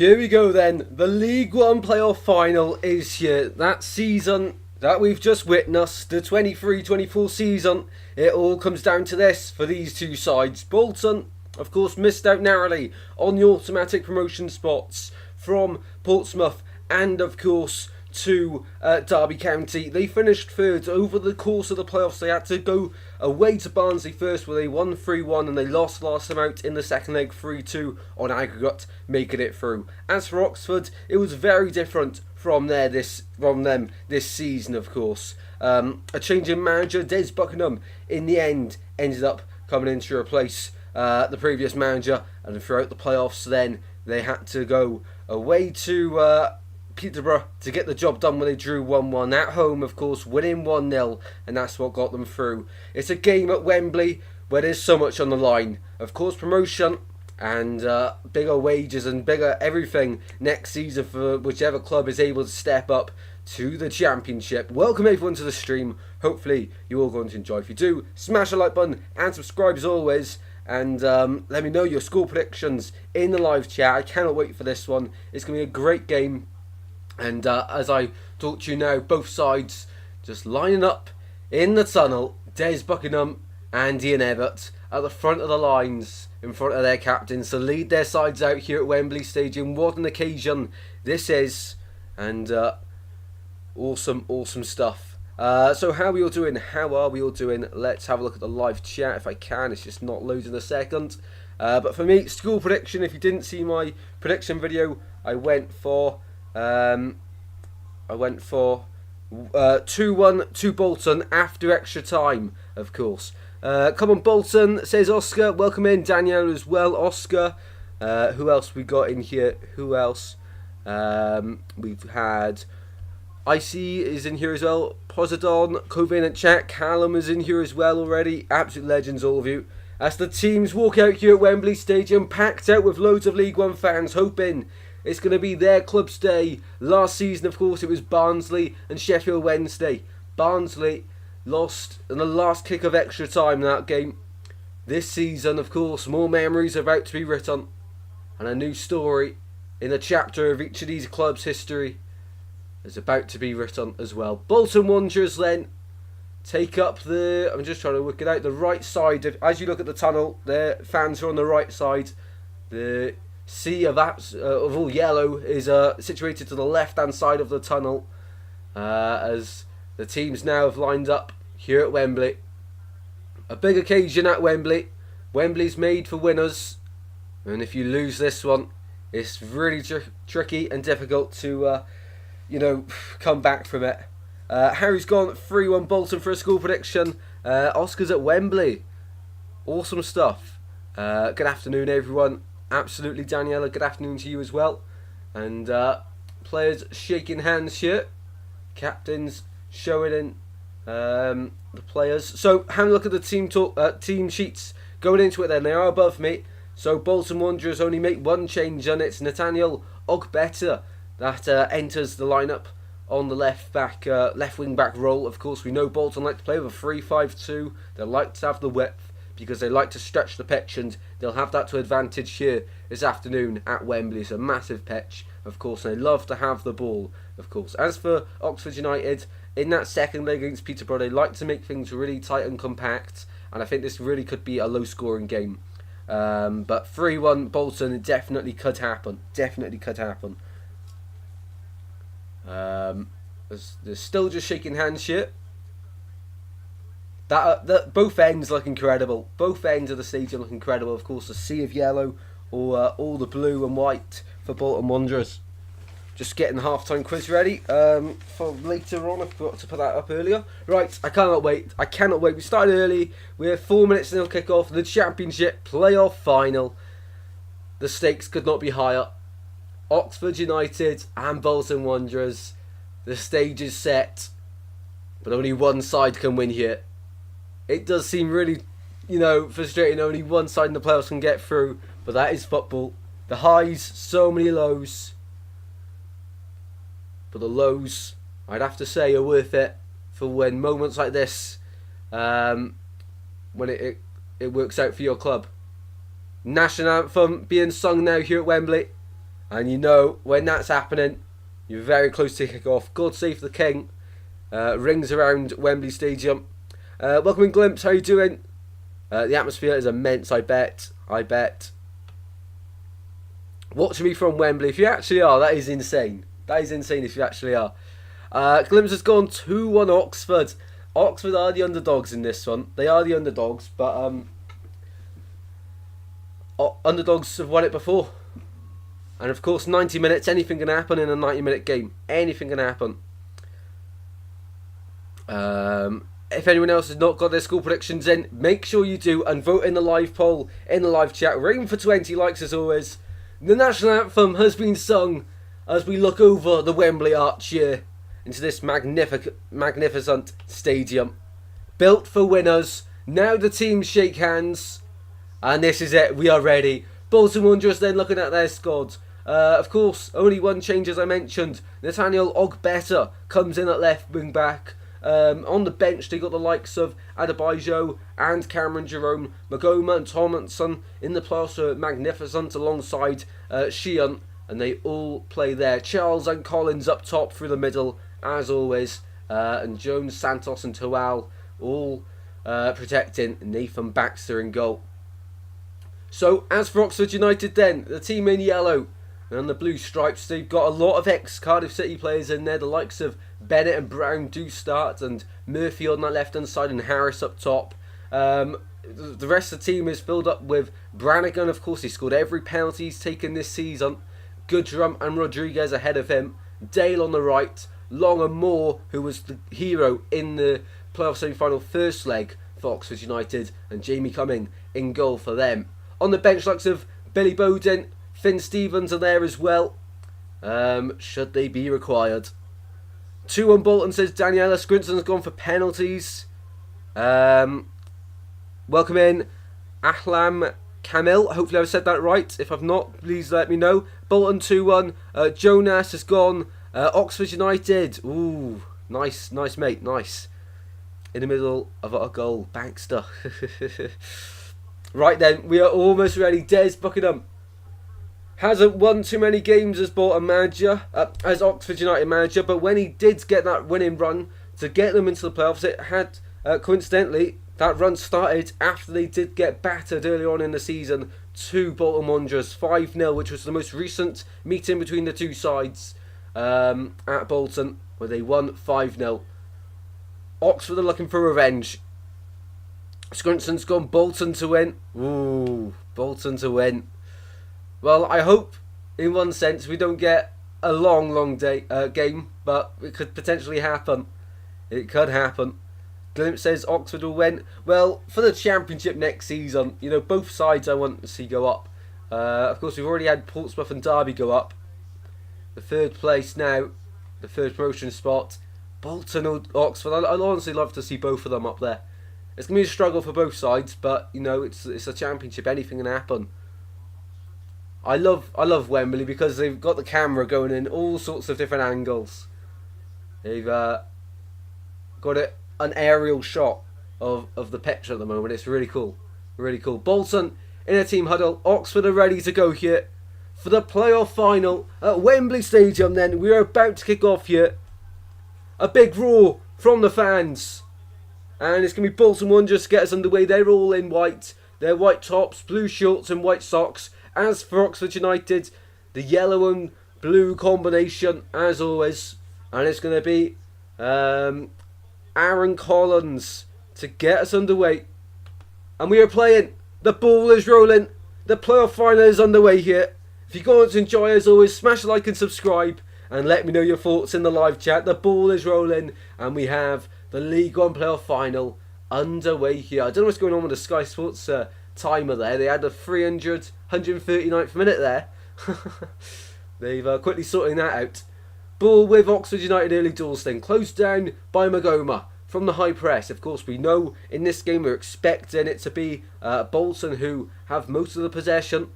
Here we go then. The League One playoff final is here. That season that we've just witnessed, the 23-24 season, it all comes down to this for these two sides. Bolton, of course, missed out narrowly on the automatic promotion spots from Portsmouth and, of course, to Derby County. They finished third. Over the course of the playoffs, they had to go away to Barnsley first, where they won 3-1 and they lost last time out in the second leg 3-2 on aggregate, making it through. As for Oxford, it was very different from them this season, of course. A change in manager, Des Buckingham, in the end ended up coming in to replace the previous manager, and throughout the playoffs then they had to go away to Peterborough to get the job done when they drew 1-1 at home, of course, winning 1-0, and that's what got them through. It's a game at Wembley where there's so much on the line. Of course, promotion and bigger wages and bigger everything next season for whichever club is able to step up to the Championship. Welcome everyone to the stream. Hopefully you're all going to enjoy. If you do, smash the like button and subscribe as always. And let me know your score predictions in the live chat. I cannot wait for this one. It's going to be a great game. And as I talk to you now, both sides just lining up in the tunnel. Des Buckingham and Ian Evatt at the front of the lines in front of their captains to lead their sides out here at Wembley Stadium. What an occasion this is. And awesome stuff. So how are we all doing? How are we all doing? Let's have a look at the live chat if I can. It's just not loading a second. But for me, score prediction, if you didn't see my prediction video, I went for 2-1 to Bolton after extra time, of course. Come on, Bolton, says Oscar. Welcome in, Danielle as well. Oscar. Who else we got in here? Who else? We've had Icy is in here as well. Posidon, Covenant Chat, Callum is in here as well already. Absolute legends, all of you. As the teams walk out here at Wembley Stadium, packed out with loads of League One fans, hoping it's going to be their club's day. Last season, of course, it was Barnsley and Sheffield Wednesday. Barnsley lost in the last kick of extra time in that game. This season, of course, more memories are about to be written, and a new story in a chapter of each of these clubs' history is about to be written as well. Bolton Wanderers then take up I'm just trying to work it out, the right side. As you look at the tunnel, their fans are on the right side. The sea of all yellow is situated to the left-hand side of the tunnel, as the teams now have lined up here at Wembley. A big occasion at Wembley. Wembley's made for winners, and if you lose this one, it's really tricky and difficult to come back from it. Harry's gone 3-1 Bolton for a score prediction. Oscar's at Wembley. Awesome stuff. Good afternoon, everyone. Absolutely, Daniela, good afternoon to you as well. And players shaking hands here. Captains showing in the players. So, have a look at the team sheets. Going into it then, they are above me. So, Bolton Wanderers only make one change, and it's Nathaniel Ogbeta that enters the lineup on the left wing back role. Of course, we know Bolton like to play with a 3-5-2. They like to have the width because they like to stretch the pitch, and they'll have that to advantage here this afternoon at Wembley. It's a massive pitch, of course, and they love to have the ball, of course. As for Oxford United, in that second leg against Peterborough, they like to make things really tight and compact, and I think this really could be a low-scoring game. But 3-1 Bolton, it definitely could happen. Definitely could happen. They're still just shaking hands here. That both ends look incredible. Both ends of the stadium look incredible. Of course, the sea of yellow, or all the blue and white for Bolton Wanderers. Just getting the half-time quiz ready for later on. I forgot to put that up earlier. Right, I cannot wait. We started early. We have 4 minutes until kick-off. The Championship playoff final. The stakes could not be higher. Oxford United and Bolton Wanderers. The stage is set, but only one side can win here. It does seem really, frustrating. Only one side in the playoffs can get through, but that is football. The highs, so many lows. But the lows, I'd have to say, are worth it for when moments like this, when it works out for your club. National anthem being sung now here at Wembley. And you know, when that's happening, you're very close to kick off. God save the King. Rings around Wembley Stadium. Welcome in, Glimpse. How you doing? The atmosphere is immense, I bet. Watching me from Wembley, if you actually are, that is insane. That is insane if you actually are. Glimpse has gone 2-1 Oxford. Oxford are the underdogs in this one. They are the underdogs, but underdogs have won it before. And of course, 90 minutes, anything can happen in a 90-minute game. Anything can happen. If anyone else has not got their school predictions in, make sure you do and vote in the live poll, in the live chat. We're aiming for 20 likes as always. The national anthem has been sung as we look over the Wembley Arch here into this magnificent stadium. Built for winners. Now the teams shake hands. And this is it. We are ready. Bolton Wanderers then looking at their squad. Of course, only one change as I mentioned. Nathaniel Ogbetter comes in at left wing back. On the bench they got the likes of Adebayo and Cameron Jerome. Magoma and Tomlinson in the playoffs are magnificent alongside Sheehan, and they all play there. Charles and Collins up top through the middle as always, and Jones, Santos and Tawal all protecting Nathan Baxter in goal. So as for Oxford United then, the team in yellow and the blue stripes, they've got a lot of ex-Cardiff City players in there. The likes of Bennett and Brown do start, and Murphy on that left-hand side and Harris up top. The rest of the team is filled up with Brannigan, of course. He scored every penalty he's taken this season. Goodrum and Rodriguez ahead of him. Dale on the right. Long and Moore, who was the hero in the playoff semi-final first leg for Oxford United, and Jamie Cumming in goal for them. On the bench, likes of Billy Bowden, Finn Stevens are there as well, should they be required. 2-1 Bolton, says Daniela. Scrinson's gone for penalties. Welcome in Ahlam Kamil. Hopefully I've said that right. If I've not, please let me know. Bolton 2-1. Jonas has gone. Oxford United. Ooh, nice mate, nice. In the middle of a goal. Baxter. Right then, we are almost ready. Des Buckingham hasn't won too many games as Bolton manager, as Oxford United manager, but when he did get that winning run to get them into the playoffs, it had, coincidentally, that run started after they did get battered earlier on in the season to Bolton Wanderers 5-0, which was the most recent meeting between the two sides at Bolton, where they won 5-0. Oxford are looking for revenge. Scrinson's gone Bolton to win. Ooh, Bolton to win. Well, I hope, in one sense, we don't get a long game, but it could potentially happen. It could happen. Glimpse says Oxford will win. Well, for the Championship next season, you know, both sides I want to see go up. Of course, we've already had Portsmouth and Derby go up. The third place now, the third promotion spot. Bolton or Oxford, I'd honestly love to see both of them up there. It's going to be a struggle for both sides, but, you know, it's a Championship. Anything can happen. I love Wembley because they've got the camera going in all sorts of different angles. They've got an aerial shot of the pitch at the moment. It's really cool. Really cool. Bolton in a team huddle. Oxford are ready to go here for the playoff final at Wembley Stadium then. We are about to kick off here. A big roar from the fans. And it's going to be Bolton Wanderers to get us underway. They're all in white. They're white tops, blue shorts and white socks. As for Oxford United, the yellow and blue combination as always. And it's going to be Aaron Collins to get us underway. And we are playing. The ball is rolling. The playoff final is underway here. If you want to enjoy, as always, smash a like and subscribe. And let me know your thoughts in the live chat. The ball is rolling. And we have the League One playoff underway here. I don't know what's going on with the Sky Sports timer there. They had a 139th minute there. They've quickly sorting that out. Ball with Oxford United early doors then. Closed down by Magoma from the high press. Of course, we know in this game we're expecting it to be Bolton who have most of the possession.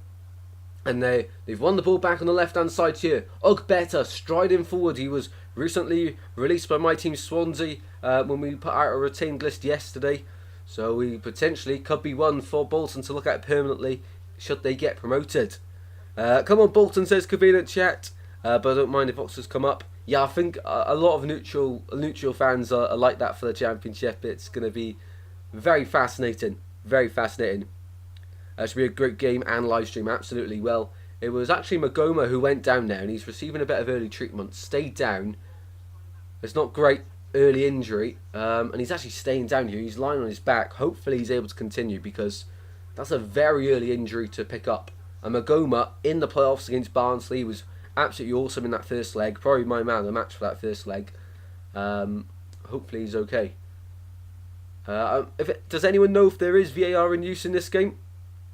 And they've won the ball back on the left-hand side here. Ogbetter striding forward. He was recently released by my team Swansea when we put out a retained list yesterday. So we potentially could be one for Bolton to look at permanently should they get promoted. Come on, Bolton, says convenient chat. But I don't mind if Oxford's come up. Yeah, I think a lot of neutral fans are like that for the Championship. It's going to be very fascinating. Very fascinating. It should be a great game and live stream, absolutely. Well, it was actually Magoma who went down there, and he's receiving a bit of early treatment. Stayed down. It's not great early injury, and he's actually staying down here. He's lying on his back. Hopefully he's able to continue, because that's a very early injury to pick up. And Magoma in the playoffs against Barnsley was absolutely awesome in that first leg. Probably my man of the match for that first leg. Hopefully he's okay. Does anyone know if there is VAR in use in this game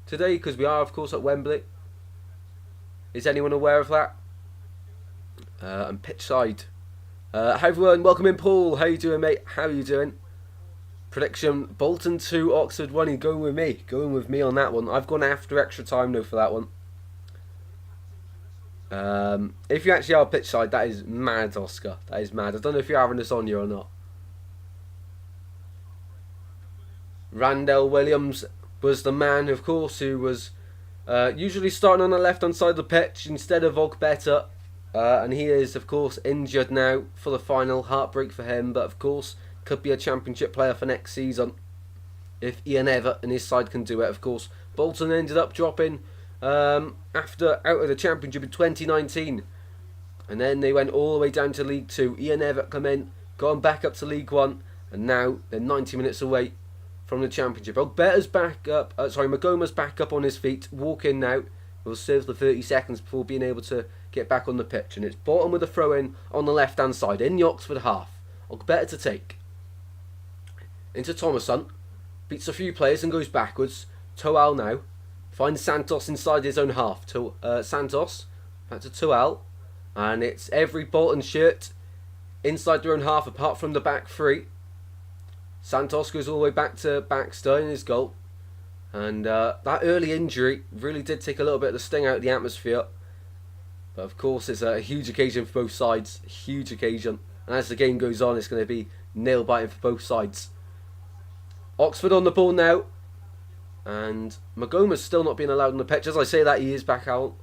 today? Because we are, of course, at Wembley. Is anyone aware of that? And pitch side. Hi everyone, welcome in, Paul. How you doing, mate? How you doing? Prediction: Bolton 2, Oxford 1. You're going with me. Going with me on that one. I've gone after extra time though for that one. If you actually are pitch side, that is mad, Oscar. That is mad. I don't know if you're having this on you or not. Randell Williams was the man, of course, who was usually starting on the left-hand side of the pitch instead of Ogbeta. And he is, of course, injured now for the final. Heartbreak for him, but of course, could be a Championship player for next season if Ian Evatt and his side can do it. Of course, Bolton ended up dropping after out of the Championship in 2019, and then they went all the way down to League 2. Ian Evatt come in, gone back up to League 1, and now they're 90 minutes away from the Championship. Ogbeta's back up. Magoma's back up on his feet, walking now. Will serve the 30 seconds before being able to get back on the pitch, and it's Bolton with a throw-in on the left-hand side in the Oxford half. Ogbeta to take. Into Thomason. Beats a few players and goes backwards. Toal now. Finds Santos inside his own half. Santos. Back to Toal. And it's every Bolton shirt inside their own half apart from the back three. Santos goes all the way back to Baxter in his goal. And that early injury really did take a little bit of the sting out of the atmosphere. But of course it's a huge occasion for both sides. A huge occasion. And as the game goes on, it's going to be nail-biting for both sides. Oxford on the ball now. And Magoma's still not being allowed on the pitch. As I say that, he is back on.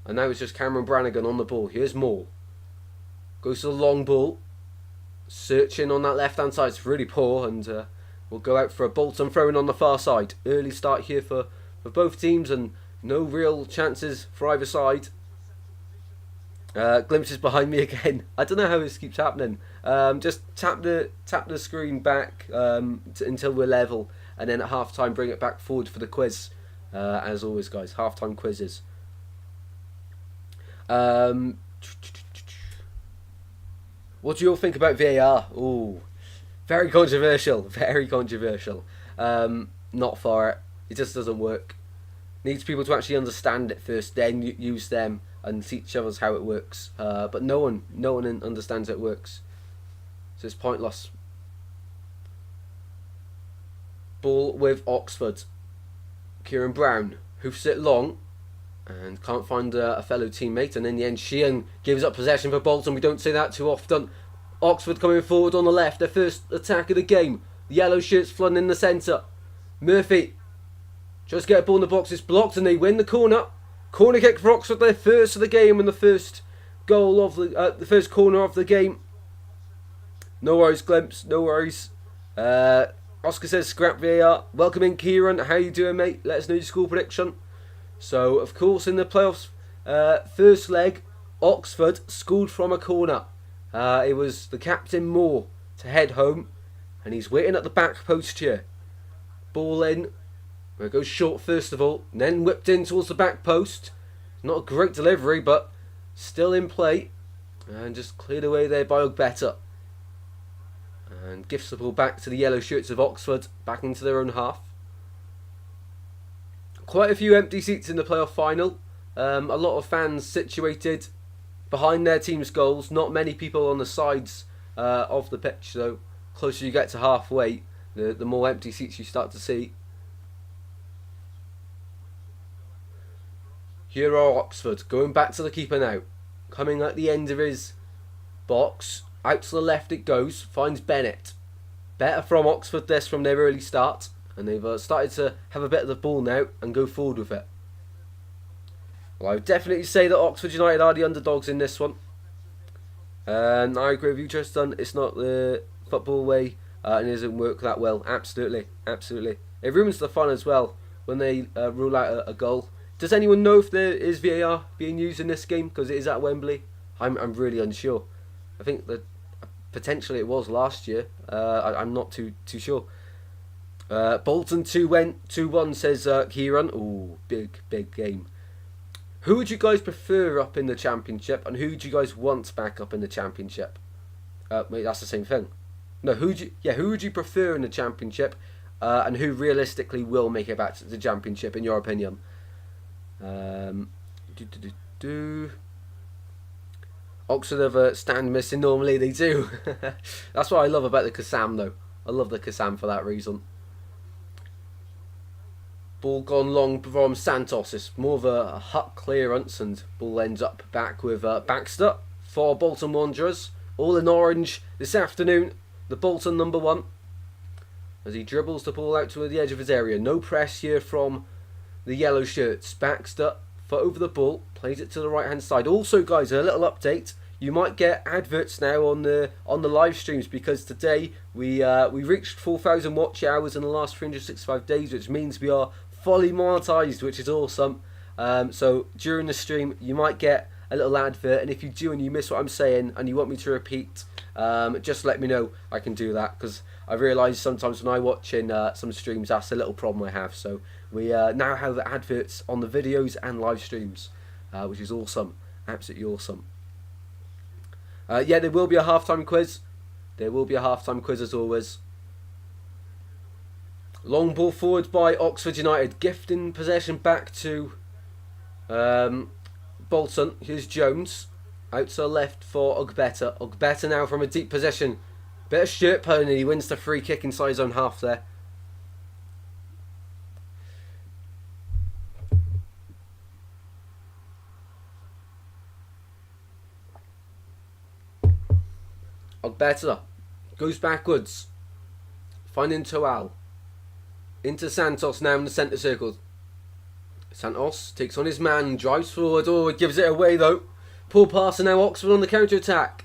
And now it's just Cameron Brannigan on the ball. Here's Moore. Goes to the long ball. Searching on that left-hand side. It's really poor. And we'll go out for a Bolton throw-in on the far side. Early start here for both teams. And no real chances for either side. Glimpses behind me again. I don't know how this keeps happening. Just tap the screen back until we're level, and then at half time bring it back forward for the quiz. As always, guys, half time quizzes. What do you all think about VAR? Ooh, very controversial. Very controversial. Not for it. It just doesn't work. Needs people to actually understand it first, then use them and teach others how it works. But no one understands how it works, so it's pointless. Ball with Oxford. Kieran Brown, hoofs it long and can't find a fellow teammate, and in the end Sheehan gives up possession for Bolton. We don't say that too often. Oxford coming forward on the left, their first attack of the game. The yellow shirts flooding in the centre. Murphy tries to get a ball in the box. It's blocked and they win the corner. Corner kick for Oxford, their first of the game and the first goal of the first corner of the game. No worries, Glimpse. No worries. Oscar says scrap VAR. Welcome in, Kieran. How you doing, mate? Let us know your score prediction. So, of course, in the playoffs, first leg, Oxford scored from a corner. It was the captain Moore to head home, and he's waiting at the back post here. Ball in. It goes short first of all, and then whipped in towards the back post. Not a great delivery, but still in play. And just cleared away there by Ogbeta. And gifts the ball back to the yellow shirts of Oxford, back into their own half. Quite a few empty seats in the playoff final. A lot of fans situated behind their team's goals. Not many people on the sides of the pitch, so closer you get to halfway, the more empty seats you start to see. Here are Oxford, going back to the keeper now. Coming at the end of his box. Out to the left it goes, finds Bennett. Better from Oxford this from their early start. And they've started to have a bit of the ball now and go forward with it. Well, I would definitely say that Oxford United are the underdogs in this one. And I agree with you, Tristan. It's not the football way, and it doesn't work that well. Absolutely, absolutely. It ruins the fun as well when they rule out a goal. Does anyone know if there is VAR being used in this game? Because it is at Wembley. I'm really unsure. I think that potentially it was last year. I'm not too sure. Bolton 2-1 says Kieran. Ooh, big game. Who would you guys prefer up in the Championship, and who do you guys want back up in the Championship? Wait, that's the same thing. No, who would you prefer in the Championship, and who realistically will make it back to the Championship in your opinion? Oxford have a stand missing. Normally they do. That's what I love about the Kassam though. I love the Kassam for that reason. Ball gone long from Santos. It's more of a hut clearance, and ball ends up back with Baxter for Bolton Wanderers. All in orange this afternoon. The Bolton number 1. As he dribbles the ball out to the edge of his area. No press here from the yellow shirts. Baxter for over the ball. Plays it to the right hand side. Also, guys, a little update. You might get adverts now on the live streams, because today we reached 4,000 watch hours in the last 365 days, which means we are fully monetized, which is awesome. So during the stream you might get a little advert, and if you do and you miss what I'm saying and you want me to repeat, just let me know. I can do that, because I realise sometimes when I watch in some streams, that's a little problem I have. So we now have adverts on the videos and live streams, which is awesome, absolutely awesome. Yeah, there will be a halftime quiz. There will be a halftime quiz as always. Long ball forward by Oxford United, gifting possession back to Bolton. Here's Jones, out to the left for Ogbeta. Ogbeta now from a deep position. Bit of shirt pony, he wins the free kick inside his own half there. Ogbeta goes backwards, finding Toal. Into Santos now in the centre circle. Santos takes on his man, drives forward. Oh, it gives it away though. Poor pass, and now Oxford on the counter-attack.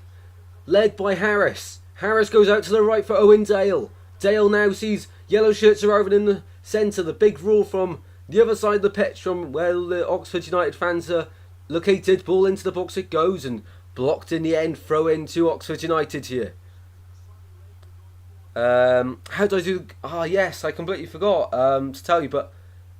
Led by Harris. Harris goes out to the right for Owen Dale. Dale now sees yellow shirts arriving in the centre. The big roar from the other side of the pitch, from where the Oxford United fans are located. Ball into the box it goes, and blocked in the end. Throw in to Oxford United here. How do I do? Yes, I completely forgot to tell you, but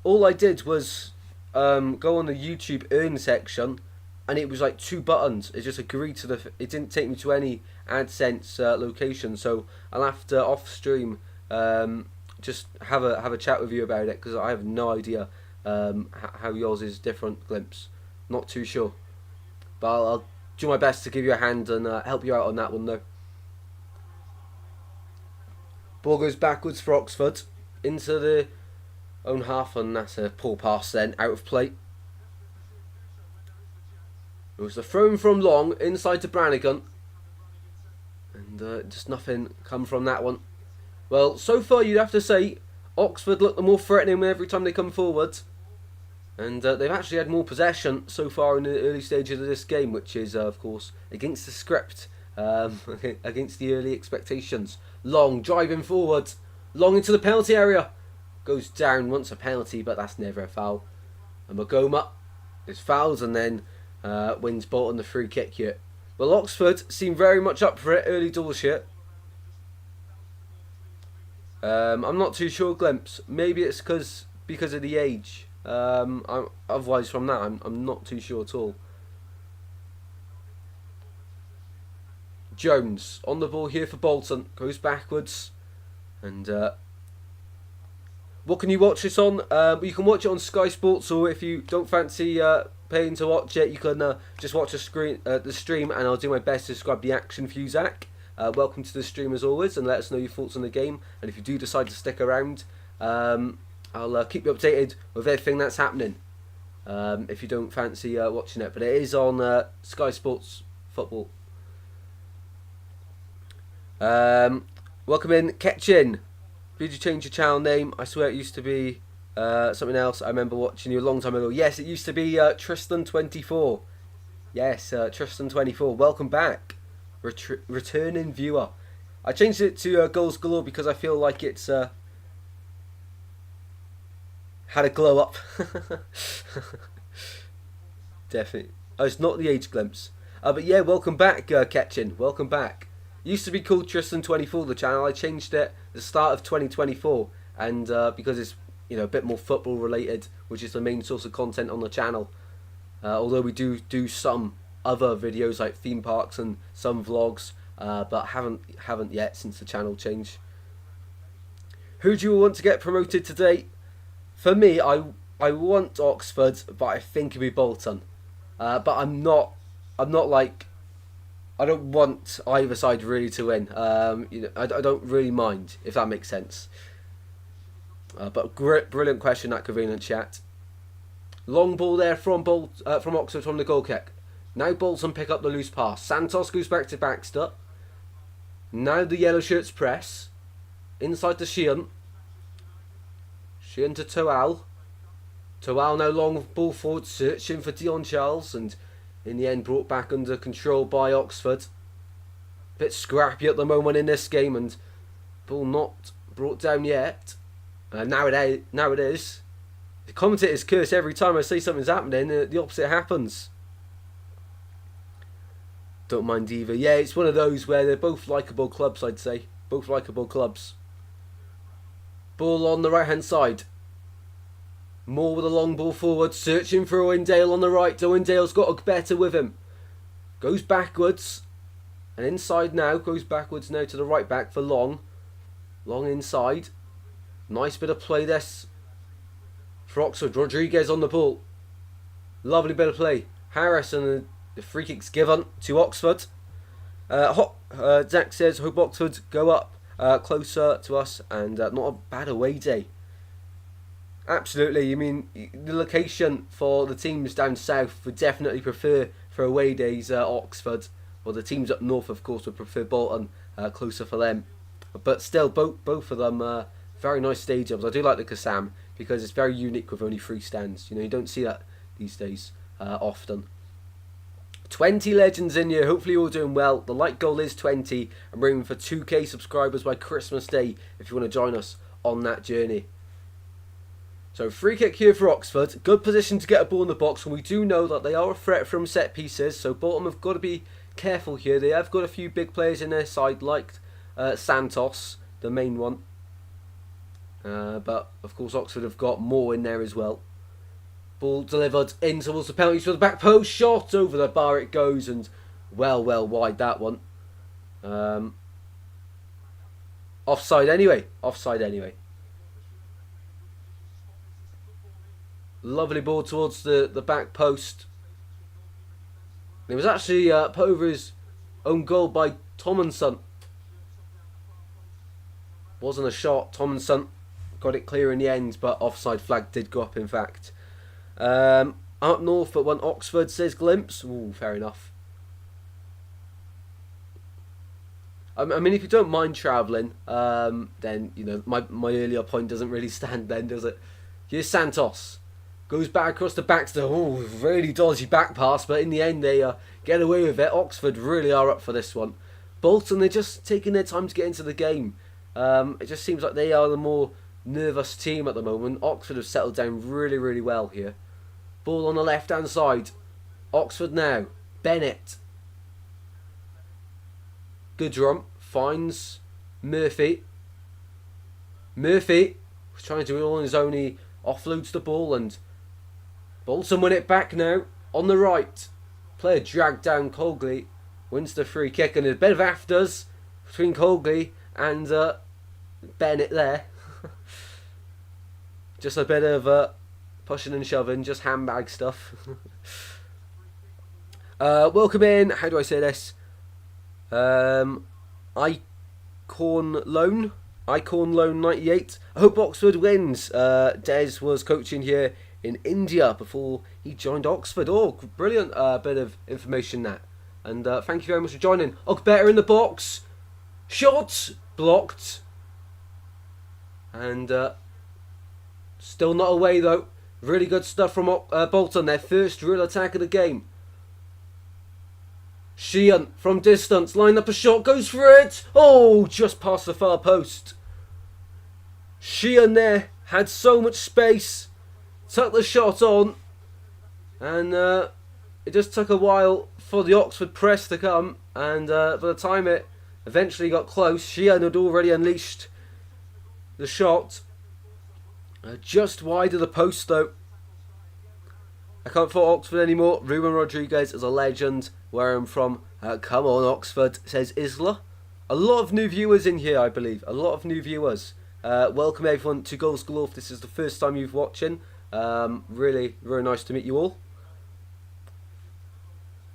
all I did was go on the YouTube earn section, and it was like 2 buttons. It just agreed to it didn't take me to any AdSense location, so I'll have to off stream just have a chat with you about it, because I have no idea how yours is different. Glimpse, not too sure, but I'll do my best to give you a hand and help you out on that one though. Ball goes backwards for Oxford into the own half, and that's a poor pass then, out of play. It was the throw from long inside to Brannigan, and just nothing come from that one. Well, so far you'd have to say Oxford look the more threatening every time they come forward, and they've actually had more possession so far in the early stages of this game, which is of course against the script, against the early expectations. Long driving forward, long into the penalty area, goes down, wants a penalty, but that's never a foul. And Magoma is fouled, and then wins Bolton the free kick here. Well, Oxford seem very much up for it early doors here. I'm not too sure, Glimpse. Maybe it's because of the age. Otherwise, from that, I'm not too sure at all. Jones on the ball here for Bolton, goes backwards, and what can you watch this on? You can watch it on Sky Sports, or if you don't fancy paying to watch it, you can just watch the stream, and I'll do my best to describe the action for you, Zach. Welcome to the stream as always, and let us know your thoughts on the game, and if you do decide to stick around, I'll keep you updated with everything that's happening, if you don't fancy watching it, but it is on Sky Sports Football. Welcome in, Ketchin. Did you change your channel name? I swear it used to be Something else I remember watching you a long time ago. Yes, it used to be Tristan24. Yes, Tristan24. Welcome back. Returning viewer. I changed it to Goals Galore because I feel like it's had a glow up. Definitely. Oh, it's not the age glimpse. But yeah, welcome back, Ketchin. Welcome back. It used to be called Tristan24, the channel. I changed it at the start of 2024. And because it's a bit more football related, which is the main source of content on the channel. Although we do some other videos like theme parks and some vlogs, but haven't yet since the channel change. Who do you want to get promoted today? For me, I want Oxford, but I think it'll be Bolton. But I'm not like, I don't want either side really to win. I don't really mind, if that makes sense. But brilliant question, that convenient chat. Long ball there from Oxford from the goal kick. Now Bolton pick up the loose pass. Santos goes back to Baxter. Now the yellow shirts press. Inside to Sheehan. Sheehan to Toal. Toal now long ball forward, searching for Dion Charles, and in the end brought back under control by Oxford. Bit scrappy at the moment in this game, and ball not brought down yet. Now it is. The commentators curse every time I say something's happening. The opposite happens. Don't mind either. Yeah, it's one of those where they're both likeable clubs, I'd say. Both likeable clubs. Ball on the right-hand side. Moore with a long ball forward, searching for Owendale on the right. Owendale's got a better with him. Goes backwards. And inside now. Goes backwards now to the right back for Long. Long inside. Nice bit of play this for Oxford. Rodriguez on the ball. Lovely bit of play. Harris and the free kick's given to Oxford. Zach says, hope Oxford go up closer to us, and not a bad away day. Absolutely. I mean, the location for the teams down south would definitely prefer for away days Oxford. Well, the teams up north, of course, would prefer Bolton, closer for them. But still, both of them very nice stadiums. I do like the Kassam because it's very unique with only 3 stands. You don't see that these days often. 20 legends in here. Hopefully you're all doing well. The like goal is 20. I'm aiming for 2k subscribers by Christmas Day if you want to join us on that journey. So free kick here for Oxford. Good position to get a ball in the box, and we do know that they are a threat from set pieces. So Bolton have got to be careful here. They have got a few big players in their side, like Santos, the main one. But of course Oxford have got more in there as well. Ball delivered in towards the penalties for the back post. Shot over the bar it goes, and well wide that one. Offside anyway. Lovely ball towards the back post. It was actually put over his own goal by Tomlinson. Wasn't a shot. Tomlinson got it clear in the end, but offside flag did go up in fact. Up north but one Oxford, says Glimpse. Ooh, fair enough. I mean, if you don't mind travelling, then my earlier point doesn't really stand then, does it? Here's Santos. Goes back across the Baxter. Oh, really dodgy back pass, but in the end they get away with it. Oxford really are up for this one. Bolton, they're just taking their time to get into the game. It just seems like they are the more nervous team at the moment. Oxford have settled down really well here. Ball on the left-hand side. Oxford now. Bennett. Goodrum finds Murphy. Murphy was trying to do it all on his own. He offloads the ball, and Bolton win it back now on the right. Player dragged down Colgley. Wins the free kick, and a bit of afters between Colgley and Bennett there. Just a bit of pushing and shoving, just handbag stuff. Welcome in. How do I say this? Icorn Loan 98. I hope Oxford wins. Des was coaching here in India before he joined Oxford. Oh, brilliant bit of information that. And thank you very much for joining. Ogbetter in the box. Shot blocked. And Still not away though. Really good stuff from Bolton. Their first real attack of the game. Sheehan from distance. Line up a shot. Goes for it. Oh, just past the far post. Sheehan there. Had so much space. Took the shot on. And it just took a while for the Oxford press to come. And by the time it eventually got close, Sheehan had already unleashed the shot. Just wide of the post though. I can't fault Oxford anymore. Ruben Rodriguez is a legend. Where I'm from. Come on Oxford, says Isla. A lot of new viewers in here, I believe. A lot of new viewers. Welcome everyone to Goals Galore. If this is the first time you've watching. Really, very nice to meet you all.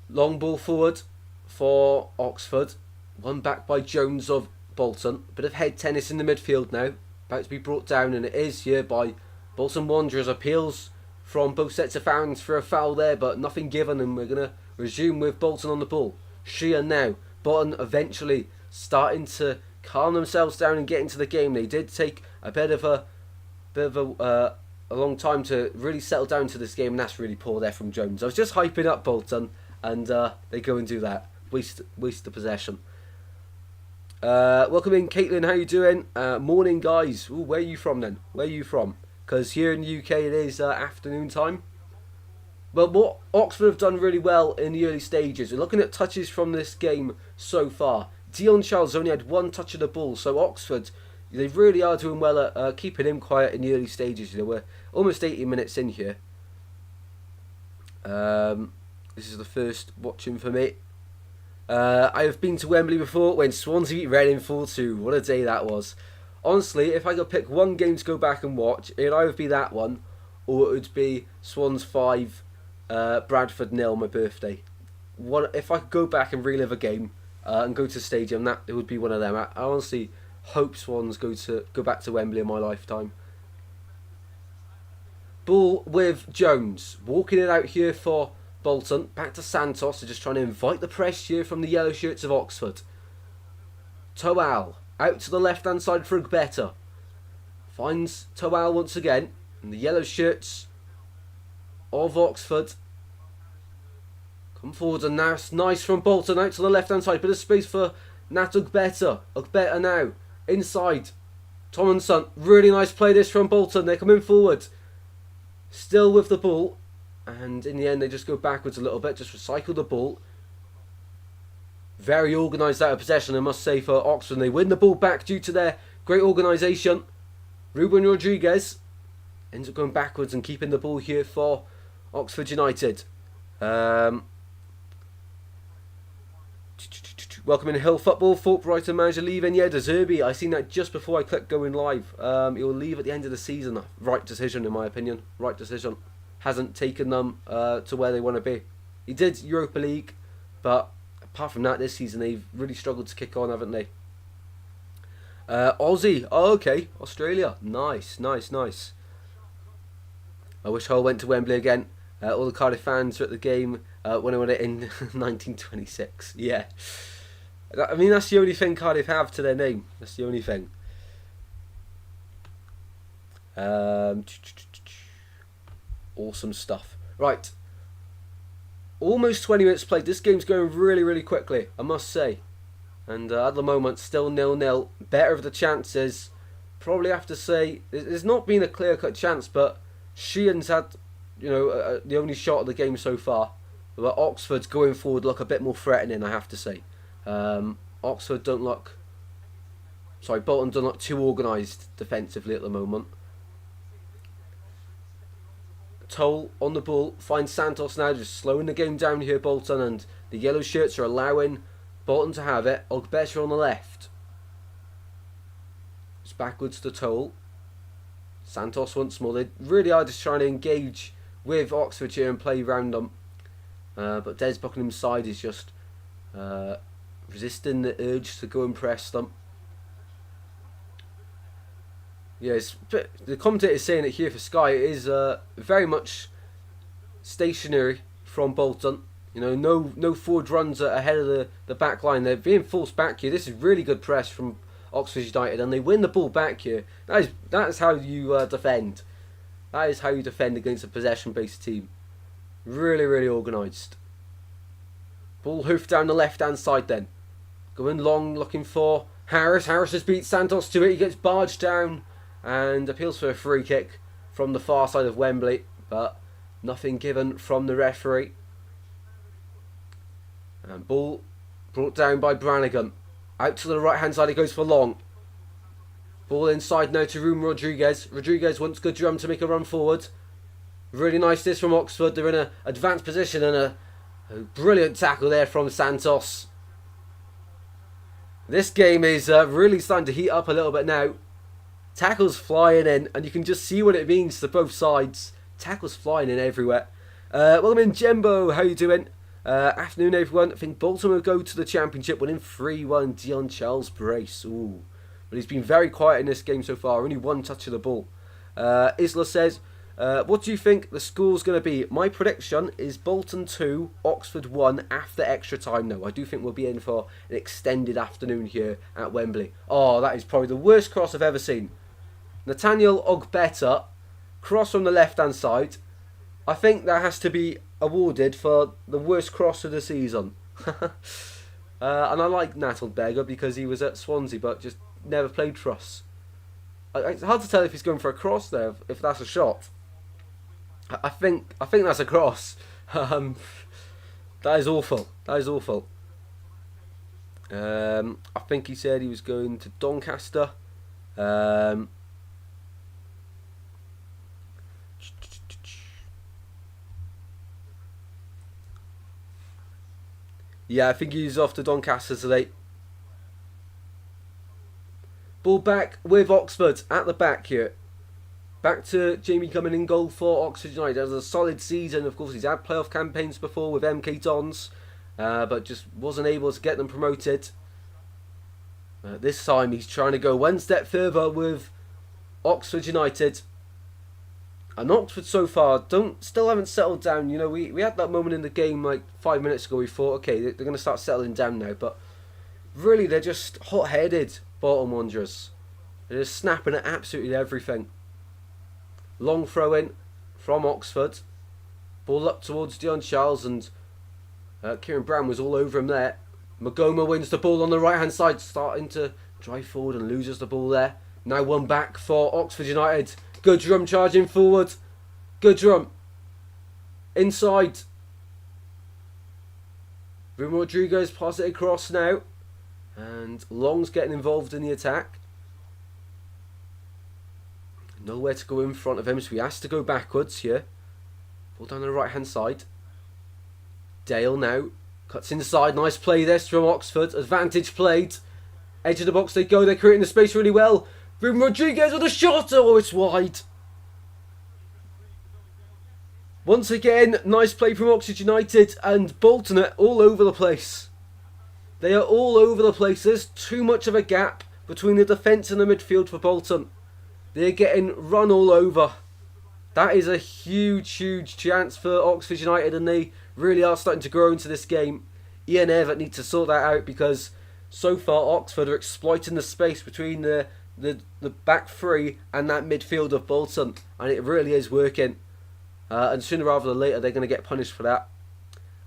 Long ball forward for Oxford. One back by Jones of Bolton. Bit of head tennis in the midfield now. About to be brought down, and it is here by Bolton Wanderers. Appeals from both sets of fans for a foul there, but nothing given, and we're going to resume with Bolton on the ball. Sheehan now. Bolton eventually starting to calm themselves down and get into the game. They did take a bit of a long time to really settle down to this game, and that's really poor there from Jones. I was just hyping up Bolton, and they go and do that. Waste the possession. Welcome in, Caitlin. How you doing? Morning, guys. Ooh, where are you from then? Where are you from? Because here in the UK it is afternoon time. Well, what Oxford have done really well in the early stages. We're looking at touches from this game so far. Dion Charles only had one touch of the ball, so Oxford, they really are doing well at keeping him quiet in the early stages. You know, we're almost 80 minutes in here. This is the first watching for me. I have been to Wembley before when Swansea beat Reading 4-2. What a day that was. Honestly, if I could pick one game to go back and watch, it would either be that one, or it would be Swans 5, Bradford 0 on my birthday. If I could go back and relive a game and go to the stadium, that it would be one of them. I honestly hope Swans go back to Wembley in my lifetime. Ball with Jones. Walking it out here for Bolton. Back to Santos. They're just trying to invite the press here from the yellow shirts of Oxford. Toal. Out to the left-hand side for Ugbeta. Finds Toal once again. And the yellow shirts of Oxford come forward, and now it's nice from Bolton out to the left-hand side. Bit of space for Nat Ugbeta. Ugbeta now. Inside. Tomlinson. Really nice play this from Bolton. They're coming forward. Still with the ball. And in the end, they just go backwards a little bit. Just recycle the ball. Very organised out of possession, I must say, for Oxford. They win the ball back due to their great organisation. Ruben Rodriguez ends up going backwards and keeping the ball here for Oxford United. Welcome in Hill Football. Thorpe Brighton manager leaving. Yeah, De Zerbi. I seen that just before I clicked going live. He'll leave at the end of the season. Right decision, in my opinion. Right decision. Hasn't taken them to where they want to be. He did Europa League, but apart from that, this season they've really struggled to kick on, haven't they? Aussie. Oh, okay. Australia. Nice, nice, nice. I wish Hull went to Wembley again. All the Cardiff fans were at the game when I went it in 1926. Yeah. I mean, that's the only thing Cardiff have to their name. That's the only thing. Awesome stuff. Right. Almost 20 minutes played. This game's going really, really quickly, I must say. And at the moment, still 0-0. Better of the chances. Probably have to say, there's not been a clear-cut chance, but Sheehan's had, the only shot of the game so far. But Oxford's going forward look a bit more threatening, I have to say. Bolton don't look too organised defensively at the moment. Toll on the ball, finds Santos now, just slowing the game down here, Bolton, and the yellow shirts are allowing Bolton to have it. Ugbeta on the left. It's backwards to Toll. Santos once more. They really are just trying to engage with Oxford here and play round them. But Des Buckingham's side is just resisting the urge to go and press them. Yes, but the commentator is saying it here for Sky. It is very much stationary from Bolton. No forward runs ahead of the back line. They're being forced back here. This is really good press from Oxford United, and they win the ball back here. That's how you defend. That is how you defend against a possession-based team. Really, really organised. Ball hoofed down the left-hand side then. Going long, looking for Harris. Harris has beat Santos to it. He gets barged down and appeals for a free kick from the far side of Wembley. But nothing given from the referee. And ball brought down by Brannigan. Out to the right-hand side, it goes for Long. Ball inside now to Room Rodriguez. Rodriguez wants good drum to make a run forward. Really nice this from Oxford. They're in an advanced position and a brilliant tackle there from Santos. This game is really starting to heat up a little bit now. Tackles flying in, and you can just see what it means to both sides. Tackles flying in everywhere. Welcome in, Jembo. How you doing? Afternoon, everyone. I think Bolton will go to the Championship winning 3-1. Dion Charles brace. Ooh. But he's been very quiet in this game so far. Only one touch of the ball. Isla says, what do you think the score's going to be? My prediction is Bolton 2, Oxford 1 after extra time. No, I do think we'll be in for an extended afternoon here at Wembley. Oh, that is probably the worst cross I've ever seen. Nathaniel Ogbeta, cross from the left-hand side. I think that has to be awarded for the worst cross of the season. And I like Nat Ogbeta because he was at Swansea but just never played for us. It's hard to tell if he's going for a cross there, if that's a shot. I think that's a cross. That is awful. That is awful. I think he said he was going to Doncaster. Yeah, I think he's off to Doncaster today. Ball back with Oxford at the back here. Back to Jamie coming in goal for Oxford United. Has a solid season. Of course, he's had playoff campaigns before with MK Dons, but just wasn't able to get them promoted. This time he's trying to go one step further with Oxford United. And Oxford so far still haven't settled down. You know, we had that moment in the game like 5 minutes ago. We thought, okay, they're going to start settling down now, but really they're just hot-headed. Bolton Wanderers. They're just snapping at absolutely everything. Long throw in from Oxford. Ball up towards Dion Charles and Kieran Brown was all over him there. Magoma wins the ball on the right hand side, starting to drive forward and loses the ball there. Now one back for Oxford United. Good drum charging forward. Good drum. Inside. Bruno Rodriguez pass it across now. And Long's getting involved in the attack. Nowhere to go in front of him, so he has to go backwards here. Ball down the right hand side. Dale now cuts inside. Nice play this from Oxford. Advantage played. Edge of the box they go. They're creating the space really well. Bruno Rodriguez with a shot. Oh, it's wide. Once again, nice play from Oxford United, and Bolton are all over the place. They are all over the place. There's too much of a gap between the defence and the midfield for Bolton. They're getting run all over. That is a huge, huge chance for Oxford United, and they really are starting to grow into this game. Ian Everett needs to sort that out because so far Oxford are exploiting the space between the back three and that midfield of Bolton, and it really is working. And sooner rather than later, they're going to get punished for that.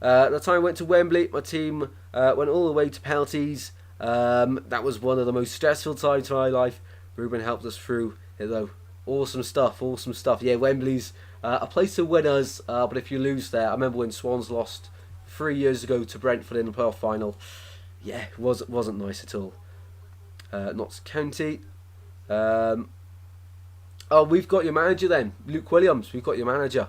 The time I went to Wembley, my team went all the way to penalties. That was one of the most stressful times of my life. Ruben helped us through it though. Awesome stuff, awesome stuff. Yeah, Wembley's a place to winners, but if you lose there, I remember when Swans lost 3 years ago to Brentford in the playoff final. Yeah, it wasn't nice at all. Notts County. Oh, we've got your manager then, Luke Williams. We've got your manager.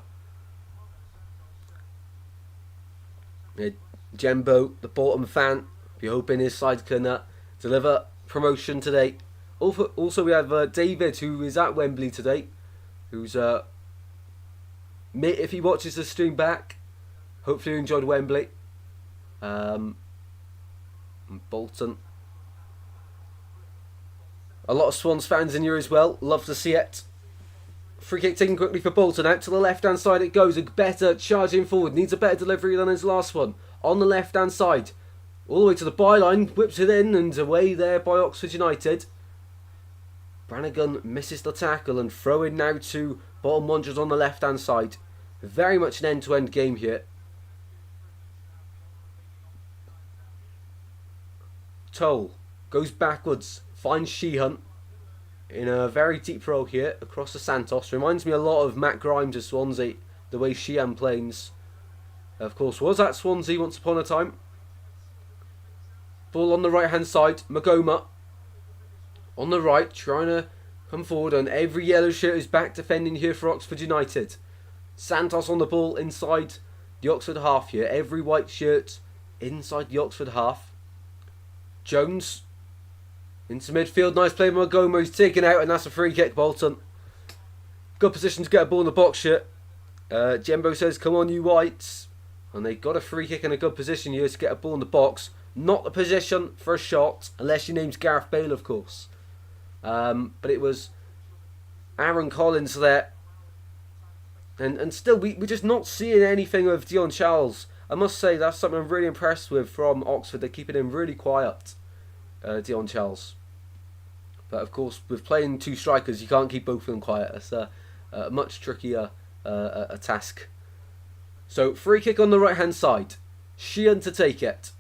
Yeah, Jembo, the Bolton fan. We're hoping his side can deliver promotion today. Also, we have David, who is at Wembley today. Who's if he watches the stream back, hopefully you enjoyed Wembley. Bolton. A lot of Swans fans in here as well. Love to see it. Free kick taken quickly for Bolton. Out to the left-hand side it goes. A better charging forward. Needs a better delivery than his last one. On the left-hand side. All the way to the byline. Whips it in and away there by Oxford United. Brannigan misses the tackle and throw in now to Bolton Wanderers on the left hand side. Very much an end-to-end game here. Toll goes backwards, finds Sheehan in a very deep row here across the Santos. Reminds me a lot of Matt Grimes of Swansea, the way Sheehan plays. Of course, was at Swansea once upon a time. Ball on the right hand side, Magoma on the right, trying to come forward, and every yellow shirt is back defending here for Oxford United. Santos on the ball inside the Oxford half here. Every white shirt inside the Oxford half. Jones into midfield. Nice play by Magoma. He's taken out, and that's a free kick, Bolton. Good position to get a ball in the box here. Jembo says, come on, you whites. And they got a free kick in a good position here to get a ball in the box. Not the position for a shot, unless your name's Gareth Bale, of course. But it was Aaron Collins there. And still, we're just not seeing anything of Dion Charles. I must say, that's something I'm really impressed with from Oxford. They're keeping him really quiet, Dion Charles. But of course, with playing two strikers, you can't keep both of them quiet. It's a much trickier a task. So, free kick on the right-hand side. Sheehan to take it.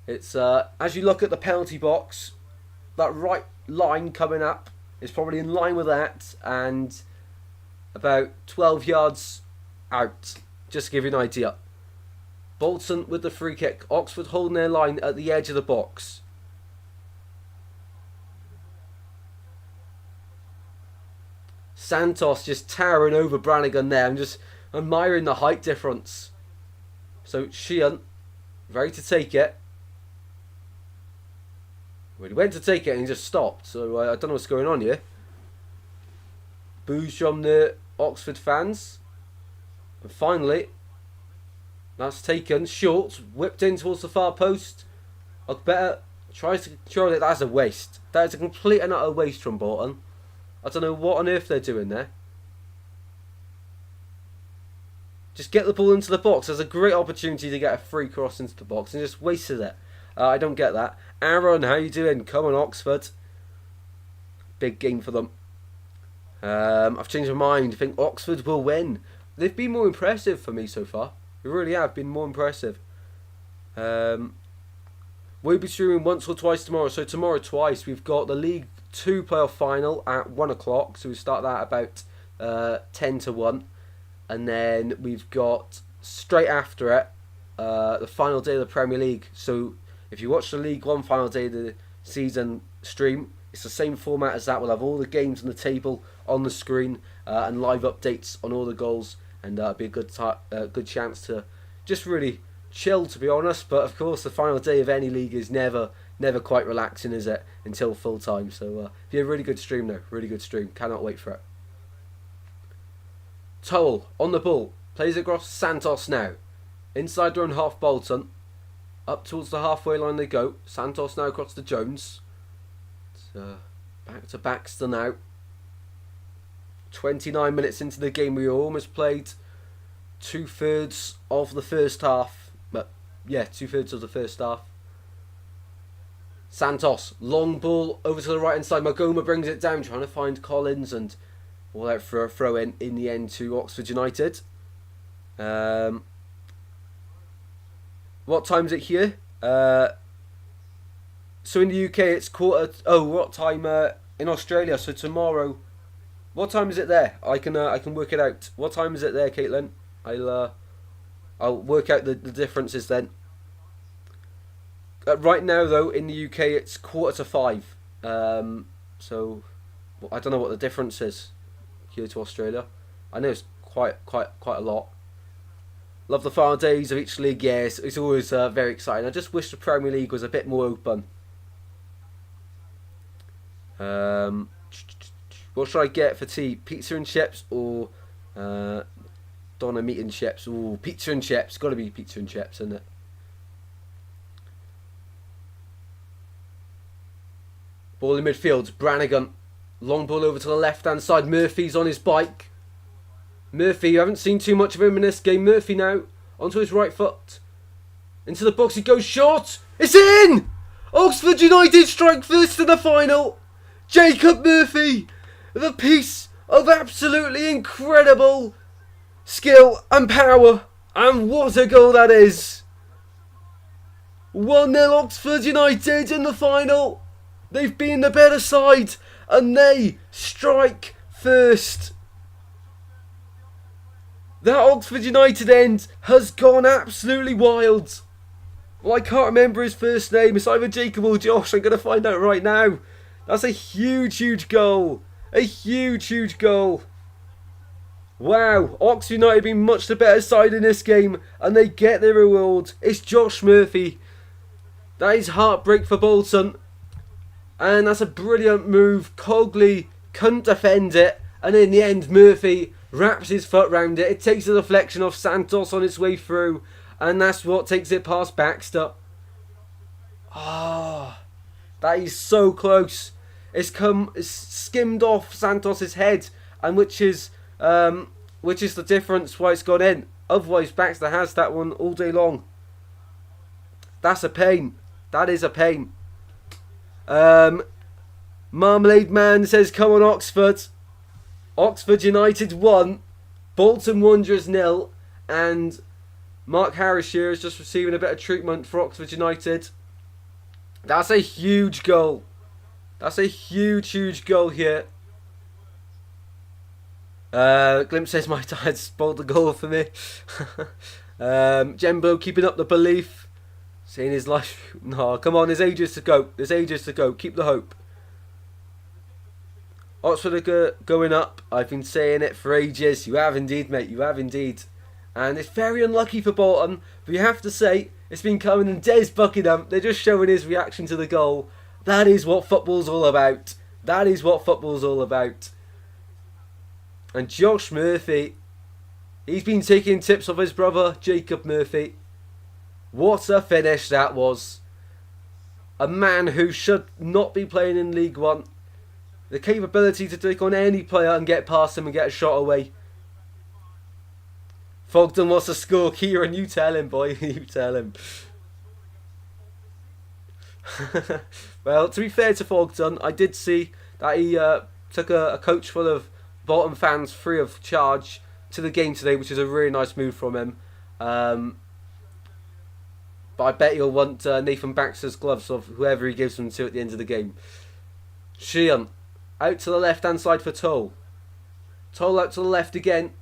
It's as you look at the penalty box, that right line coming up is probably in line with that, and about 12 yards out, just to give you an idea. Bolton with the free kick. Oxford holding their line at the edge of the box. Santos just towering over Brannigan there. I'm just admiring the height difference. So Sheehan, ready to take it. Well, he went to take it and he just stopped. So I don't know what's going on here. Boos from the Oxford fans. And finally, that's taken. Short, whipped in towards the far post. Better tries to control it. That's a waste. That is a complete and utter waste from Bolton. I don't know what on earth they're doing there. Just get the ball into the box. There's a great opportunity to get a free cross into the box and just wasted it. I don't get that. Aaron, how you doing? Come on, Oxford. Big game for them. I've changed my mind. I think Oxford will win. They've been more impressive for me so far. They really have been more impressive. We'll be streaming once or twice tomorrow. So tomorrow twice. We've got the League 2 playoff final at 1 o'clock. So we start that about 10 to 1. And then we've got straight after it the final day of the Premier League. So if you watch the League 1 final day of the season stream, it's the same format as that. We'll have all the games on the table on the screen and live updates on all the goals. And it'll be a good chance to just really chill, to be honest. But of course, the final day of any league is never quite relaxing, is it? Until full time. So it'll be a really good stream though. Really good stream. Cannot wait for it. Toll on the ball. Plays across Santos now. Inside their own half, Bolton. Up towards the halfway line they go. Santos now across to Jones. Back to Baxter now. 29 minutes into the game. We almost played 2/3 of the first half. But yeah, 2/3 of the first half. Santos, long ball over to the right hand side. Magoma brings it down, trying to find Collins, and all out for a throw in the end to Oxford United. What time is it here? So in the UK it's quarter. What time in Australia? So tomorrow. What time is it there? I can work it out. What time is it there, Caitlin? I'll work out the differences then. Right now though in the UK it's 4:45. So I don't know what the difference is here to Australia. I know it's quite a lot. Love the final days of each league. Yes, it's always very exciting. I just wish the Premier League was a bit more open. What should I get for tea? Pizza and chips or Donna meat and chips? Ooh, pizza and chips. Got to be pizza and chips, isn't it? Ball in midfield. Brannigan. Long ball over to the left-hand side. Murphy's on his bike. Murphy, you haven't seen too much of him in this game. Murphy now onto his right foot. Into the box. He goes short. It's in! Oxford United strike first to the final. Jacob Murphy, the piece of absolutely incredible skill and power. And what a goal that is. 1-0 Oxford United in the final. They've been the better side and they strike first. That Oxford United end has gone absolutely wild. Well, I can't remember his first name. It's either Jacob or Josh. I'm going to find out right now. That's a huge, huge goal. A huge, huge goal. Wow. Oxford United being much the better side in this game. And they get their reward. It's Josh Murphy. That is heartbreak for Bolton. And that's a brilliant move. Cogley couldn't defend it. And in the end, Murphy wraps his foot round it. It takes a deflection off Santos on its way through. And that's what takes it past Baxter. Ah, that is so close. It's skimmed off Santos's head, and which is the difference why it's gone in. Otherwise, Baxter has that one all day long. That's a pain. That is a pain. Marmalade Man says, "Come on, Oxford." Oxford United 1, Bolton Wanderers 0, and Mark Harris here is just receiving a bit of treatment for Oxford United. That's a huge goal. That's a huge, huge goal here. Glimpse says my dad spoiled the goal for me. Jembo keeping up the belief. Saying his life. No, come on, there's ages to go. There's ages to go. Keep the hope. Oxford are going up. I've been saying it for ages. You have indeed, mate. You have indeed. And it's very unlucky for Bolton. But you have to say, it's been coming. And Des Buckingham, they're just showing his reaction to the goal. That is what football's all about. That is what football's all about. And Josh Murphy, he's been taking tips off his brother, Jacob Murphy. What a finish that was. A man who should not be playing in League One. The capability to take on any player and get past him and get a shot away. Fogden wants to score. Kieran, you tell him, boy. You tell him. Well, to be fair to Fogden, I did see that he took a coach full of Bolton fans free of charge to the game today, which is a really nice move from him. But I bet he'll want Nathan Baxter's gloves of whoever he gives them to at the end of the game. Sheehan. Out to the left-hand side for Toll. Toll out to the left again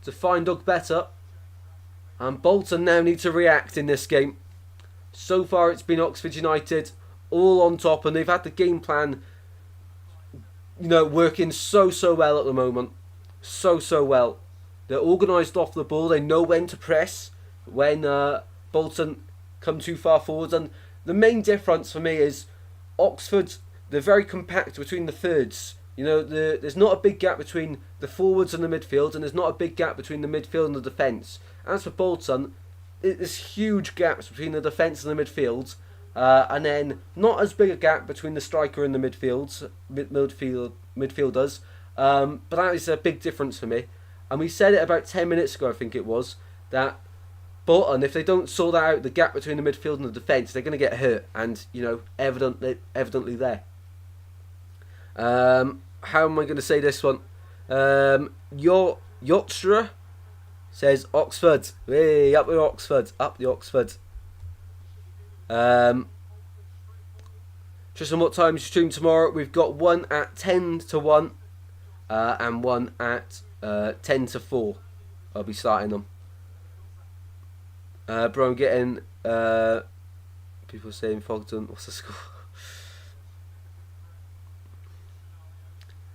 to find Doug Better. And Bolton now need to react in this game. So far it's been Oxford United all on top, and they've had the game plan, working so well at the moment. So well. They're organised off the ball. They know when to press when Bolton come too far forward. And the main difference for me is Oxford, they're very compact between the thirds. There's not a big gap between the forwards and the midfield, and there's not a big gap between the midfield and the defence. As for Bolton, there's huge gaps between the defence and the midfield, and then not as big a gap between the striker and the midfielders. But that is a big difference for me. And we said it about 10 minutes ago, I think it was, that Bolton, if they don't sort out the gap between the midfield and the defence, they're going to get hurt, and evidently there. How am I going to say this one? Yotstra says Oxford. Hey, up the Oxford. Up the Oxford. Just on what time you stream tomorrow. We've got one at 10 to 1 and one at 10 to 4. I'll be starting them. Bro, I'm getting people saying Fogden. What's the score?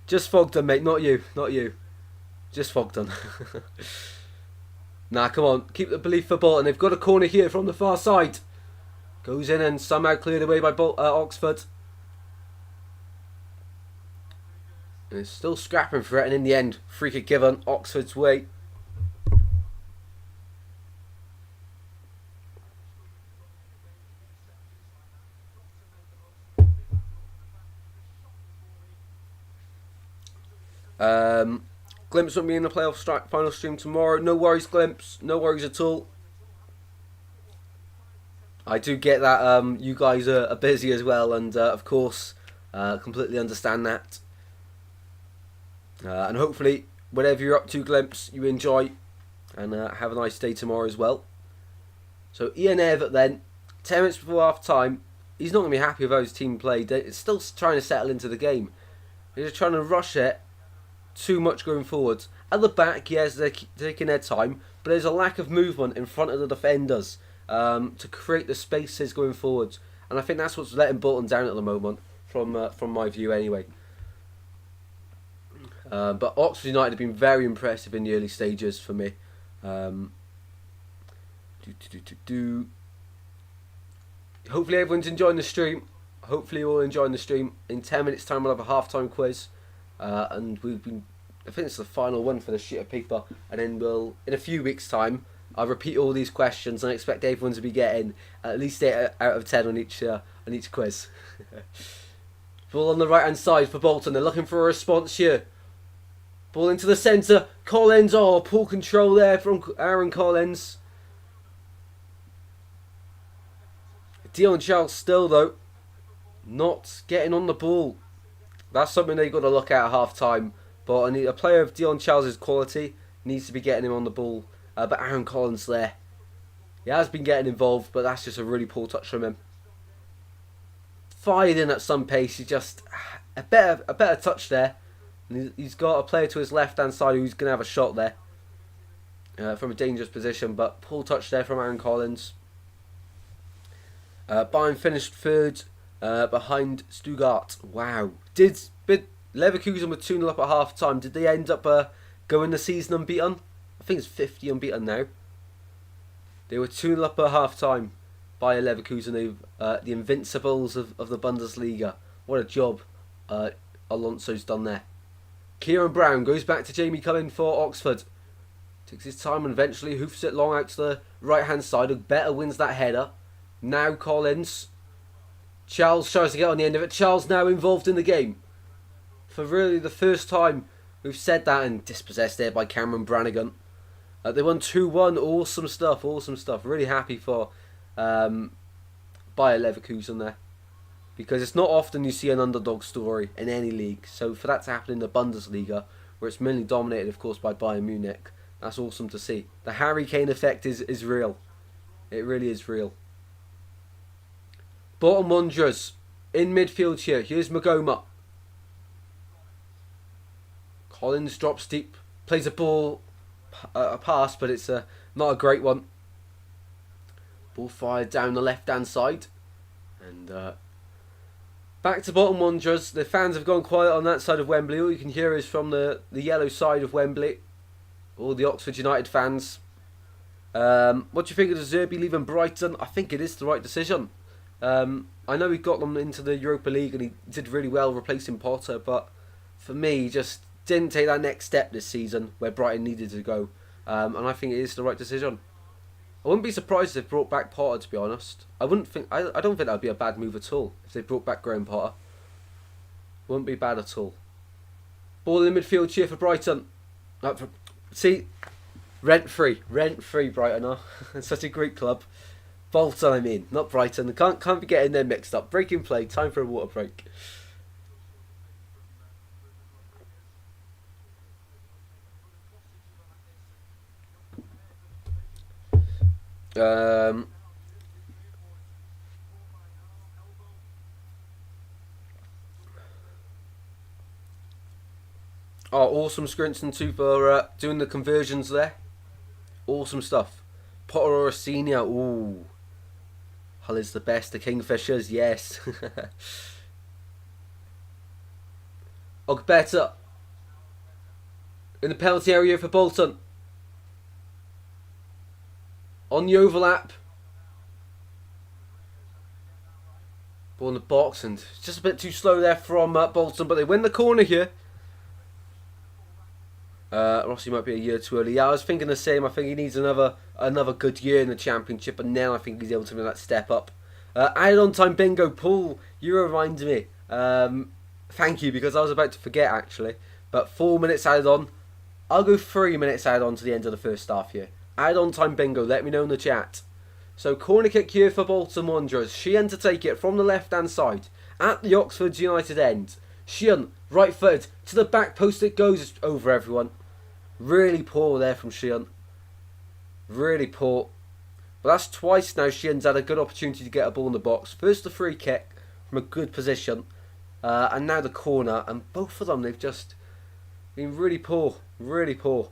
Just Fogden, mate, not you. Just Fogden. Nah, come on, keep the belief for Bolton. They've got a corner here from the far side. Goes in and somehow cleared away by Oxford. And it's still scrapping for it, and in the end, free kick given Oxford's way. Glimpse won't be in the playoff final stream tomorrow. No worries, Glimpse. No worries at all. I do get that you guys are busy as well, and of course Completely understand that. And hopefully, whatever you're up to, Glimpse, you enjoy. And have a nice day tomorrow as well. So Ian Evatt then, 10 minutes before half time, he's not going to be happy with how his team played. It's still trying to settle into the game. They're just trying to rush it too much going forward. At the back, yes, they're taking their time, but there's a lack of movement in front of the defenders to create the spaces going forward. And I think that's what's letting Bolton down at the moment, from my view anyway. But Oxford United have been very impressive in the early stages for me. Hopefully everyone's enjoying the stream. Hopefully you're all enjoying the stream. In 10 minutes time we'll have a half-time quiz. And I think it's the final one for the sheet of paper. And then in a few weeks time, I'll repeat all these questions and I expect everyone to be getting at least 8 out of 10 on each quiz. Ball on the right-hand side for Bolton. They're looking for a response here. Ball into the centre. Collins, poor control there from Aaron Collins. Dion Charles still, though, not getting on the ball. That's something they've got to look at half-time. But a player of Dion Charles' quality needs to be getting him on the ball. But Aaron Collins there, he has been getting involved, but that's just a really poor touch from him. Fired in at some pace. He's just a better touch there. And he's got a player to his left-hand side who's going to have a shot there from a dangerous position. But poor touch there from Aaron Collins. Bayern finished third behind Stuttgart. Wow. Leverkusen were 2-0 up at half-time. Did they end up going the season unbeaten? I think it's 50 unbeaten now. They were 2-0 up at half-time by Leverkusen, the invincibles of the Bundesliga. What a job Alonso's done there. Kieran Brown goes back to Jamie Cullen for Oxford. Takes his time and eventually hoofs it long out to the right-hand side. Better wins that header. Now Collins. Charles tries to get on the end of it. Charles now involved in the game. For really the first time we've said that, and dispossessed there by Cameron Brannigan. They won 2-1. Awesome stuff. Really happy for Bayer Leverkusen there. Because it's not often you see an underdog story in any league. So for that to happen in the Bundesliga, where it's mainly dominated, of course, by Bayern Munich, that's awesome to see. The Harry Kane effect is real. It really is real. Bolton Wanderers in midfield here. Here's Magoma. Collins drops deep. Plays a ball, a pass, but it's not a great one. Ball fired down the left-hand side. And back to Bolton Wanderers. The fans have gone quiet on that side of Wembley. All you can hear is from the yellow side of Wembley. All the Oxford United fans. What do you think of De Zerbi leaving Brighton? I think it is the right decision. I know he got them into the Europa League and he did really well replacing Potter, but for me, he just didn't take that next step this season where Brighton needed to go. And I think it is the right decision. I wouldn't be surprised if they brought back Potter, to be honest. I don't think that would be a bad move at all if they brought back Graham Potter. Wouldn't be bad at all. Ball in the midfield cheer for Brighton. See, rent-free Brighton are. It's such a great club. Bolton, I mean, not Brighton. Can't be getting them mixed up. Breaking play, time for a water break. Awesome Scrinton too for doing the conversions there. Awesome stuff. Potter or a senior? Ooh. Hull is the best. The Kingfishers, yes. Ogbeta in the penalty area for Bolton. On the overlap. Ball in the box, and just a bit too slow there from Bolton, but they win the corner here. Rossi might be a year too early. Yeah, I was thinking the same. I think he needs another good year in the Championship, and now I think he's able to make that step up. Added on time bingo, Paul. You remind me. Thank you, because I was about to forget actually. But 4 minutes added on. I'll go 3 minutes added on to the end of the first half here. Add on time bingo. Let me know in the chat. So corner kick here for Bolton Wanderers. Sheehan to take it from the left hand side. at the Oxford United end. Sheehan, right footed, to the back post it goes. It's over everyone. Really poor there from Sheehan. Really poor. But that's twice now Sheehan's had a good opportunity to get a ball in the box. First the free kick from a good position. And now the corner. And both of them, they've just been really poor. Really poor.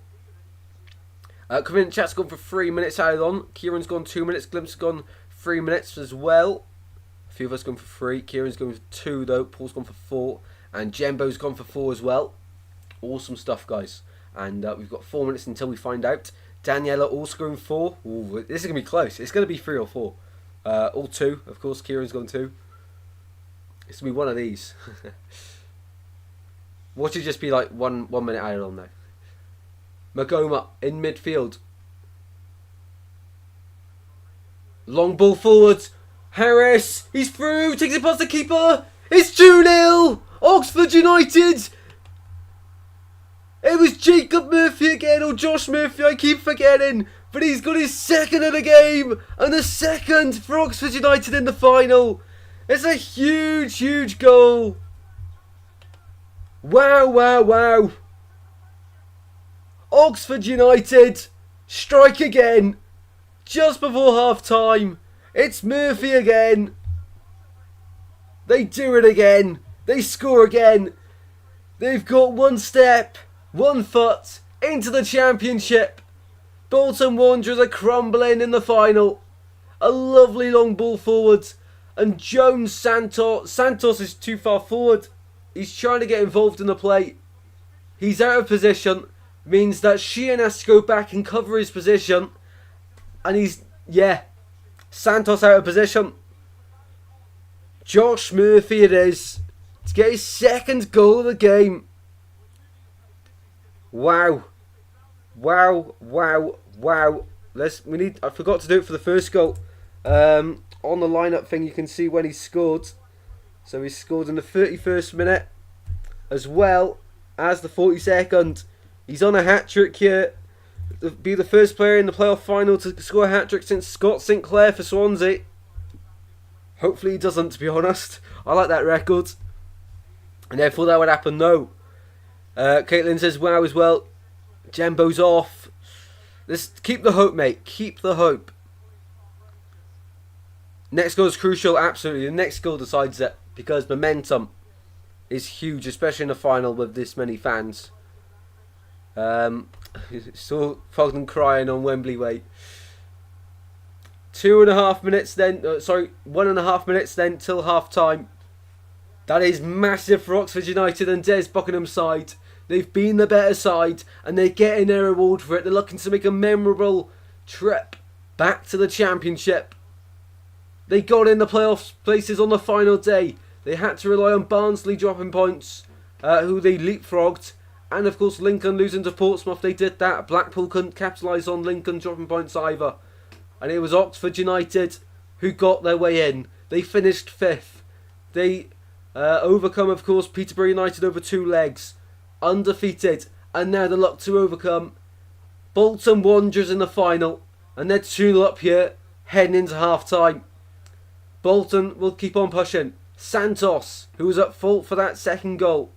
Coming in, chat's gone for 3 minutes added on. Kieran's gone 2 minutes. Glimpse has gone 3 minutes as well. A few of us gone for 3. Kieran's gone for 2 though. Paul's gone for 4. And Jembo's gone for 4 as well. Awesome stuff, guys. And we've got 4 minutes until we find out. Daniela all scoring 4. Ooh, this is going to be close. It's going to be 3 or 4. All 2, of course. Kieran's gone 2. It's going to be one of these. What should just be like 1 minute added on though? Magoma in midfield. Long ball forward. Harris. He's through. Takes it past the keeper. It's 2-0. Oxford United. It was Jacob Murphy again, or Josh Murphy, I keep forgetting. But he's got his second of the game. And the second for Oxford United in the final. It's a huge, huge goal. Wow, wow, wow. Oxford United strike again. Just before half time. It's Murphy again. They do it again. They score again. They've got 1 step, 1 foot into the championship. Bolton Wanderers are crumbling in the final. A lovely long ball forward. And Jones Santos is too far forward. He's trying to get involved in the play. He's out of position. Means that Sheehan has to go back and cover his position. And Santos out of position. Josh Murphy it is. To get his second goal of the game. Wow. Wow, wow, wow. I forgot to do it for the first goal. On the lineup thing you can see when he scored. So he scored in the 31st minute. As well as the 42nd. He's on a hat-trick here. Be the first player in the playoff final to score a hat-trick since Scott Sinclair for Swansea. Hopefully he doesn't, to be honest. I like that record. And therefore that would happen, no. Caitlin says wow as well. Jembo's off. Let's keep the hope, mate. Keep the hope. Next goal is crucial, absolutely. The next goal decides it. Because momentum is huge, especially in the final with this many fans. Saw Fogden crying on Wembley Way. 1.5 minutes then. 1.5 minutes then till half time. That is massive for Oxford United and Des Buckingham's side. They've been the better side and they're getting their reward for it. They're looking to make a memorable trip back to the championship. They got in the playoff places on the final day. They had to rely on Barnsley dropping points, who they leapfrogged. And of course Lincoln losing to Portsmouth, they did that. Blackpool couldn't capitalise on Lincoln dropping points either. And it was Oxford United who got their way in. They finished 5th. They overcome, of course, Peterborough United over 2 legs. Undefeated. And now they're luck to overcome Bolton Wanderers in the final. And they're 2-0 up here, heading into half time. Bolton will keep on pushing. Santos, who was at fault for that second goal,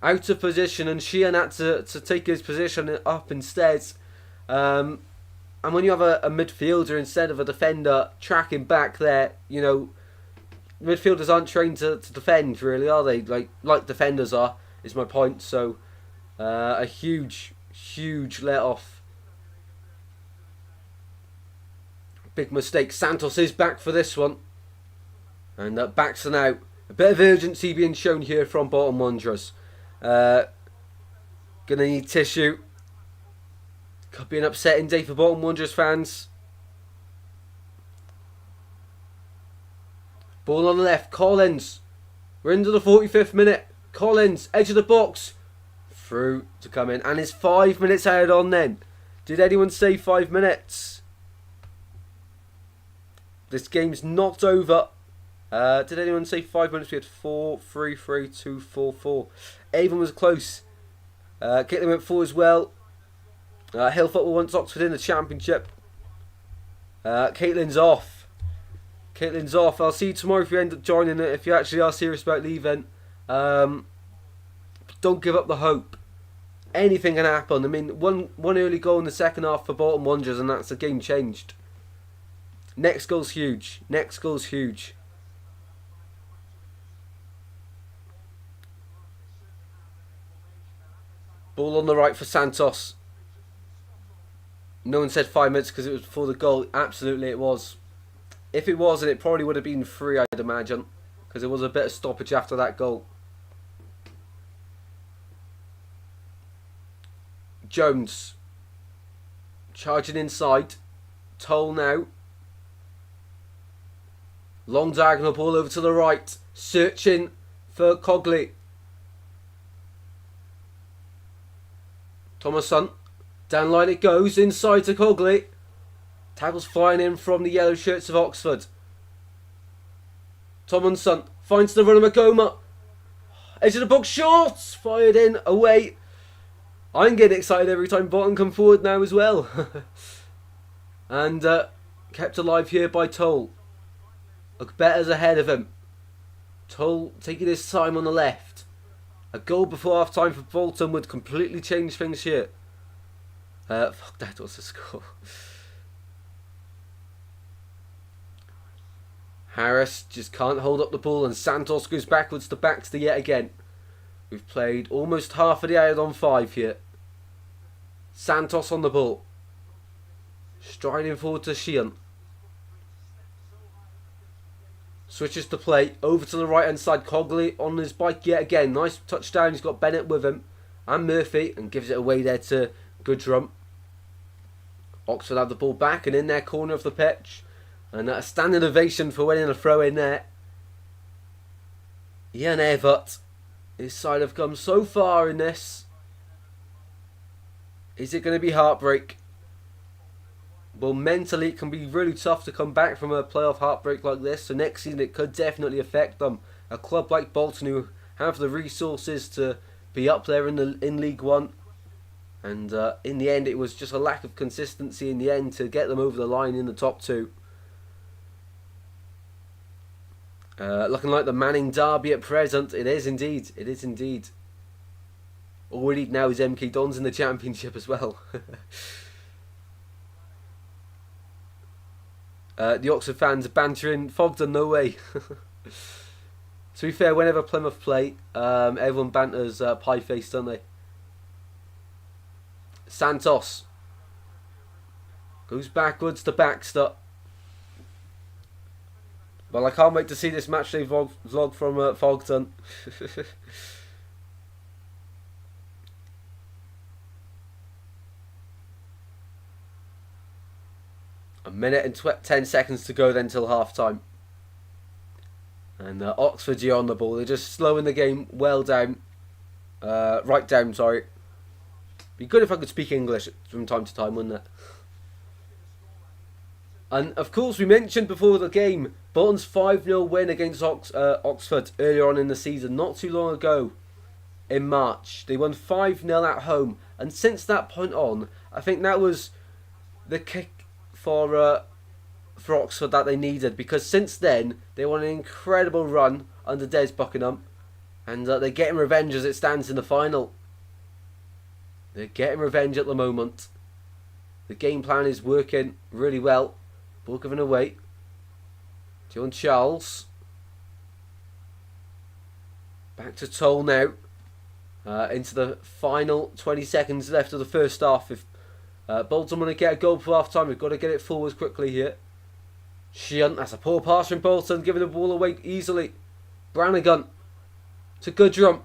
out of position, and Sheehan had to take his position up instead. And when you have a midfielder instead of a defender tracking back there, you know, midfielders aren't trained to defend, really, are they? Like defenders are, is my point. So, a huge let off. Big mistake. Santos is back for this one. And backs are now. A bit of urgency being shown here from Bolton Wanderers. Gonna need tissue. Could be an upsetting day for Bolton Wanderers fans. Ball on the left. Collins. We're into the 45th minute. Collins, edge of the box. Through to come in. And it's 5 minutes added on then. Did anyone say 5 minutes? This game's not over. Did anyone say 5 minutes? We had 4, 3, 3, 2, 4, 4. Avon was close. Caitlin went 4 as well. Hill Football wants Oxford in the championship. Caitlin's off. Caitlin's off. I'll see you tomorrow if you end up joining it, if you actually are serious about leaving. Don't give up the hope. Anything can happen. I mean, one early goal in the second half for Bolton Wanderers and that's the game changed. Next goal's huge. Next goal's huge. Ball on the right for Santos. No one said 5 minutes because it was before the goal. Absolutely it was. If it wasn't, it probably would have been 3, I'd imagine. Because there was a bit of stoppage after that goal. Jones. Charging inside. Toll now. Long diagonal ball over to the right. Searching for Cogley. Thomason. Down line it goes. Inside to Cogley. Tackles flying in from the yellow shirts of Oxford. Tomlinson finds the runner Magoma. Edge of the box, short! Fired in, away. I'm getting excited every time Bolton come forward now as well. And kept alive here by Toll. Better's ahead of him. Toll taking his time on the left. A goal before half time for Bolton would completely change things here. Fuck, that was a score. Harris just can't hold up the ball and Santos goes backwards to Baxter yet again. We've played almost half of the hour on 5 here. Santos on the ball. Striding forward to Sheehan. Switches to play over to the right hand side. Cogley on his bike yet again. Nice touchdown. He's got Bennett with him and Murphy and gives it away there to Goodrum. Oxford have the ball back and in their corner of the pitch. And a standing ovation for winning a throw in there. Ian Everett. His side have come so far in this. Is it going to be heartbreak? Well, mentally it can be really tough to come back from a playoff heartbreak like this. So next season it could definitely affect them. A club like Bolton who have the resources to be up there in League One. And in the end it was just a lack of consistency in the end to get them over the line in the top 2. Looking like the Manning derby at present. It is indeed. It is indeed. All we need now is MK Dons in the championship as well. The Oxford fans are bantering Fogden, no way. To be fair, whenever Plymouth play, everyone banters Pie-Face, don't they? Santos. Goes backwards to Baxter. Well, I can't wait to see this matchday vlog from Fogden. A minute and 10 seconds to go then till half time. And Oxford are on the ball. They're just slowing the game well down. Right down, sorry. Be good if I could speak English from time to time, wouldn't it? And of course, we mentioned before the game, Bolton's 5-0 win against Oxford earlier on in the season, not too long ago in March. They won 5-0 at home. And since that point on, I think that was the kick for Oxford that they needed. Because since then, they won an incredible run under Des Buckingham. And they're getting revenge as it stands in the final. They're getting revenge at the moment. The game plan is working really well. Ball given away. John Charles. Back to Toll now. Into the final 20 seconds left of the first half. If Bolton want to get a goal for half time, we've got to get it forward quickly here. Sheehan, that's a poor pass from Bolton, giving the ball away easily. Brannigan to Goodrum.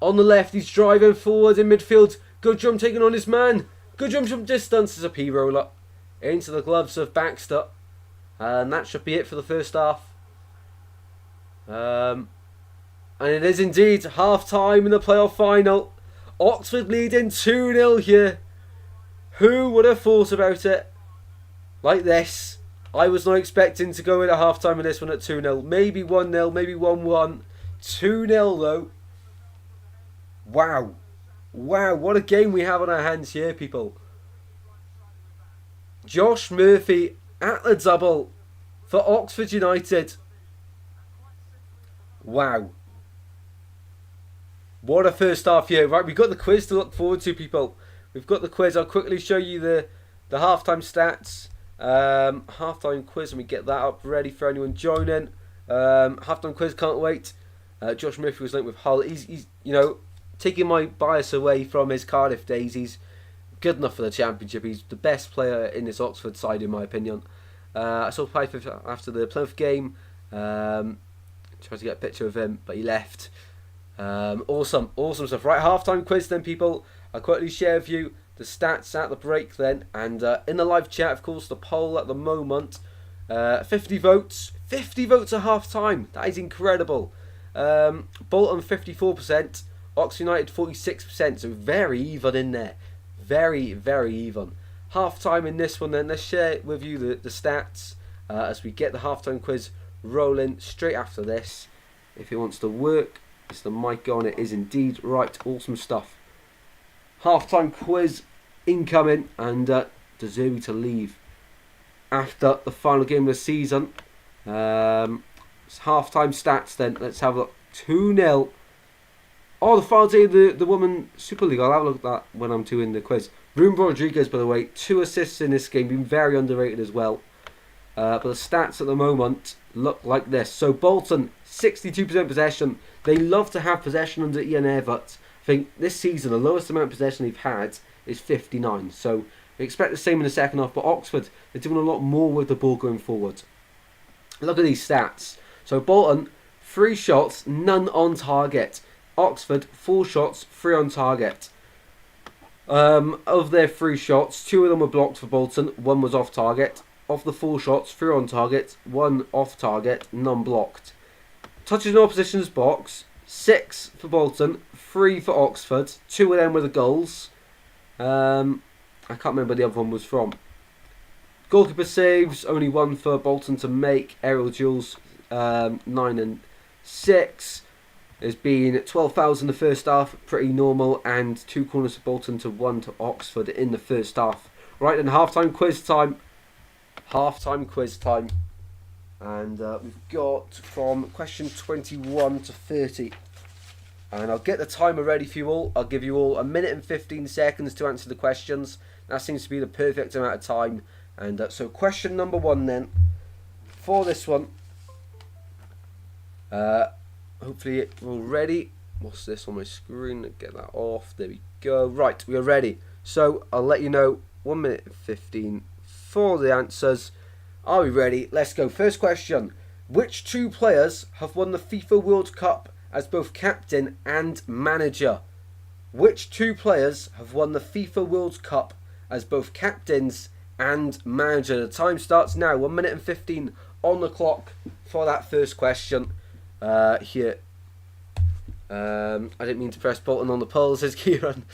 On the left, he's driving forward in midfield. Goodrum taking on his man. Goodrum from distance is a P-roller. Into the gloves of Baxter. And that should be it for the first half. And it is indeed half-time in the playoff final. Oxford leading 2-0 here. Who would have thought about it like this? I was not expecting to go in at half-time in this one at 2-0. Maybe 1-0, maybe 1-1. 2-0 though. Wow. Wow, what a game we have on our hands here, people. Josh Murphy at the double. for Oxford United. Wow. What a first half year. Right, we've got the quiz to look forward to, people. We've got the quiz. I'll quickly show you the halftime stats. Halftime quiz, and we get that up ready for anyone joining. Halftime quiz, can't wait. Josh Murphy was linked with Hull. He's taking my bias away from his Cardiff days. He's good enough for the Championship. He's the best player in this Oxford side, in my opinion. I saw Piper after the Plymouth game. Tried to get a picture of him, but he left. Awesome stuff. Right, halftime quiz then, people. I'll quickly share with you the stats at the break then, and in the live chat, of course, the poll at the moment, 50 votes at half time. That is incredible. Bolton 54%, Oxford United 46%, so very even in there, very even. Half time in this one then. Let's share with you the stats as we get the halftime quiz rolling straight after this. If it wants to work, is the mic on? It is indeed. Right, awesome stuff. Halftime quiz incoming, and deserving to leave after the final game of the season. Halftime stats then. Let's have a look. 2-0. Oh, the final day of the Women Super League. I'll have a look at that when I'm doing the quiz. Room Rodriguez, by the way, 2 assists in this game, been very underrated as well. But the stats at the moment look like this. So Bolton, 62% possession. They love to have possession under Ian Everett. I think this season the lowest amount of possession they've had is 59. So we expect the same in the second half. But Oxford, they're doing a lot more with the ball going forward. Look at these stats. So Bolton, 3 shots, none on target. Oxford, 4 shots, 3 on target. Of their 3 shots, 2 of them were blocked for Bolton, 1 was off target. Of the 4 shots, 3 on target, 1 off target, none blocked. Touches in opposition's box, 6 for Bolton, 3 for Oxford. 2 of them were the goals. I can't remember where the other one was from. Goalkeeper saves, only 1 for Bolton to make. Aerial duels, 9 and 6. There's been 12 fouls in the first half, pretty normal, and 2 corners for Bolton to 1 to Oxford in the first half. Right, then halftime quiz time. And we've got from question 21 to 30. And I'll get the timer ready for you all. I'll give you all 1 minute and 15 seconds to answer the questions. That seems to be the perfect amount of time. And so question number 1 then. For this one. Hopefully we're all ready. What's this on my screen? Get that off. There we go. Right, we are ready. So I'll let you know 1 minute and 15 for the answers. Are we ready? Let's go. First question. Which 2 players have won the FIFA World Cup as both captain and manager? Which 2 players have won the FIFA World Cup as both captains and manager? The time starts now. 1 minute and 15 on the clock for that first question. Here. I didn't mean to press Bolton on the poll, says Kieran.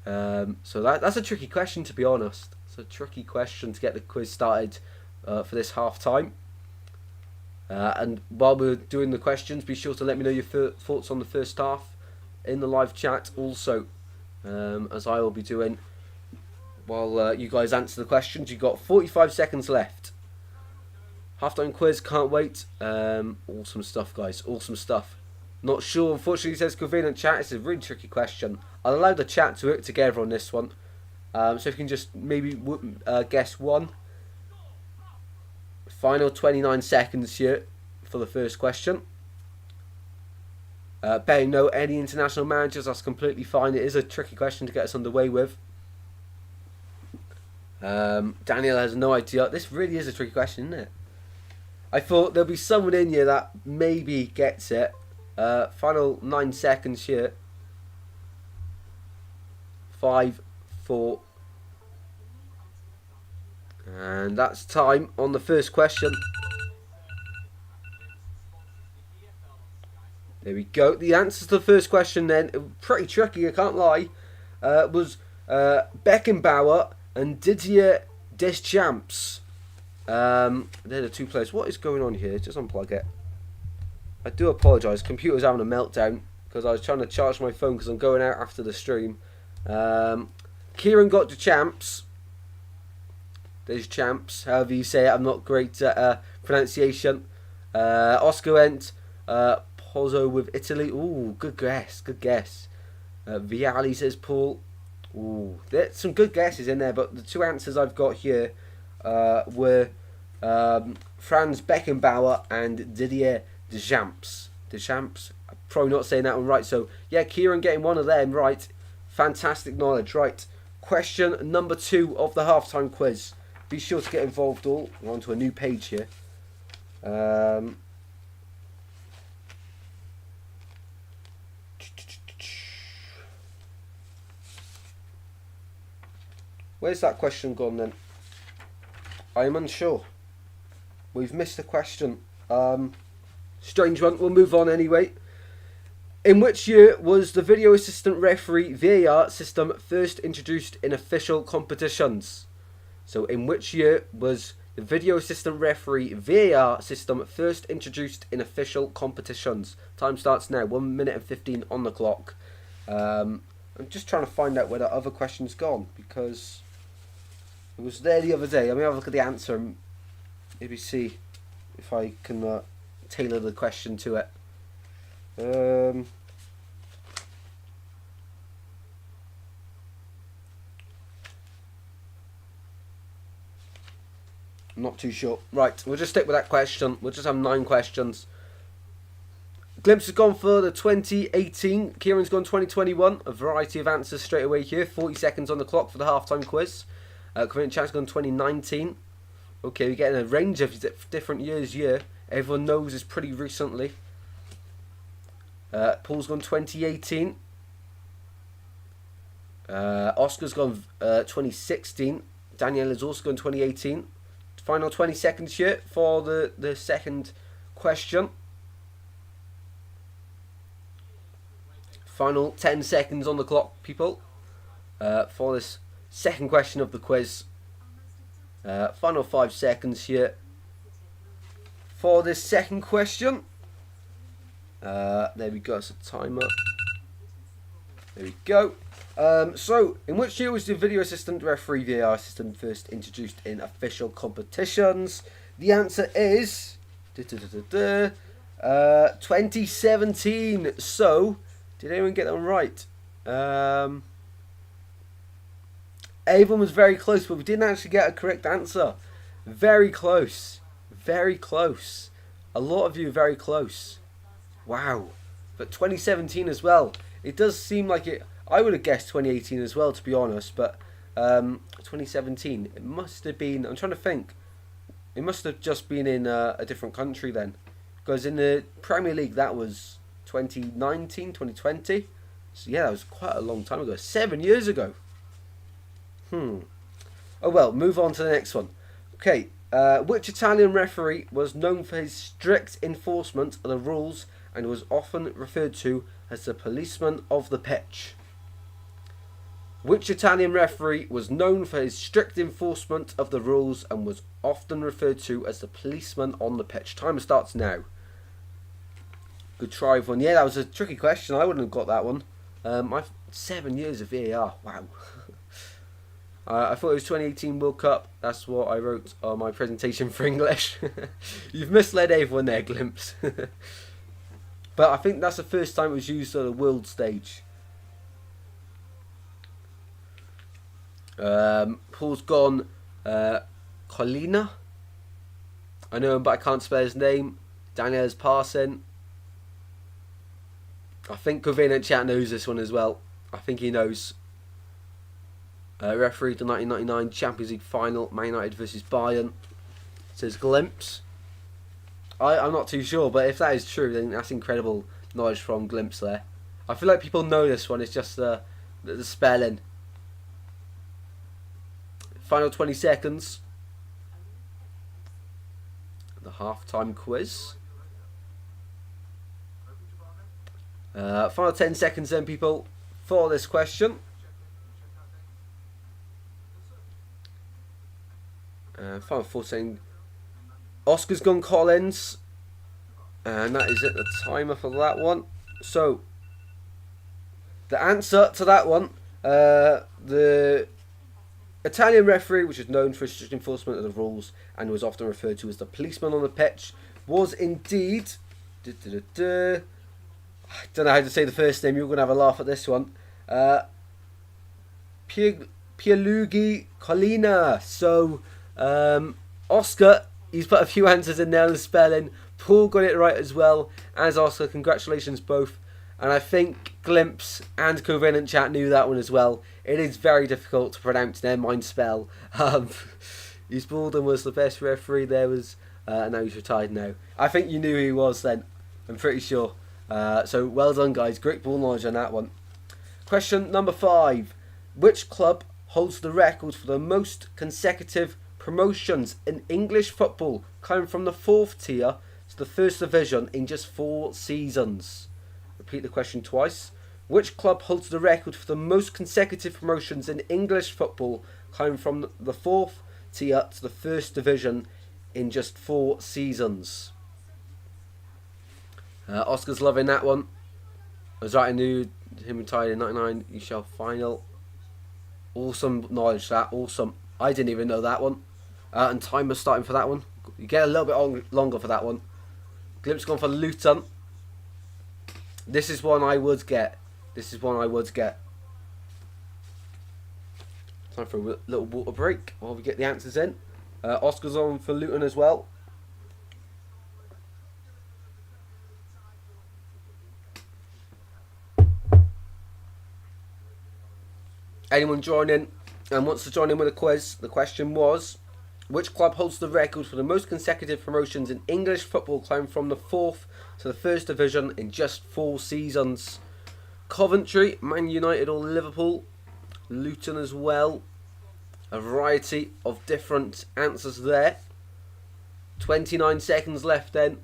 So that's a tricky question, to be honest. It's a tricky question to get the quiz started for this half time. And while we're doing the questions, be sure to let me know your thoughts on the first half in the live chat also, as I will be doing while you guys answer the questions. You've got 45 seconds left. Halftime quiz, can't wait. Awesome stuff, guys. Awesome stuff. Not sure, unfortunately, it says convenient chat. It's a really tricky question. I'll allow the chat to work together on this one. So if you can just maybe guess one. Final 29 seconds here for the first question. Better know any international managers, that's completely fine. It is a tricky question to get us underway with. Daniel has no idea. This really is a tricky question, isn't it? I thought there'll be someone in here that maybe gets it. Final 9 seconds here. 5, 4. And that's time on the first question. There we go. The answer to the first question then, pretty tricky, I can't lie, was Beckenbauer and Didier Deschamps. They're the 2 players. What is going on here? Just unplug it. I do apologise. Computer's having a meltdown because I was trying to charge my phone because I'm going out after the stream. Kieran got Deschamps. Deschamps, however you say it. I'm not great at pronunciation. Oscar went Pozzo with Italy. Ooh, good guess, good guess. Vialli says Paul. Ooh, there's some good guesses in there, but the two answers I've got here were Franz Beckenbauer and Didier Deschamps. Deschamps, I'm probably not saying that one right. So yeah, Kieran getting one of them right. Fantastic knowledge. Right, question number 2 of the halftime quiz. Be sure to get involved all. We're on to a new page here. Where's that question gone then? I am unsure. We've missed a question. Strange one. We'll move on anyway. In which year was the video assistant referee VAR system first introduced in official competitions? So in which year was the video assistant referee VAR system first introduced in official competitions? Time starts now. 1 minute and 15 on the clock. I'm just trying to find out where that other question's gone, because it was there the other day. Let me have a look at the answer and maybe see if I can tailor the question to it. I'm not too sure. Right, we'll just stick with that question. We'll just have 9 questions. Glimpse has gone for the 2018. Kieran's gone 2021. A variety of answers straight away here. 40 seconds on the clock for the halftime quiz. Corinne Chad's gone 2019. Okay, we're getting a range of different years here. Everyone knows it's pretty recently. Paul's gone 2018. Oscar's gone 2016. Danielle has also gone 2018. Final 20 seconds here for the second question. Final 10 seconds on the clock, people, for this second question of the quiz. Final 5 seconds here for this second question. There we go, it's a timer. There we go. So, in which year was the video assistant referee VAR system first introduced in official competitions? The answer is 2017. So, did anyone get that one right? Everyone was very close, but we didn't actually get a correct answer. Very close. Very close. A lot of you are very close. Wow. But 2017 as well. It does seem like it. I would have guessed 2018 as well, to be honest. But 2017. It must have been. I'm trying to think. It must have just been in a different country then. Because in the Premier League, that was 2019, 2020. So yeah, that was quite a long time ago. 7 years ago. Oh well, move on to the next one. Okay, which Italian referee was known for his strict enforcement of the rules and was often referred to as the policeman of the pitch? Which Italian referee was known for his strict enforcement of the rules and was often referred to as the policeman on the pitch? Timer starts now. Good try, everyone. Yeah, that was a tricky question. I wouldn't have got that one. 7 years of VAR. Wow. I thought it was 2018 World Cup. That's what I wrote on my presentation for English. You've misled everyone there, Glimpse. But I think that's the first time it was used on a world stage. Paul's gone Colina. I know him, but I can't spell his name. Daniel's passing. I think Covenant Chat knows this one as well. I think he knows. Referee the 1999 Champions League final, Man United versus Bayern. Says Glimpse. I'm not too sure, but if that is true, then that's incredible knowledge from Glimpse there. I feel like people know this one. It's just the spelling. Final 20 seconds. The halftime quiz. Final 10 seconds then, people, for this question. Final 14. Oscar's gone Collins. And that is it, the timer for that one. So, the answer to that one, the Italian referee, which is known for his strict enforcement of the rules and was often referred to as the policeman on the pitch, was indeed... I don't know how to say the first name. You're going to have a laugh at this one. Pierluigi Collina. So, Oscar, he's put a few answers in there on the spelling. Paul got it right as well as Oscar. Congratulations both. And I think Glimpse and Covenant Chat knew that one as well. It is very difficult to pronounce their mind spell. Hughes Bolton was the best referee there was, and now he's retired now. I think you knew who he was then. I'm pretty sure. So well done, guys. Great ball knowledge on that one. Question number 5. Which club holds the record for the most consecutive promotions in English football, climbing from the 4th tier to the 1st division in just 4 seasons? Repeat the question twice. Which club holds the record for the most consecutive promotions in English football, climbing from the 4th tier to the 1st division in just 4 seasons? Oscar's loving that one. I was right, I knew him retired in 99. You shall final. Awesome knowledge, that. Awesome. I didn't even know that one. And timer starting for that one. You get a little bit longer for that one. Glimpse gone for Luton. This is one I would get. Time for a little water break while we get the answers in. Oscar's on for Luton as well. Anyone joining and wants to join in with a quiz? The question was, which club holds the record for the most consecutive promotions in English football, climbing from the 4th to the 1st division in just 4 seasons? Coventry, Man United or Liverpool? Luton as well. A variety of different answers there. 29 seconds left then.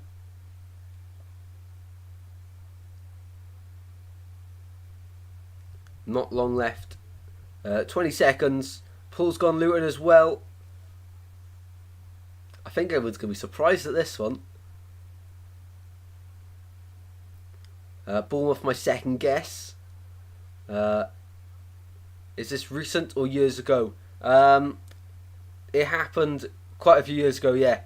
Not long left. 20 seconds. Paul's gone Luton as well. I think everyone's going to be surprised at this one. Bournemouth, my second guess. Is this recent or years ago? It happened quite a few years ago, yeah.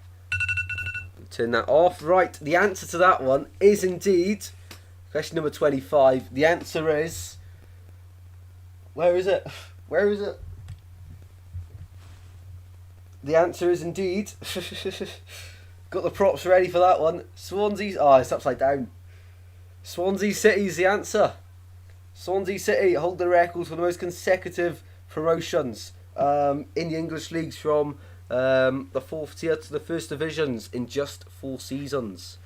Turn that off. Right, the answer to that one is indeed question number 25. The answer is... Where is it? The answer is indeed... Got the props ready for that one. Swansea's... Oh, it's upside down. Swansea City's the answer. Swansea City hold the record for the most consecutive promotions in the English leagues from the 4th tier to the 1st divisions in just 4 seasons.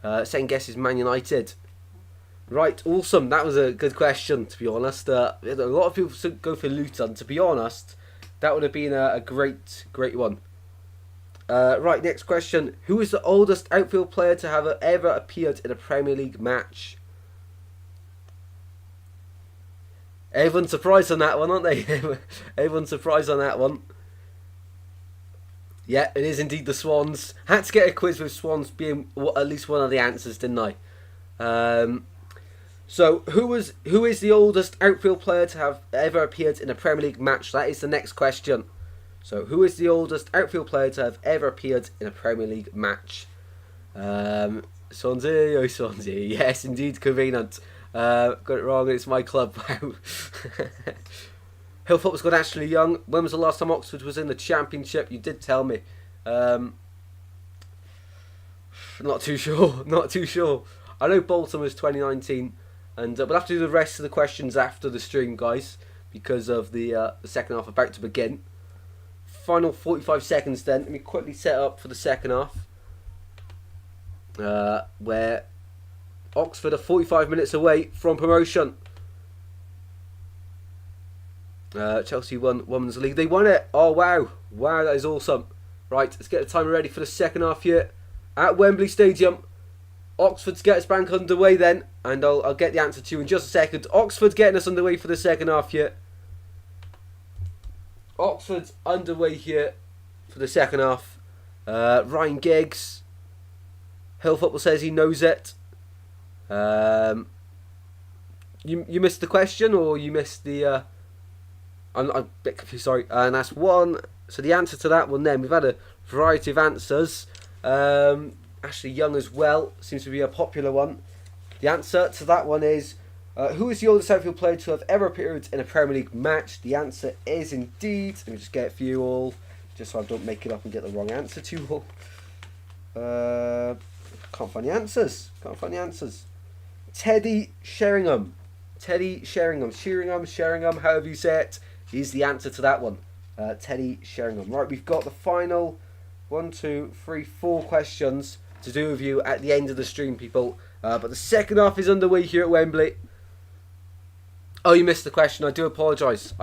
Second guess is Man United. Right, awesome. That was a good question, to be honest. A lot of people go for Luton. To be honest, that would have been a great one. Right, next question. Who is the oldest outfield player to have ever appeared in a Premier League match? Everyone's surprised on that one, aren't they? Everyone's surprised on that one. Yeah, it is indeed the Swans. Had to get a quiz with Swans being at least one of the answers, didn't I? So, who is the oldest outfield player to have ever appeared in a Premier League match? That is the next question. So, who is the oldest outfield player to have ever appeared in a Premier League match? Swansea. Yes, indeed, convenient. Got it wrong, it's my club. Hill Football's got Ashley Young. When was the last time Oxford was in the Championship? You did tell me. Not too sure. I know Bolton was 2019. And we'll have to do the rest of the questions after the stream, guys, because of the second half about to begin. Final 45 seconds then. Let me quickly set up for the second half. Where Oxford are 45 minutes away from promotion. Chelsea won Women's League. They won it. Oh, wow. Wow, that is awesome. Right, let's get the timer ready for the second half here at Wembley Stadium. Oxford's get us back underway then, and I'll get the answer to you in just a second. Oxford's getting us underway for the second half here. Oxford's underway here for the second half. Ryan Giggs. Hill Football says he knows it. You missed the question, or you missed the... I'm a bit confused, sorry. And that's one. So the answer to that one then, we've had a variety of answers. Ashley Young as well, seems to be a popular one. The answer to that one is, who is the oldest outfield player to have ever appeared in a Premier League match? The answer is indeed, let me just get it for you all, just so I don't make it up and get the wrong answer to you all. Can't find the answers. Teddy Sheringham. Sheringham, however you say it, is the answer to that one. Teddy Sheringham. Right, we've got the final 1, 2, 3, 4 questions to do with you at the end of the stream, people. But the second half is underway here at Wembley. Oh, you missed the question. I do apologise.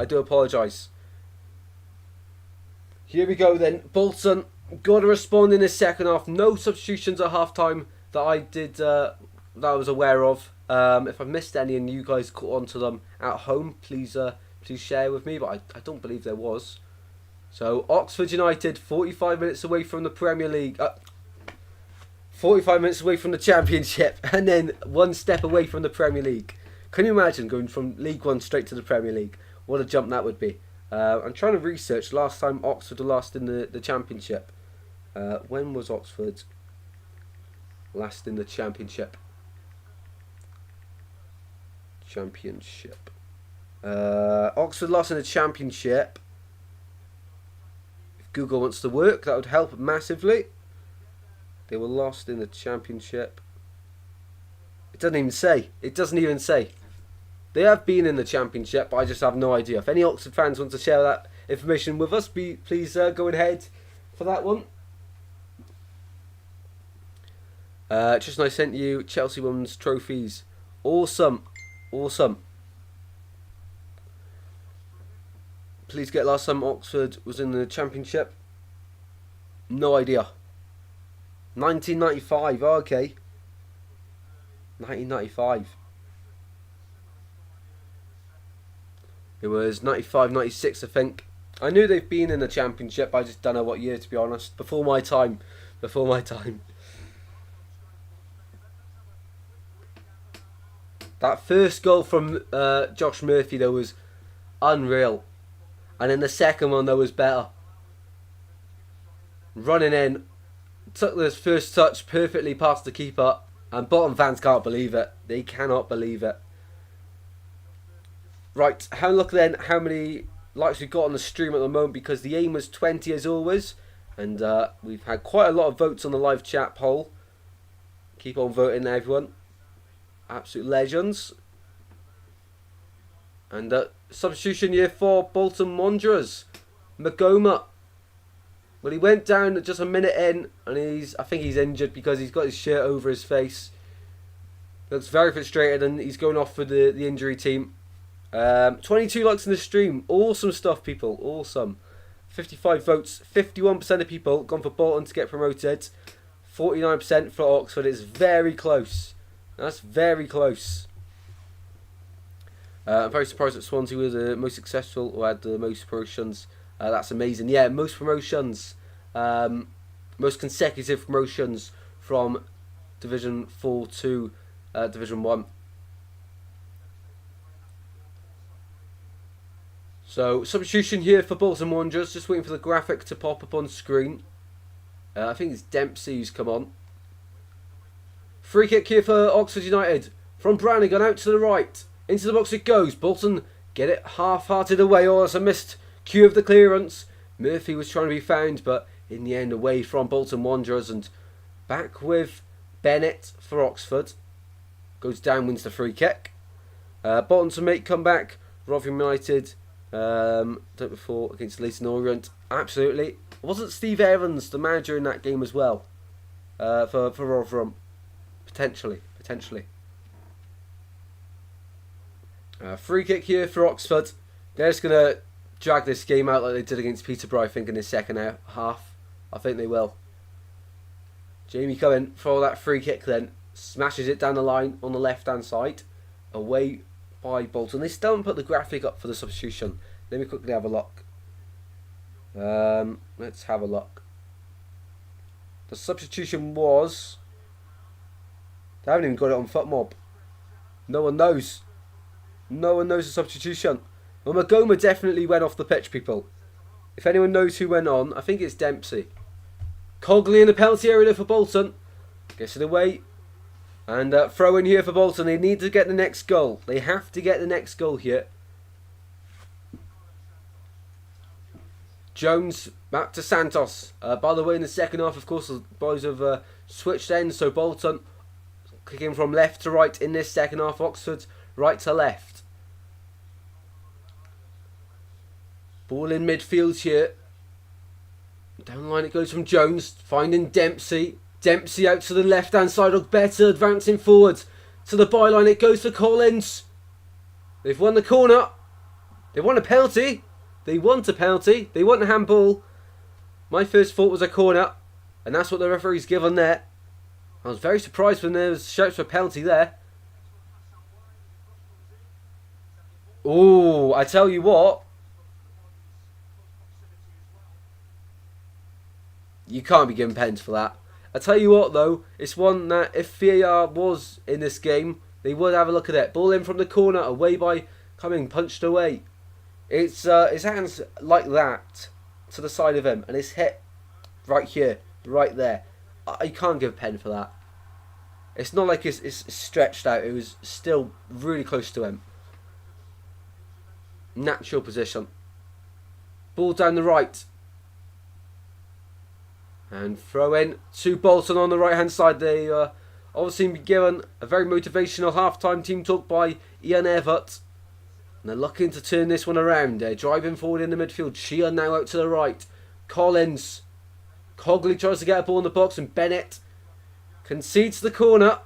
Here we go then. Bolton got to respond in the second half. No substitutions at half time that I was aware of. If I missed any and you guys caught on to them at home, please share with me. But I don't believe there was. So Oxford United, 45 minutes away from the Premier League. 45 minutes away from the Championship, and then one step away from the Premier League. Can you imagine going from League One straight to the Premier League? What a jump that would be. I'm trying to research last time Oxford were last in the Championship. When was Oxford last in the Championship? Oxford lost in the Championship. If Google wants to work, that would help massively. They were lost in the Championship. It doesn't even say. They have been in the Championship, but I just have no idea. If any Oxford fans want to share that information with us, please go ahead for that one. Just I sent you Chelsea Women's trophies. Awesome. Please get last time Oxford was in the Championship. No idea. 1995, okay. 1995. It was 95, 96, I think. I knew they've been in the Championship, but I just don't know what year, to be honest. Before my time. That first goal from Josh Murphy, though, was unreal. And then the second one, though, was better. Running in. Took this first touch perfectly past the keeper, and Bolton fans can't believe it. They cannot believe it. Right, have a look then how many likes we've got on the stream at the moment, because the aim was 20 as always, and we've had quite a lot of votes on the live chat poll. Keep on voting, everyone. Absolute legends. And substitution year for Bolton Wanderers, Magoma. Well, he went down just a minute in, and I think he's injured because he's got his shirt over his face. Looks very frustrated, and he's going off for the injury team. 22 likes in the stream. Awesome stuff, people. Awesome. 55 votes. 51% of people gone for Bolton to get promoted. 49% for Oxford. It's very close. That's very close. I'm very surprised that Swansea was the most successful or had the most promotions. That's amazing. Yeah, most promotions, most consecutive promotions from Division 4 to Division 1. So, substitution here for Bolton Wanderers. Just waiting for the graphic to pop up on screen. I think it's Dempsey who's come on. Free kick here for Oxford United. From Brannigan out to the right. Into the box it goes. Bolton get it half-hearted away. Oh, it's a missed cue of the clearance. Murphy was trying to be found, but in the end away from Bolton Wanderers, and back with Bennett for Oxford. Goes down, wins the free kick. Bolton to make comeback. Rotherham United before against Leyton Orient. Absolutely. Wasn't Steve Evans the manager in that game as well? For Rotherham. Potentially. Free kick here for Oxford. They're just going to drag this game out like they did against Peterborough, I think, in the second half. I think they will. Jamie coming for that free kick then. Smashes it down the line on the left-hand side. Away by Bolton. They still haven't put the graphic up for the substitution. Let me quickly have a look. Let's have a look. The substitution was... They haven't even got it on FootMob. No one knows. No one knows the substitution. Well, Magoma definitely went off the pitch, people. If anyone knows who went on, I think it's Dempsey. Cogley in the penalty area for Bolton. Gets it away. And throw in here for Bolton. They need to get the next goal. They have to get the next goal here. Jones back to Santos. By the way, in the second half, of course, the boys have switched ends. So Bolton kicking from left to right in this second half. Oxford right to left. Ball in midfield here. Down the line it goes from Jones. Finding Dempsey. Dempsey out to the left-hand side of better. Advancing forward to the byline. It goes for Collins. They've won the corner. They won a penalty. They want a penalty. They want a handball. My first thought was a corner. And that's what the referee's given there. I was very surprised when there was shouts for penalty there. Oh, I tell you what. You can't be given pens for that. I tell you what though, it's one that if VAR was in this game, they would have a look at it. Ball in from the corner, away by Cumming, punched away. It's his hands like that to the side of him, and it's hit right here, right there. You can't give a pen for that. It's not like it's stretched out. It was still really close to him. Natural position. Ball down the right. And throw in to Bolton on the right hand side. They obviously been given a very motivational half-time team talk by Ian Everett. And they're looking to turn this one around. They're driving forward in the midfield. Sheehan now out to the right. Collins. Cogley tries to get a ball in the box, and Bennett concedes the corner.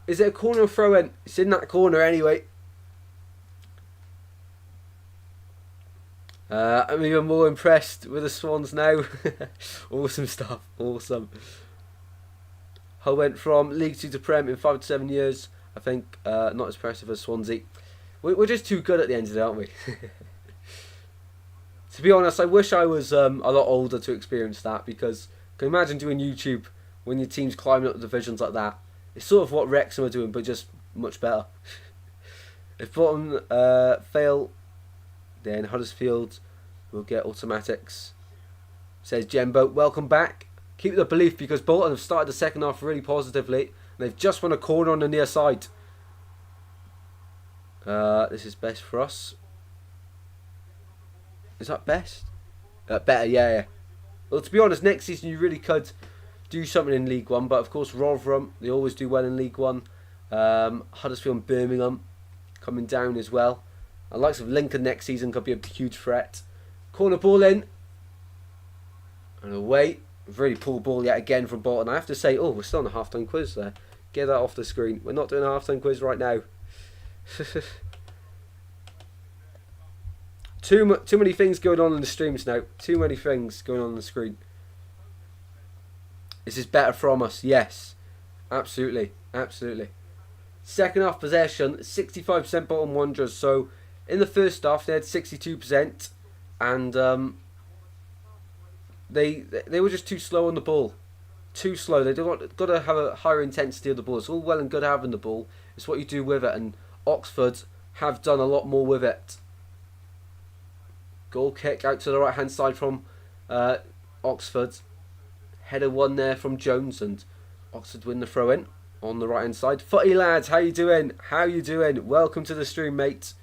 Is it a corner or throw in? It's in that corner anyway. I'm even more impressed with the Swans now. Awesome stuff. Awesome. Hull went from League 2 to Prem in 5 to 7 years. I think not as impressive as Swansea. We're just too good at the end of it, aren't we? To be honest, I wish I was a lot older to experience that, because can you imagine doing YouTube when your team's climbing up the divisions like that? It's sort of what Wrexham are doing, but just much better. If Bolton fail, then Huddersfield will get automatics. Says Jembo, welcome back. Keep the belief, because Bolton have started the second half really positively. And they've just won a corner on the near side. This is best for us. Is that best? Better, yeah. Well, to be honest, next season you really could do something in League 1. But of course, Rotherham, they always do well in League 1. Huddersfield and Birmingham coming down as well. The likes of Lincoln next season could be a huge threat. Corner ball in. And away. Really poor ball yet again from Bolton. I have to say, oh, we're still on a half-time quiz there. Get that off the screen. We're not doing a half-time quiz right now. Too many things going on in the streams now. Too many things going on the screen. This is better from us. Yes. Absolutely. Absolutely. Second half possession, 65% Bolton Wanderers. So in the first half they had 62%, and they were just too slow on the ball. Too slow. They've got to have a higher intensity of the ball. It's all well and good having the ball. It's what you do with it, and Oxford have done a lot more with it. Goal kick out to the right hand side from Oxford. Header one there from Jones, and Oxford win the throw in on the right hand side. Footy lads, how you doing? How you doing? Welcome to the stream, mate.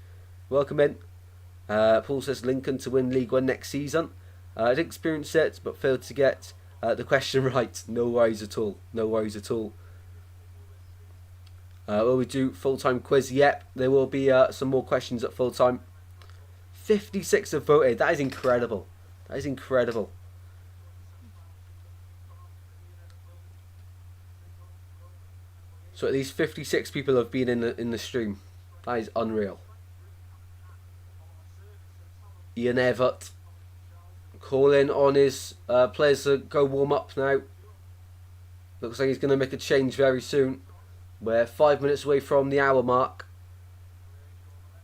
Welcome in. Paul says Lincoln to win League 1 next season. I did experience it, but failed to get the question right. No worries at all. No worries at all. Will we do full-time quiz? Yep, there will be some more questions at full-time. 56 have voted. That is incredible. That is incredible. So at least 56 people have been in the stream. That is unreal. Ian Everett calling on his players to go warm up now. Looks like he's going to make a change very soon. We're 5 minutes away from the hour mark.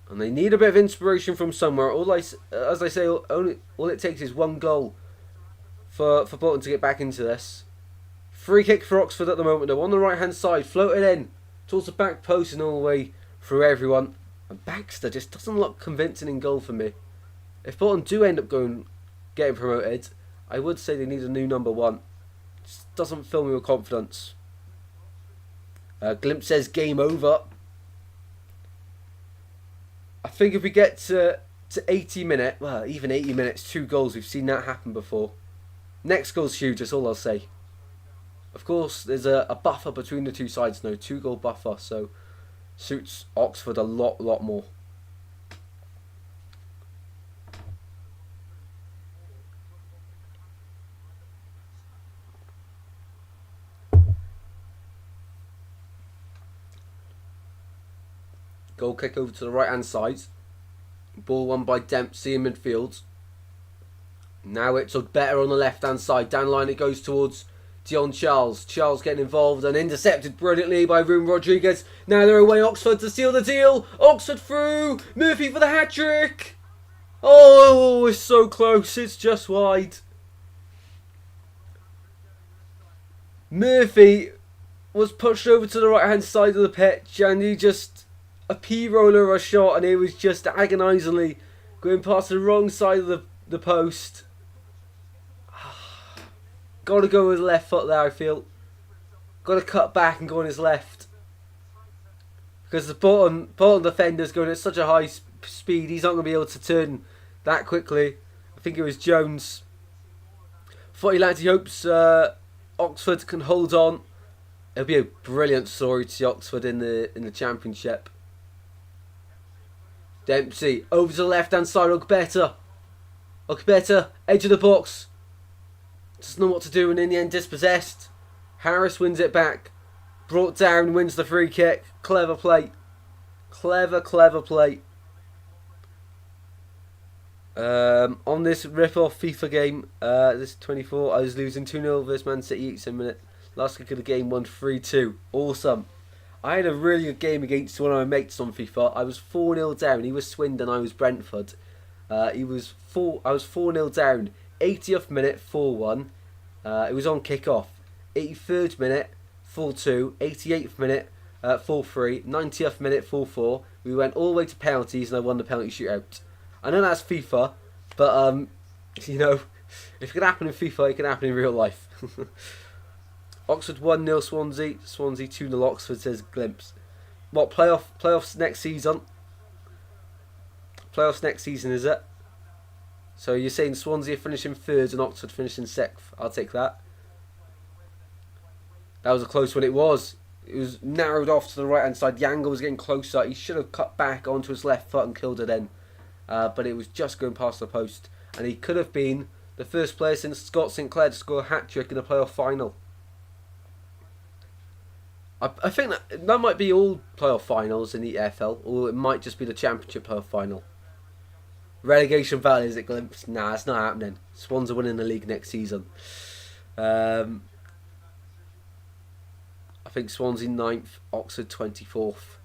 And they need a bit of inspiration from somewhere. As I say, all it takes is one goal for Bolton to get back into this. Free kick for Oxford at the moment, though. On the right hand side, floated in towards the back post and all the way through everyone. And Baxter just doesn't look convincing in goal for me. If Bolton do end up getting promoted, I would say they need a new number one. Just doesn't fill me with confidence. Glimpse says game over. I think if we get to 80 minutes, well, even 80 minutes, 2 goals, we've seen that happen before. Next goal's huge, that's all I'll say. Of course, there's a buffer between the two sides now, 2-goal buffer, so suits Oxford a lot more. Goal kick over to the right hand side. Ball won by Dempsey in midfield. Now it's better on the left hand side. Down the line it goes towards Dion Charles. Charles getting involved and intercepted brilliantly by Room Rodriguez. Now they're away Oxford to seal the deal. Oxford through. Murphy for the hat trick. Oh, it's so close. It's just wide. Murphy was pushed over to the right hand side of the pitch and he just a P-roller of a shot and it was just agonisingly going past the wrong side of the post. Got to go with his left foot there, I feel. Got to cut back and go on his left. Because the Bolton defender's going at such a high speed, he's not going to be able to turn that quickly. I think it was Jones. Footy lads, he hopes Oxford can hold on. It'll be a brilliant story to see Oxford in the Championship. Dempsey over to the left hand side. Ogbeta, edge of the box. Doesn't know what to do and in the end dispossessed. Harris wins it back. Brought down, wins the free kick. Clever play. Clever play. On this rip-off FIFA game, this 24, I was losing 2-0 versus Man City each minute. Last kick of the game, won 3-2. Awesome. I had a really good game against one of my mates on FIFA. I was 4-0 down. He was Swindon, I was Brentford. I was 4-0 down. 80th minute, 4-1. It was on kick-off. 83rd minute, 4-2. 88th minute, 4-3. 90th minute, 4-4. We went all the way to penalties and I won the penalty shootout. I know that's FIFA, but you know, if it can happen in FIFA, it can happen in real life. Oxford 1-0 Swansea. Swansea 2-0 Oxford, says Glimpse. What, playoffs next season? Playoffs next season, is it? So you're saying Swansea finishing 3rd and Oxford finishing 6th. I'll take that. That was a close one. It was narrowed off to the right hand side. Yangle was getting closer. He should have cut back onto his left foot and killed it in. But it was just going past the post. And he could have been the first player since Scott Sinclair to score a hat-trick in a playoff final. I think that might be all playoff finals in the EFL, or it might just be the Championship playoff final. Relegation battle, is it, Glimpse? Nah, it's not happening. Swans are winning the league next season. I think Swansea 9th, Oxford 24th.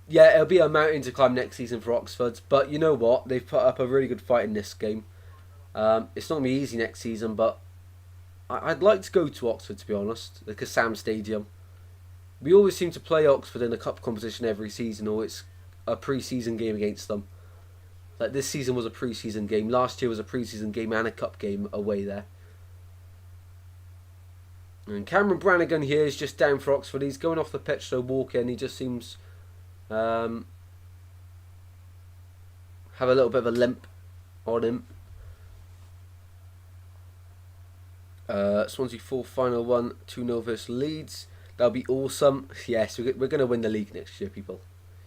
Yeah, it'll be a mountain to climb next season for Oxford, but you know what? They've put up a really good fight in this game. It's not going to be easy next season, but I'd like to go to Oxford, to be honest, the Kassam Stadium. We always seem to play Oxford in a cup competition every season, or it's a pre-season game against them. Like this season was a pre-season game. Last year was a pre-season game and a cup game away there. And Cameron Brannigan here is just down for Oxford. He's going off the pitch, so walking. He just seems have a little bit of a limp on him. Swansea 4 final 1, 2-0 versus Leeds. That'll be awesome. Yes, we're going to win the league next year, people.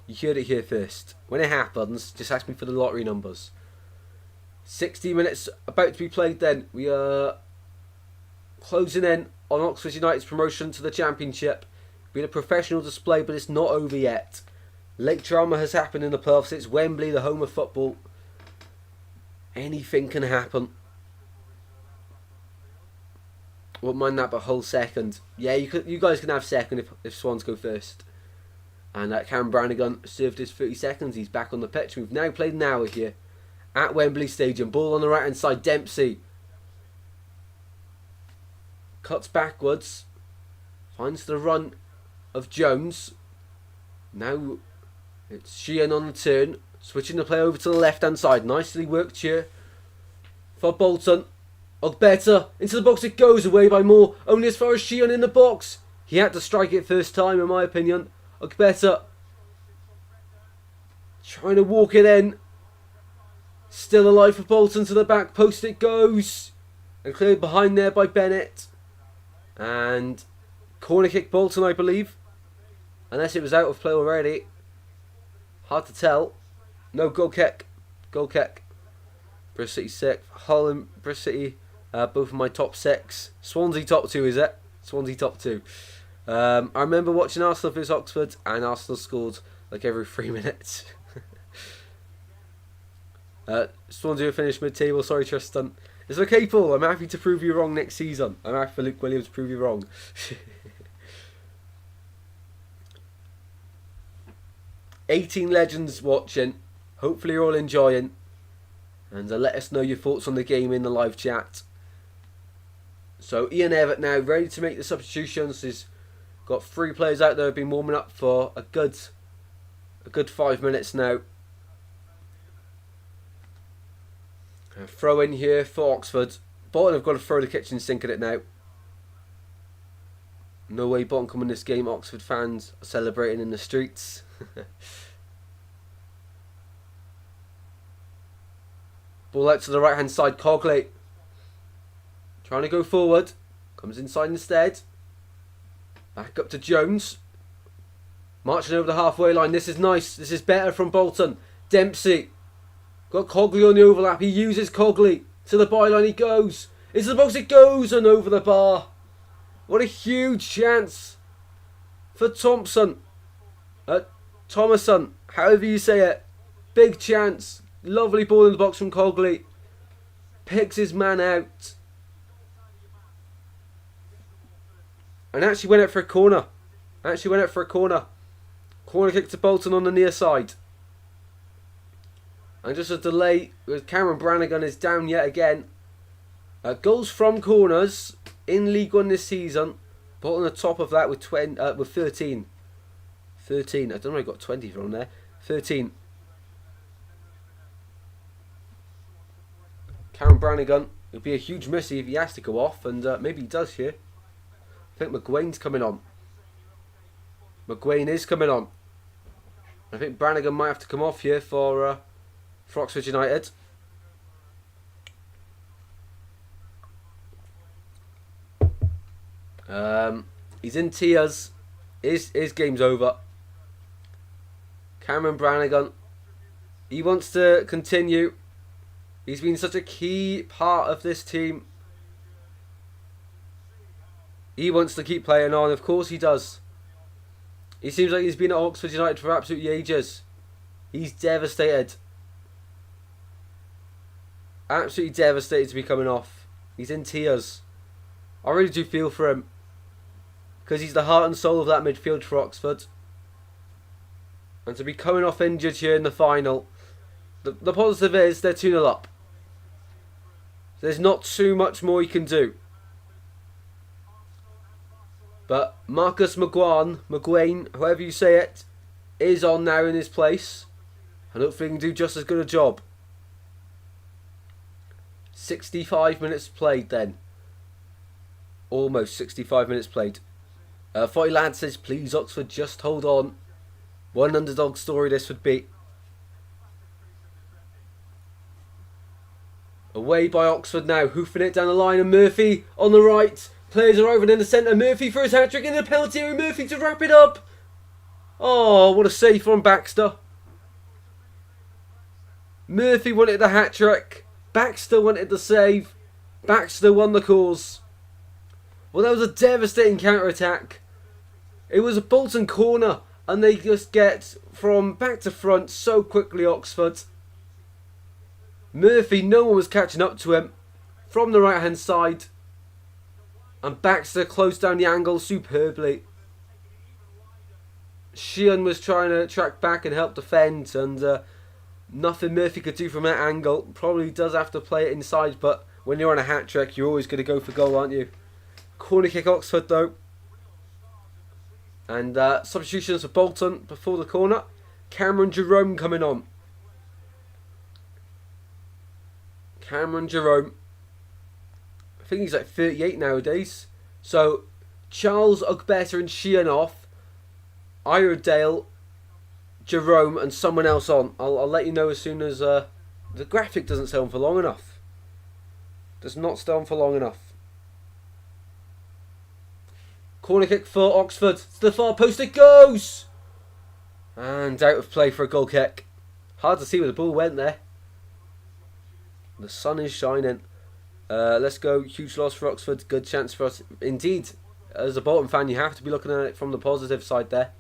You heard it here first. When it happens, just ask me for the lottery numbers. 60 minutes about to be played then. We are closing in on Oxford United's promotion to the Championship. Been a professional display, but it's not over yet. Late drama has happened in the playoffs. It's Wembley, the home of football. Anything can happen. Wouldn't mind that, but whole second. Yeah, you guys can have second if Swans go first. And Cameron Brannigan served his 30 seconds. He's back on the pitch. We've now played an hour here at Wembley Stadium. Ball on the right hand side. Dempsey cuts backwards. Finds the run of Jones. Now It's Sheehan on the turn. Switching the play over to the left-hand side. Nicely worked here for Bolton. Ogbeta into the box it goes, away by Moore. Only as far as Sheehan in the box. He had to strike it first time in my opinion. Ogbeta trying to walk it in. Still alive for Bolton, to the back post it goes. And cleared behind there by Bennett. And corner kick Bolton, I believe. Unless it was out of play already. Hard to tell. No, goal kick. Goal kick. Bristol City 6. Hull and Bristol City, both of my top 6. Swansea top 2, is it? Swansea top 2. I remember watching Arsenal vs Oxford, and Arsenal scored like every 3 minutes. Swansea will finish mid-table. Sorry, Tristan. It's okay, Paul. I'm happy to prove you wrong next season. I'm happy for Luke Williams to prove you wrong. 18 legends watching. Hopefully you're all enjoying. And let us know your thoughts on the game in the live chat. So Ian Everett now ready to make the substitutions. He's got 3 players out there who have been warming up for a good 5 minutes now. Throw in here for Oxford. Bolton have got to throw the kitchen sink at it now. No way Bolton can win this game. Oxford fans are celebrating in the streets. Ball out to the right hand side. Cogley trying to go forward. Comes inside instead. Back up to Jones. Marching over the halfway line. This is nice. This is better from Bolton. Dempsey. Got Cogley on the overlap. He uses Cogley. To the byline he goes. Into the box it goes and over the bar. What a huge chance for Thompson. Thomason. However you say it. Big chance. Lovely ball in the box from Cogley. Picks his man out. And actually went out for a corner. Corner kick to Bolton on the near side. And just a delay with Cameron Brannigan is down yet again. Goals from corners in League One this season. Bolton on the top of that with 13. 13. I don't know I got 20 from there. 13. Cameron Brannigan. It'll be a huge miss if he has to go off, and maybe he does here. I think McGuane's coming on. McGuane is coming on. I think Brannigan might have to come off here for Oxford United. He's in tears. His game's over. Cameron Brannigan. He wants to continue. He's been such a key part of this team. He wants to keep playing on. Of course he does. He seems like he's been at Oxford United for absolutely ages. He's devastated. Absolutely devastated to be coming off. He's in tears. I really do feel for him. Because he's the heart and soul of that midfield for Oxford. And to be coming off injured here in the final. The positive is they're 2-0 up. There's not too much more he can do. But Marcus McGuane, however you say it, is on now in his place. And hopefully he can do just as good a job. 65 minutes played then. Almost 65 minutes played. 40 Lad says, please Oxford, just hold on. One underdog story this would be. Away by Oxford now, hoofing it down the line, and Murphy on the right. Players are over in the centre. Murphy for his hat-trick in the penalty area. Murphy to wrap it up. Oh, what a save from Baxter. Murphy wanted the hat-trick. Baxter wanted the save. Baxter won the cause. Well, that was a devastating counter-attack. It was a Bolton corner, and they just get from back to front so quickly, Oxford. Murphy, no one was catching up to him from the right-hand side. And Baxter closed down the angle superbly. Sheehan was trying to track back and help defend, and nothing Murphy could do from that angle. Probably does have to play it inside, but when you're on a hat-trick, you're always going to go for goal, aren't you? Corner kick Oxford, though. And substitutions for Bolton before the corner. Cameron Jerome coming on. Cameron Jerome. I think he's like 38 nowadays. So, Charles Ogbetter and Sheenoff, Iredale, Jerome and someone else on. I'll let you know as soon as the graphic doesn't stay on for long enough. Does not stay on for long enough. Corner kick for Oxford. To the far post it goes! And out of play for a goal kick. Hard to see where the ball went there. The sun is shining. Let's go. Huge loss for Oxford. Good chance for us. Indeed, as a Bolton fan, you have to be looking at it from the positive side there.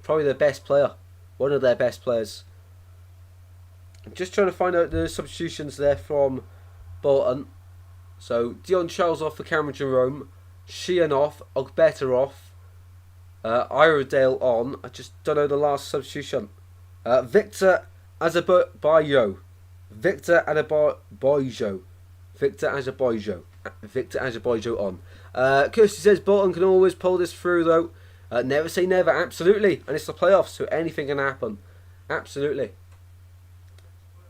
Probably their best player. One of their best players. I'm just trying to find out the substitutions there from Bolton. So, Dion Charles off for Cameron Jerome. Sheehan off. Ogbetter off. Iredale on. I just don't know the last substitution. Victor Azebayo. Victor Adebayo. Victor Adebayo on. Kirsty says Bolton can always pull this through though. Never say never, absolutely. And it's the playoffs, so anything can happen. Absolutely.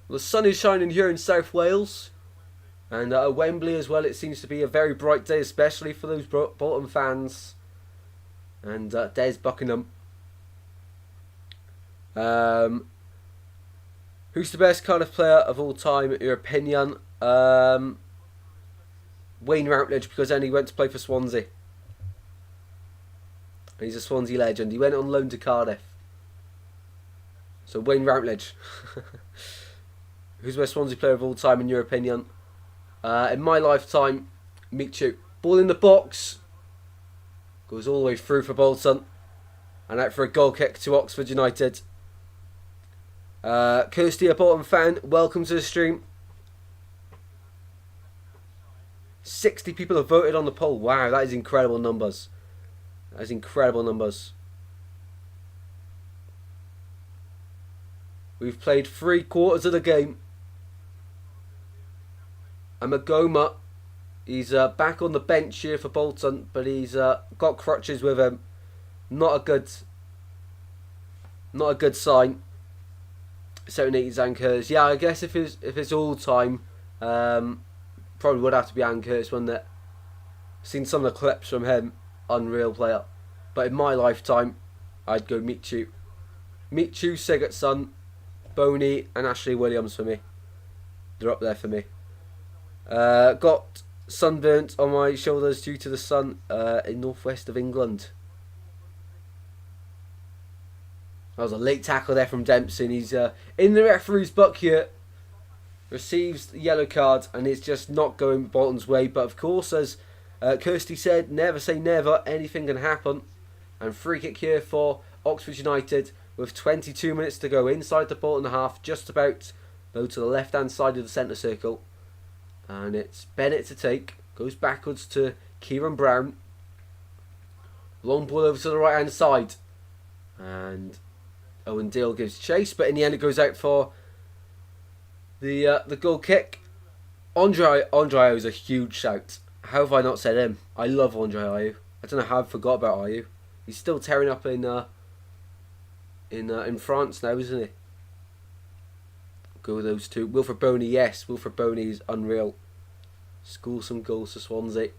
Well, the sun is shining here in South Wales. And at Wembley as well, it seems to be a very bright day, especially for those Bolton fans. And Des Buckingham. Who's the best Cardiff player of all time, in your opinion? Wayne Routledge, because then he went to play for Swansea. He's a Swansea legend. He went on loan to Cardiff. So Wayne Routledge. Who's the best Swansea player of all time, in your opinion? In my lifetime, Michu. Ball in the box. Goes all the way through for Bolton. And out for a goal kick to Oxford United. Kirsty, a Bolton fan, welcome to the stream. 60 people have voted on the poll. Wow, that is incredible numbers. That is incredible numbers. We've played 3/4 of the game. And Magoma, he's back on the bench here for Bolton, but he's got crutches with him. Not a good sign. 78 anchors. Yeah, I guess if it's all time, probably would have to be anchors, wouldn't it? Seen some of the clips from him, unreal player. But in my lifetime, I'd go Michu, Sigurdsson, Boney, and Ashley Williams for me. They're up there for me. Got sunburnt on my shoulders due to the sun in northwest of England. That was a late tackle there from Dempsey. And he's in the referee's book here. Receives the yellow card, and it's just not going Bolton's way. But of course, as Kirsty said, never say never. Anything can happen. And free kick here for Oxford United with 22 minutes to go inside the Bolton half, just about though to the left-hand side of the centre circle. And it's Bennett to take. Goes backwards to Kieran Brown. Long ball over to the right-hand side. And Owen Deal gives chase, but in the end it goes out for the goal kick. Andre Ayew is a huge shout. How have I not said him? I love Andre Ayew. I don't know how I forgot about Ayew. He's still tearing up in France now, isn't he? Go with those two. Wilfred Boney, yes. Wilfred Boney is unreal. Score some goals for Swansea.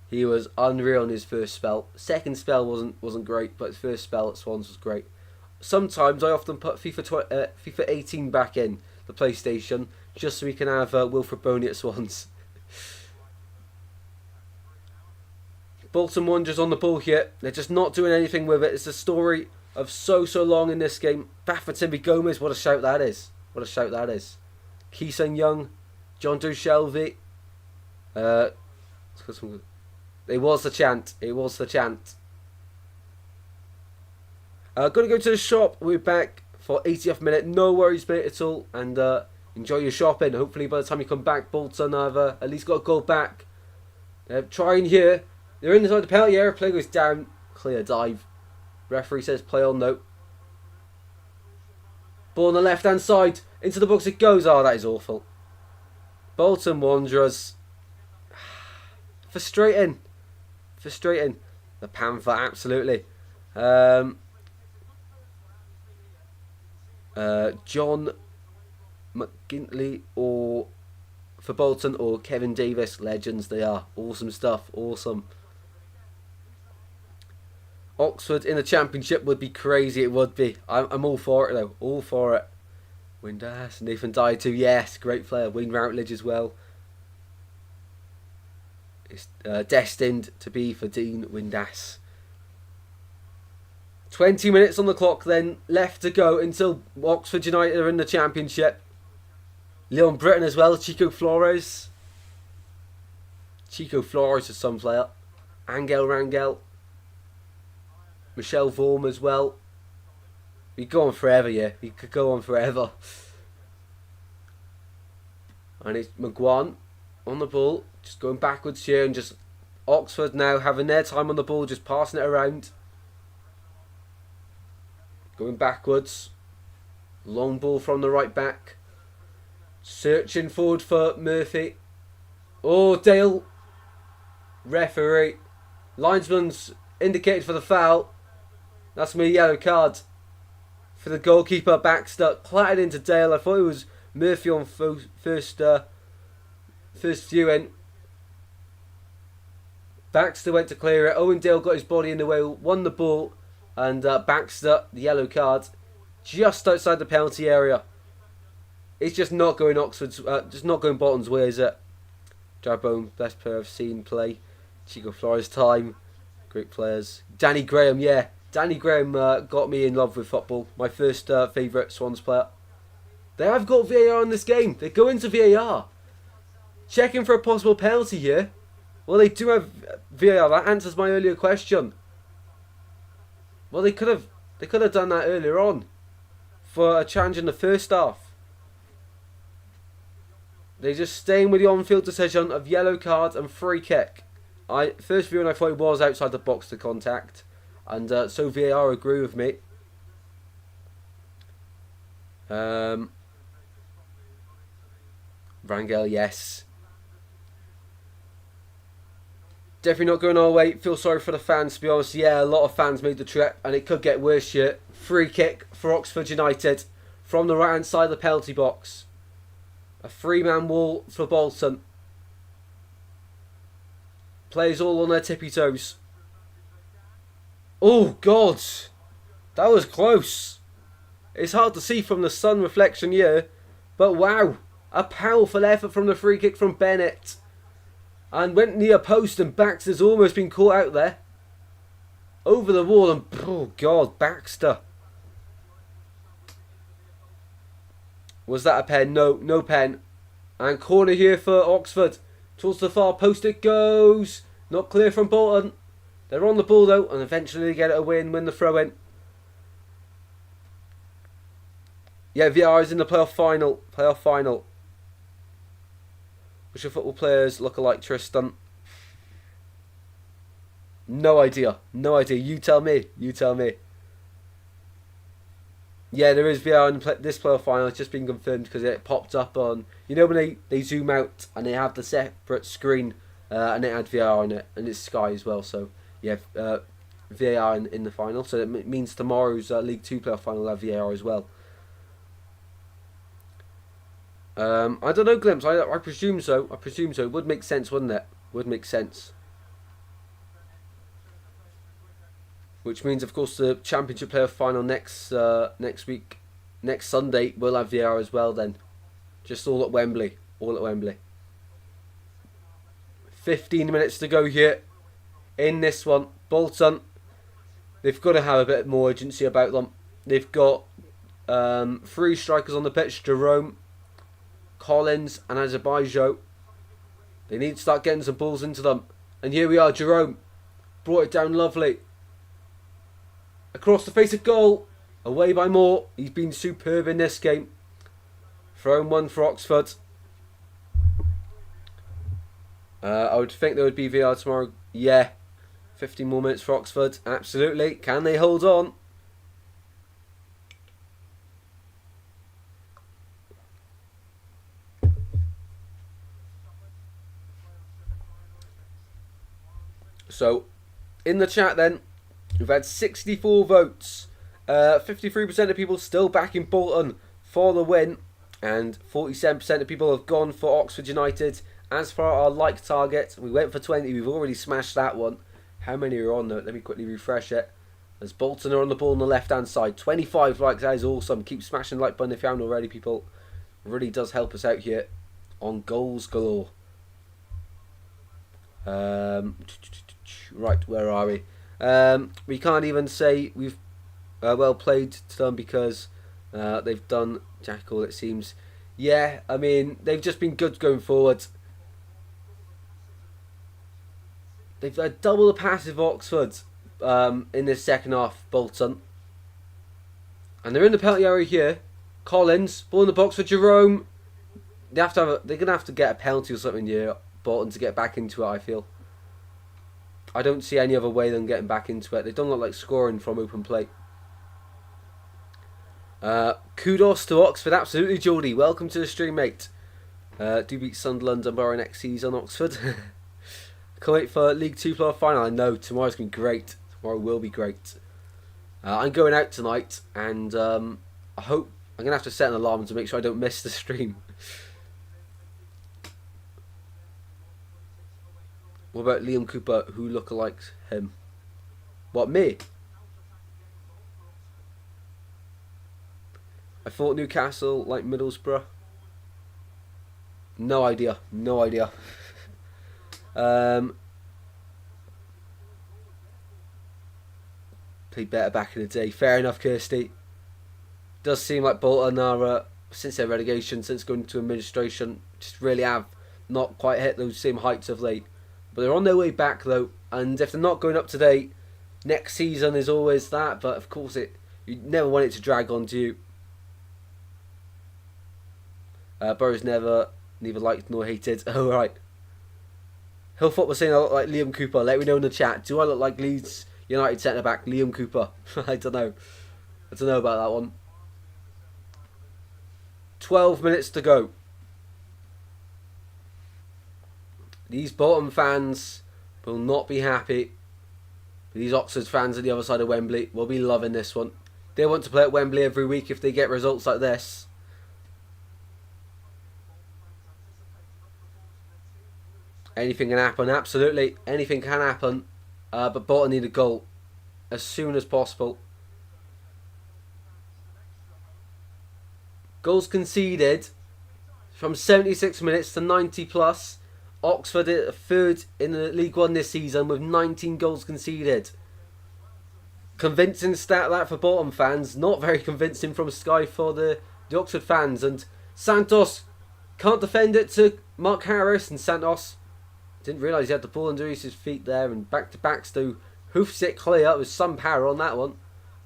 He was unreal in his first spell. Second spell wasn't great, but his first spell at Swans was great. Sometimes I often put FIFA 18 back in the PlayStation just so we can have Wilfred Boney at Swans. Bolton Wanderers on the ball here. They're just not doing anything with it. It's a story of so long in this game. Bafferton Gomez, what a shout that is. What a shout that is. Keeson Young, John Doe Shelby. It was the chant. It was the chant. Going to go to the shop. We're back for 80th minute. No worries, mate, at all. And enjoy your shopping. Hopefully by the time you come back, Bolton have at least got a goal back. They're trying here. They're inside the penalty area. Play goes down. Clear dive. Referee says play on, no. Ball on the left-hand side. Into the box it goes. Oh, that is awful. Bolton Wanderers. Frustrating. The Panther, absolutely. John McGintley or for Bolton or Kevin Davis. Legends they are. Awesome stuff. Awesome. Oxford in the Championship would be crazy. It would be. I'm all for it though. All for it. Windass, Nathan Dyer too. Yes, great player. Wayne Routledge as well. It's destined to be for Dean Windass. 20 minutes on the clock then left to go until Oxford United are in the Championship. Leon Britton as well. Chico Flores. Chico Flores is some player. Angel Rangel. Michelle Vorm as well. We could go on forever, yeah. We could go on forever. And it's McGuan on the ball. Just going backwards here and just Oxford now having their time on the ball. Just passing it around. Going backwards. Long ball from the right back. Searching forward for Murphy. Oh, Dale. Referee. Linesman's indicated for the foul. That's my yellow card. For the goalkeeper, Baxter clattered into Dale. I thought it was Murphy on first viewing. Baxter went to clear it. Owen Dale got his body in the way, won the ball. And Baxter, the yellow card, just outside the penalty area. It's just not going Oxford's, just not going Bolton's way, is it? Jarbone, best player I've seen play. Chico Flores time. Great players. Danny Graham, yeah. Danny Graham got me in love with football. My first favourite Swans player. They have got VAR in this game. They go into VAR. Checking for a possible penalty here. Well, they do have VAR. That answers my earlier question. Well, they could have done that earlier on for a challenge in the first half. They're just staying with the on-field decision of yellow card and free kick. First viewing, I thought it was outside the box to contact, and so VAR agree with me. Rangel, yes. Definitely not going our way. Feel sorry for the fans, to be honest. Yeah, a lot of fans made the trip, and it could get worse here. Free kick for Oxford United from the right-hand side of the penalty box. A three-man wall for Bolton. Players all on their tippy toes. Oh, God. That was close. It's hard to see from the sun reflection here, but wow. A powerful effort from the free kick from Bennett. And went near post, and Baxter's almost been caught out there. Over the wall, and oh God, Baxter. Was that a pen? No, no pen. And corner here for Oxford. Towards the far post it goes. Not clear from Bolton. They're on the ball though, and eventually they get it away and win the throw in. Yeah, VAR is in the playoff final. Playoff final. Which your football players look alike, Tristan? No idea. No idea. You tell me. You tell me. Yeah, there is VR in this playoff final. It's just been confirmed because it popped up on... You know when they zoom out and they have the separate screen and it had VR on it. And it's Sky as well. So, yeah, VAR in the final. So it means tomorrow's League 2 playoff final will have VAR as well. I don't know, Glimpse. I presume so. I presume so. It would make sense, wouldn't it? Would make sense. Which means, of course, the Championship playoff final next week, next Sunday, will have VAR as well. Then, just all at Wembley. All at Wembley. 15 minutes to go here in this one. Bolton, they've got to have a bit more urgency about them. They've got 3 strikers on the pitch: Jerome, Collins and Azerbaijan. They need to start getting some balls into them. And here we are, Jerome. Brought it down lovely. Across the face of goal. Away by Moore. He's been superb in this game. Thrown one for Oxford. I would think there would be VR tomorrow. Yeah. 15 more minutes for Oxford. Absolutely. Can they hold on? So, in the chat then, we've had 64 votes. 53% of people still backing Bolton for the win, and 47% of people have gone for Oxford United. As for our like target, we went for 20. We've already smashed that one. How many are on though? Let me quickly refresh it. As Bolton are on the ball on the left-hand side. 25 likes, that is awesome. Keep smashing the like button if you haven't already, people. It really does help us out here on goals galore. Right, where are we? We can't even say we've well played to them because they've done jack all, it seems. Yeah, I mean, they've just been good going forward. They've had double the passive Oxford in this second half, Bolton. And they're in the penalty area here. Collins, ball in the box for Jerome. They're gonna have to get a penalty or something here, Bolton, to get back into it, I feel. I don't see any other way than getting back into it. They don't look like scoring from open play. Kudos to Oxford, absolutely, Geordie. Welcome to the stream, mate. Do beat Sunderland and Borough next season, Oxford. Can't wait for League 2 playoff final. I know, tomorrow's going to be great. Tomorrow will be great. I'm going out tonight, and I hope I'm going to have to set an alarm to make sure I don't miss the stream. What about Liam Cooper? Who lookalikes him? What, me? I thought Newcastle like Middlesbrough. No idea. No idea. Played better back in the day. Fair enough, Kirsty. Does seem like Bolton are, since their relegation, since going to administration, just really have not quite hit those same heights of late. But they're on their way back though, and if they're not going up to date, next season is always that. But of course, you never want it to drag on to you. Borough's neither liked nor hated. Oh, right. Hillfoot was saying I look like Liam Cooper. Let me know in the chat. Do I look like Leeds United centre back Liam Cooper? I don't know. I don't know about that one. 12 minutes to go. These Bolton fans will not be happy. These Oxford fans on the other side of Wembley will be loving this one. They want to play at Wembley every week if they get results like this. Anything can happen, absolutely. Anything can happen. But Bolton need a goal as soon as possible. Goals conceded from 76 minutes to 90 plus. Oxford are third in the League One this season with 19 goals conceded. Convincing stat that for Bolton fans. Not very convincing from Sky for the Oxford fans. And Santos can't defend it to Mark Harris, and Santos didn't realise he had the ball under his feet there, and back-to-backs to hoofs it clear with some power on that one.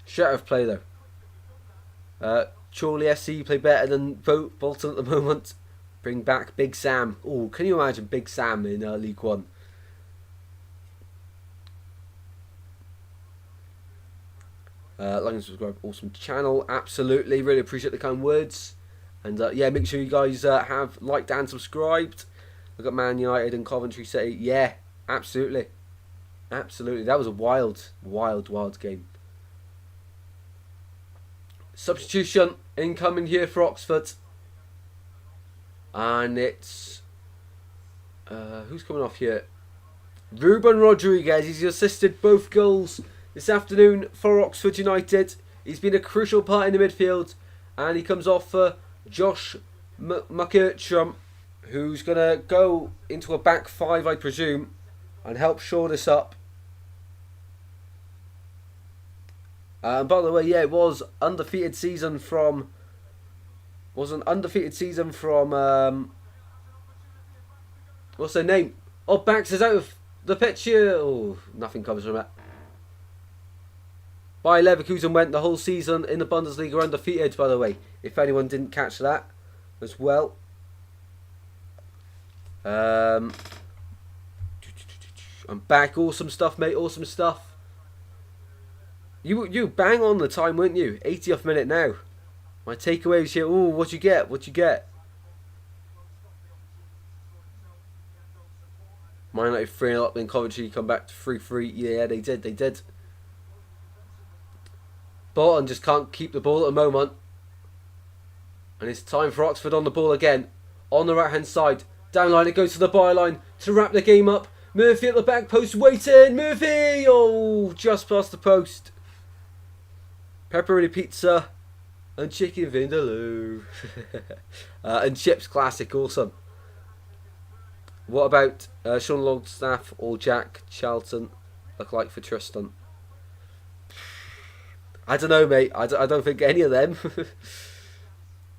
Shut of play though. Chorley SC play better than Bolton at the moment. Bring back Big Sam. Oh, can you imagine Big Sam in League One? Like and subscribe, awesome channel. Absolutely, really appreciate the kind words. And yeah, make sure you guys have liked and subscribed. Look at Man United and Coventry City. Yeah, absolutely. Absolutely. That was a wild game. Substitution incoming here for Oxford. And it's... who's coming off here? Ruben Rodriguez. He's assisted both goals this afternoon for Oxford United. He's been a crucial part in the midfield. And he comes off for Josh McKertram, who's going to go into a back five, I presume, and help shore this up. And by the way, yeah, it was undefeated season from... Was an undefeated season from... what's their name? Oh, Bax is out of the pitch here. Oh, nothing comes from it. Bayer Leverkusen went the whole season in the Bundesliga undefeated, by the way, if anyone didn't catch that as well. I'm back. Awesome stuff, mate. Awesome stuff. You bang on the time, weren't you? 80th minute now. My takeaway was here. Oh, what you get? What you get? Man United 3-0 up, then Coventry come back to 3-3. Yeah, they did. They did. Bolton just can't keep the ball at the moment. And it's time for Oxford on the ball again. On the right hand side. Down line, it goes to the byline to wrap the game up. Murphy at the back post waiting. Murphy! Oh, just past the post. Pepperoni pizza and chicken vindaloo. And chips classic, awesome. What about Sean Longstaff or Jack Charlton look like for Tristan? I don't know, mate. I don't think any of them.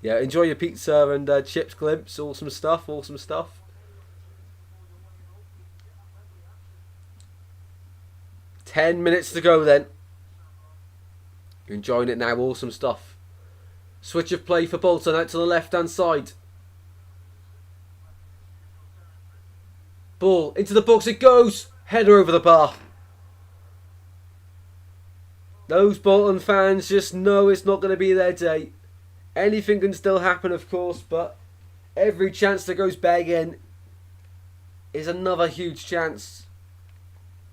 Yeah, enjoy your pizza and chips glimpse. Awesome stuff, awesome stuff. $10 to go then. You're enjoying it now, awesome stuff. Switch of play for Bolton out to the left hand side. Ball into the box it goes. Header over the bar. Those Bolton fans just know it's not going to be their day. Anything can still happen, of course, but every chance that goes begging is another huge chance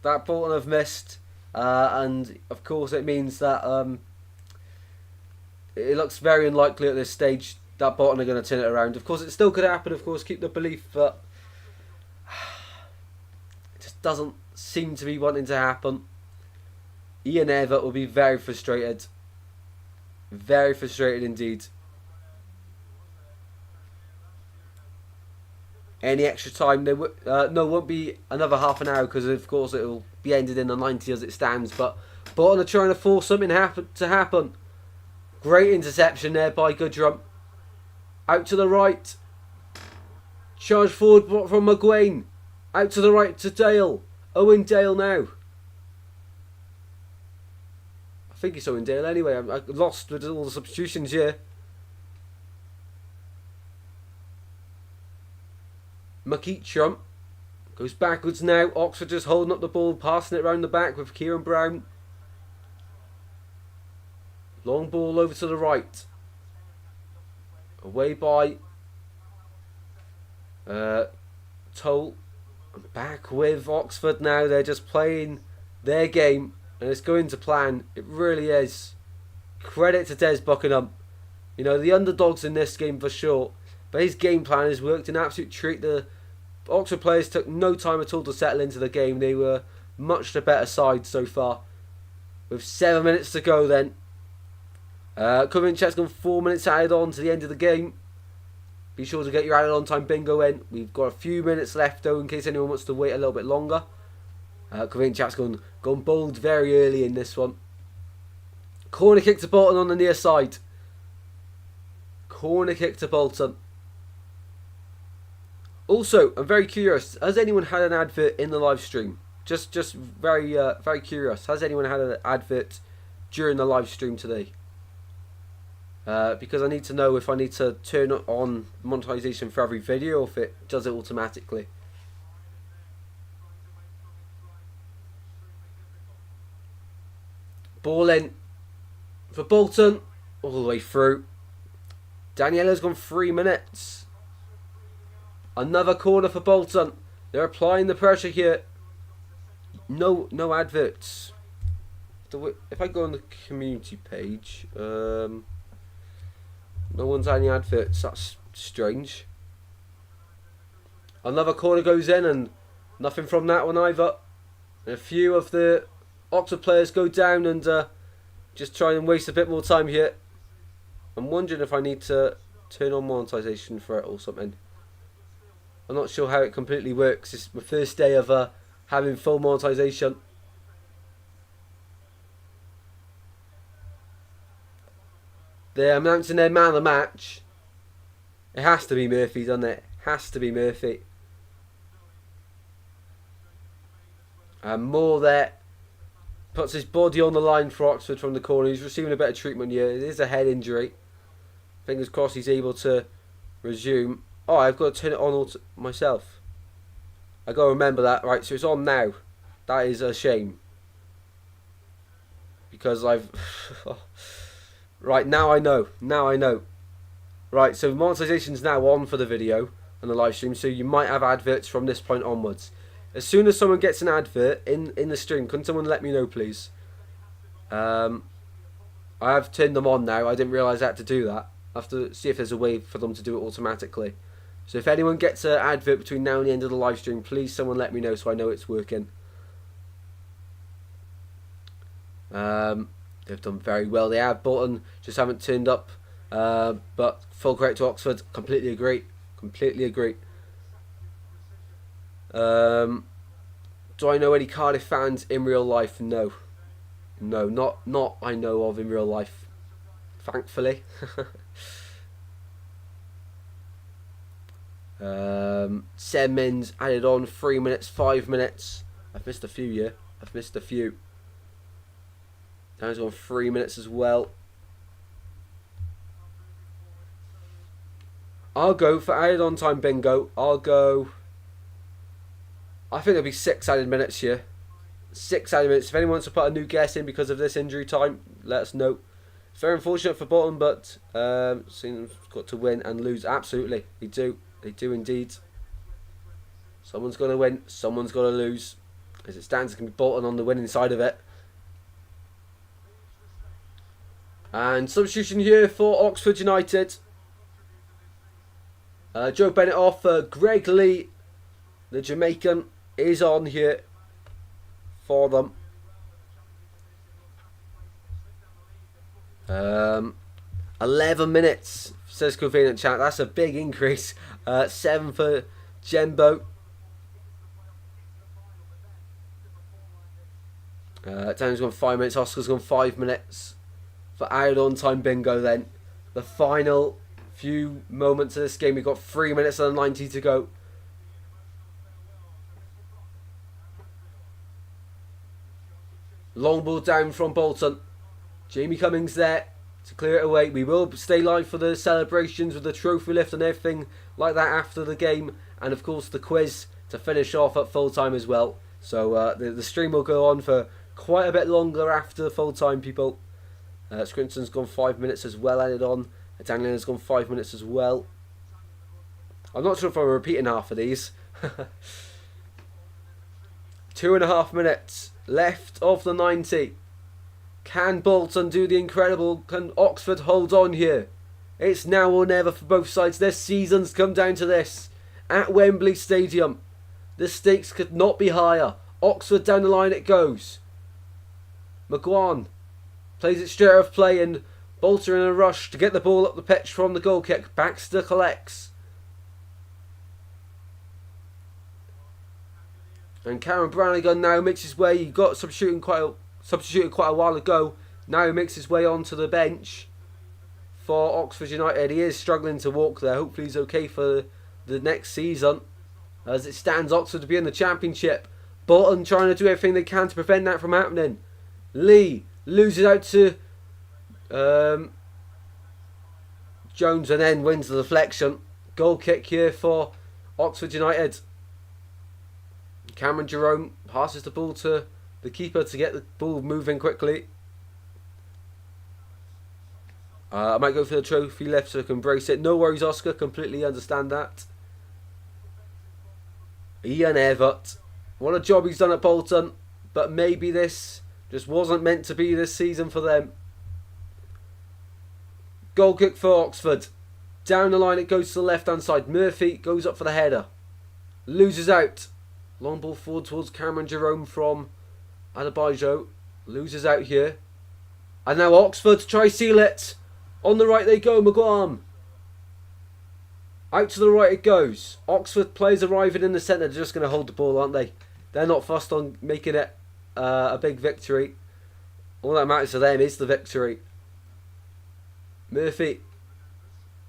that Bolton have missed. And, of course, it means that it looks very unlikely at this stage that Bolton are going to turn it around. Of course, it still could happen, of course, keep the belief, but it just doesn't seem to be wanting to happen. Ian Everett will be very frustrated. Very frustrated indeed. Any extra time? There no, won't be another half an hour because of course it will be ended in the 90 as it stands. But Bolton are trying to force something to happen. Great interception there by Goodrum. Out to the right. Charge forward from McGuane. Out to the right to Dale. Owen Dale now. I think it's Owen Dale anyway. I'm lost with all the substitutions here. McEachum goes backwards now. Oxford just holding up the ball, passing it around the back with Kieran Brown. Long ball over to the right. Away by Toll. Back with Oxford now. They're just playing their game. And it's going to plan. It really is. Credit to Des Buckingham. You know, the underdogs in this game for sure. But his game plan has worked an absolute treat. The Oxford players took no time at all to settle into the game. They were much the better side so far. With 7 minutes to go then. Covering chat's gone 4 minutes added on to the end of the game. Be sure to get your added on time bingo in. We've got a few minutes left though in case anyone wants to wait a little bit longer. Covering chat's gone bold very early in this one. Corner kick to Bolton on the near side. Corner kick to Bolton. Also, I'm very curious. Has anyone had an advert in the live stream? Just very curious. Has anyone had an advert during the live stream today? Because I need to know if I need to turn on monetization for every video or if it does it automatically. Ball in for Bolton. All the way through. Daniella's gone 3 minutes. Another corner for Bolton. They're applying the pressure here. No adverts. If I go on the community page, no one's had any adverts. That's strange. Another corner goes in and nothing from that one either. And a few of the Oxford players go down and just try and waste a bit more time here. I'm wondering if I need to turn on monetization for it or something. I'm not sure how it completely works. It's my first day of having full monetization. They're announcing their man of the match. It has to be Murphy, doesn't it? Has to be Murphy. And Moore there puts his body on the line for Oxford from the corner. He's receiving a bit of treatment here. It is a head injury. Fingers crossed he's able to resume. Oh, I've got to turn it on myself. I got to remember that. Right, so it's on now. That is a shame. Because I've... Right, now I know. Now I know. Right, so monetization's now on for the video and the live stream, so you might have adverts from this point onwards. As soon as someone gets an advert in the stream, can someone let me know, please? I have turned them on now. I didn't realise I had to do that. I have to see if there's a way for them to do it automatically. So if anyone gets an advert between now and the end of the live stream, please someone let me know so I know it's working. They've done very well. They have. Bolton just haven't turned up. But full credit to Oxford. Completely agree. Completely agree. Do I know any Cardiff fans in real life? No. No, not I know of in real life. Thankfully. 7 mins added on, 3 minutes, 5 minutes. I've missed a few here. I've missed a few. Now he's on 3 minutes as well. I'll go for added on time bingo. I'll go. I think there'll be 6 added minutes here. 6 added minutes. If anyone wants to put a new guess in because of this injury time, let us know. It's very unfortunate for Bolton, but seems got to win and lose. Absolutely, they do. They do indeed. Someone's got to win. Someone's got to lose. As it stands, it can be Bolton on the winning side of it. And substitution here for Oxford United. Joe Bennett off. Greg Lee, the Jamaican, is on here for them. 11 minutes, says Convenient Chat. That's a big increase. 7 for Jembo. Dan's gone 5 minutes. Oscar's gone 5 minutes for added on time bingo. Then the final few moments of this game. We've got 3 minutes and 90 to go. Long ball down from Bolton. Jamie Cummings there to clear it away. We will stay live for the celebrations with the trophy lift and everything like that after the game. And of course the quiz to finish off at full time as well. So the stream will go on for quite a bit longer after full time, people. Scrinton's gone 5 minutes as well, added on. Daniel has gone 5 minutes as well. I'm not sure if I'm repeating half of these. 2.5 minutes left of the 90. Can Bolton do the incredible? Can Oxford hold on here? It's now or never for both sides. Their seasons come down to this. At Wembley Stadium, the stakes could not be higher. Oxford down the line it goes. McGuan plays it straight out of play, and Bolton in a rush to get the ball up the pitch from the goal kick. Baxter collects. And Cameron Brannigan now makes his way. He got substituted quite a while ago. Now he makes his way onto the bench for Oxford United. He is struggling to walk there. Hopefully he's okay for the next season. As it stands, Oxford to be in the Championship. Bolton trying to do everything they can to prevent that from happening. Lee loses out to Jones and then wins the deflection. Goal kick here for Oxford United. Cameron Jerome passes the ball to the keeper to get the ball moving quickly. I might go for the trophy lift so I can embrace it. No worries, Oscar. Completely understand that. Ian Everett. What a job he's done at Bolton. But maybe this just wasn't meant to be this season for them. Goal kick for Oxford. Down the line it goes to the left hand side. Murphy goes up for the header. Loses out. Long ball forward towards Cameron Jerome from Adebayo. Loses out here. And now Oxford try seal it. On the right they go. McGuan. Out to the right it goes. Oxford players arriving in the centre. They're just going to hold the ball, aren't they? They're not fussed on making it a big victory. All that matters to them is the victory. Murphy.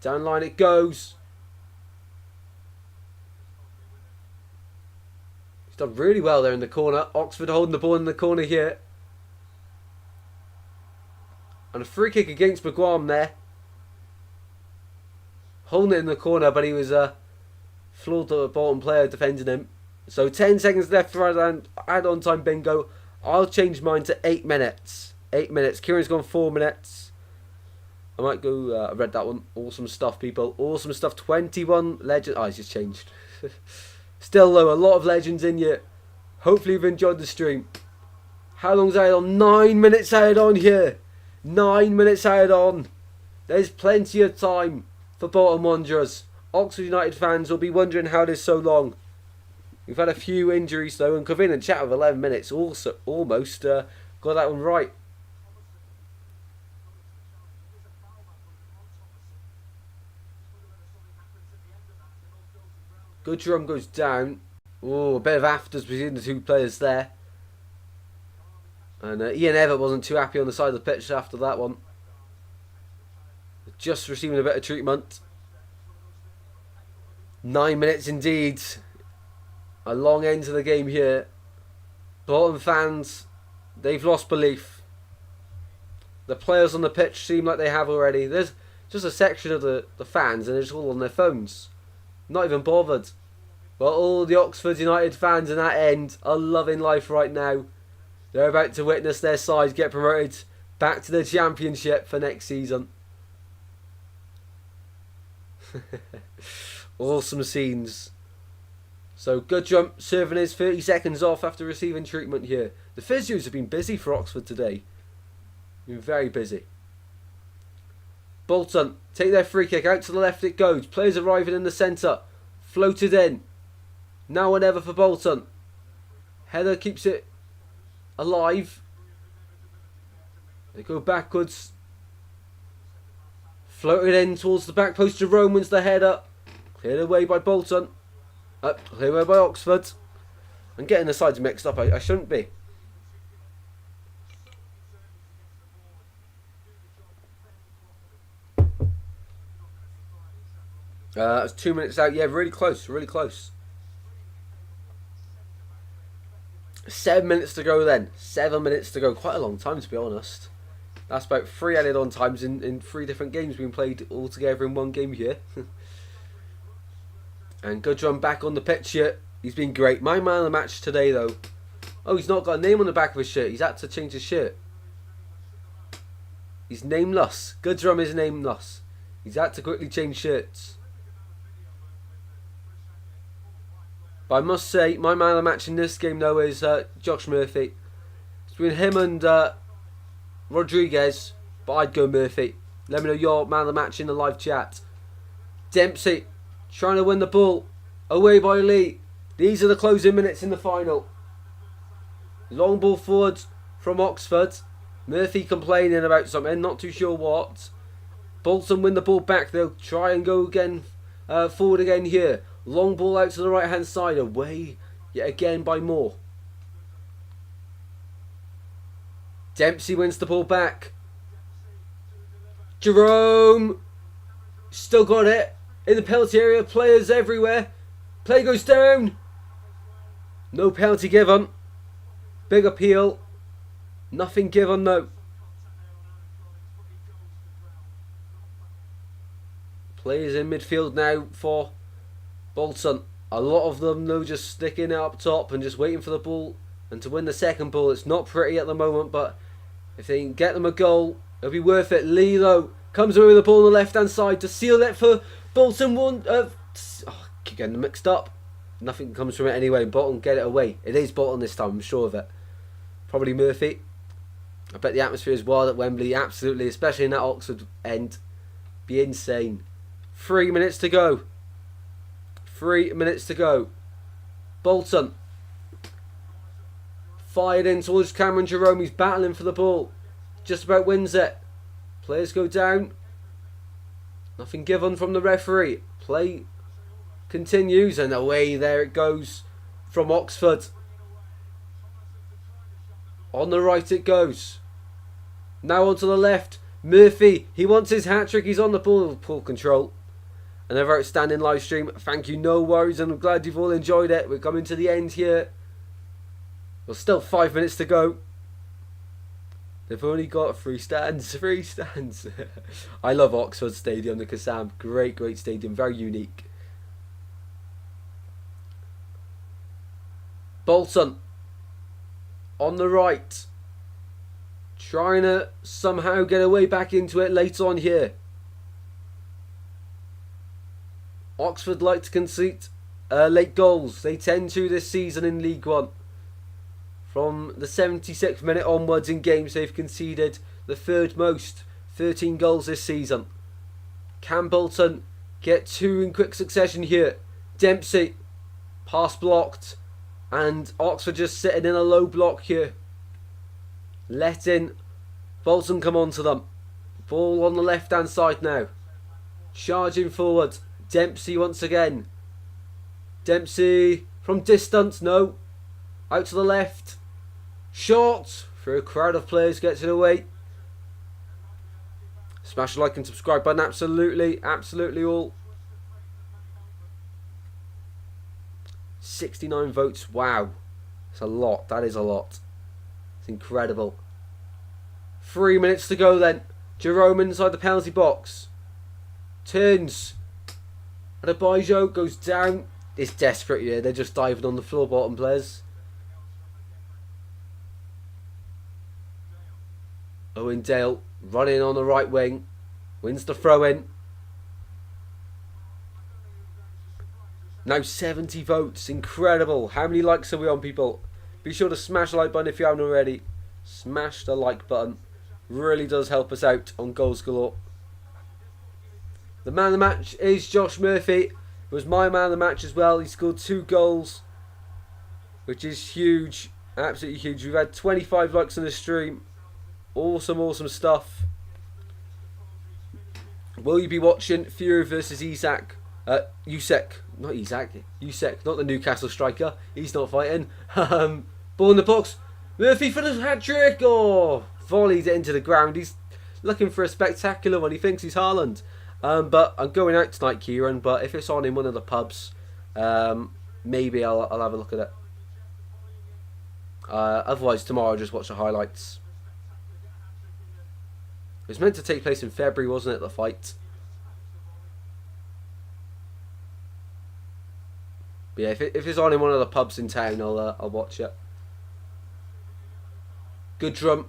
Down line it goes. He's done really well there in the corner. Oxford holding the ball in the corner here. And a free kick against McGuan there. Holding it in the corner, but he was floored the Bolton player defending him. So 10 seconds left for add-on time bingo. I'll change mine to 8 minutes. 8 minutes. Kieran's gone 4 minutes. I might go, I read that one. Awesome stuff, people. Awesome stuff. 21 legends. Oh, it's just changed. Still though, a lot of legends in here. Hopefully you've enjoyed the stream. How long's added on? 9 minutes added on here. 9 minutes added on. There's plenty of time for Bolton Wanderers. Oxford United fans will be wondering how this so long. We've had a few injuries though, and convenient chat of 11 minutes also almost got that one right. Good drum goes down. Oh, a bit of afters between the two players there. And Ian Everett wasn't too happy on the side of the pitch after that one. Just receiving a bit of treatment. 9 minutes indeed. A long end to the game here. Bolton fans, they've lost belief. The players on the pitch seem like they have already. There's just a section of the fans and they're just all on their phones. Not even bothered. But all the Oxford United fans in that end are loving life right now. They're about to witness their side get promoted back to the Championship for next season. Awesome scenes. So good jump, serving his 30 seconds off after receiving treatment here. The physios have been busy for Oxford today. Been very busy. Bolton take their free kick, out to the left it goes. Players arriving in the centre. Floated in. Now or never for Bolton. Heather keeps it alive. They go backwards. Floated in towards the back post. Jerome wins the header. Cleared away by Bolton. Cleared away by Oxford. I'm getting the sides mixed up. I shouldn't be. It's 2 minutes out. Yeah, really close. Really close. 7 minutes to go then. 7 minutes to go. Quite a long time, to be honest. That's about 3 added on times in 3 different games being played all together in one game here. And Goodrum back on the pitch here. He's been great. My man of the match today, though. Oh, he's not got a name on the back of his shirt. He's had to change his shirt. He's nameless. Goodrum is nameless. He's had to quickly change shirts. But I must say, my man of the match in this game, though, is Josh Murphy. It's between him and Rodriguez, but I'd go Murphy. Let me know your man of the match in the live chat. Dempsey trying to win the ball. Away by Lee. These are the closing minutes in the final. Long ball forward from Oxford. Murphy complaining about something, not too sure what. Bolton win the ball back. They'll try and go again, forward again here. Long ball out to the right hand side. Away yet again by Moore. Dempsey wins the ball back. Jerome still got it in the penalty area. Players everywhere. Play goes down. No penalty given. Big appeal. Nothing given though. Players in midfield now for Bolton. A lot of them though just sticking it up top and just waiting for the ball and to win the second ball. It's not pretty at the moment, but if they can get them a goal, it'll be worth it. Lee though comes away with the ball on the left hand side to seal it for Bolton. Keep getting them mixed up. Nothing comes from it anyway. Bolton get it away. It is Bolton this time, I'm sure of it. Probably Murphy. I bet the atmosphere is wild at Wembley, absolutely, especially in that Oxford end. Be insane. 3 minutes to go. 3 minutes to go. Bolton fired in towards Cameron Jerome. He's battling for the ball. Just about wins it. Players go down. Nothing given from the referee. Play continues and away there it goes from Oxford. On the right it goes. Now onto the left. Murphy, he wants his hat-trick. He's on the ball. Poor control. Another outstanding live stream. Thank you, no worries, and I'm glad you've all enjoyed it. We're coming to the end here. Well, still 5 minutes to go. They've only got 3 stands. 3 stands. I love Oxford Stadium, the Kassam. Great, great stadium. Very unique. Bolton on the right. Trying to somehow get away back into it late on here. Oxford like to concede late goals. They tend to this season in League One. From the 76th minute onwards in games, they've conceded the third most. 13 goals this season. Can Bolton get 2 in quick succession here? Dempsey, pass blocked, and Oxford just sitting in a low block here. Letting Bolton come on to them. Ball on the left hand side now. Charging forward. Dempsey once again. Dempsey from distance, no. Out to the left. Short. Through a crowd of players, gets it away. Smash the like and subscribe button, absolutely, absolutely all. 69 votes, wow. It's a lot, that is a lot. It's incredible. 3 minutes to go then. Jerome inside the penalty box. Turns. Adebayo goes down. It's desperate here, they're just diving on the floor, Bolton players. Owen Dale running on the right wing. Wins the throw in. Now 70 votes. Incredible. How many likes are we on, people? Be sure to smash the like button if you haven't already. Smash the like button. Really does help us out on Goals Galore. The man of the match is Josh Murphy. It was my man of the match as well. He scored 2 goals, which is huge. Absolutely huge. We've had 25 likes on the stream. Awesome stuff. Will you be watching Fury versus Isak? Usek, not Isak. Usek, not the Newcastle striker. He's not fighting. Ball in the box. Murphy for the hat-trick. Oh, volleyed it into the ground. He's looking for a spectacular one. He thinks he's Haaland. But I'm going out tonight, Kieran. But if it's on in one of the pubs, maybe I'll have a look at it. Otherwise, tomorrow I'll just watch the highlights. It was meant to take place in February, wasn't it, the fight? But yeah, if it's on in one of the pubs in town, I'll watch it. Goodrum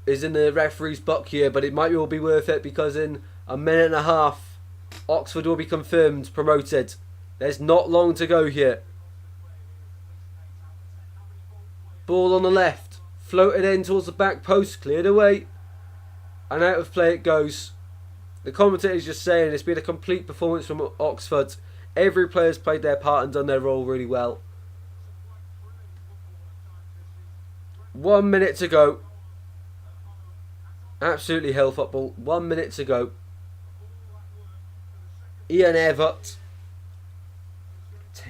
is in the referee's book here, but it might all be worth it because in a minute and a half, Oxford will be confirmed promoted. There's not long to go here. Ball on the left, floated in towards the back post, cleared away. And out of play it goes. The commentator's just saying it's been a complete performance from Oxford. Every player's played their part and done their role really well. 1 minute to go. Absolutely hell football. 1 minute to go. Ian Everett.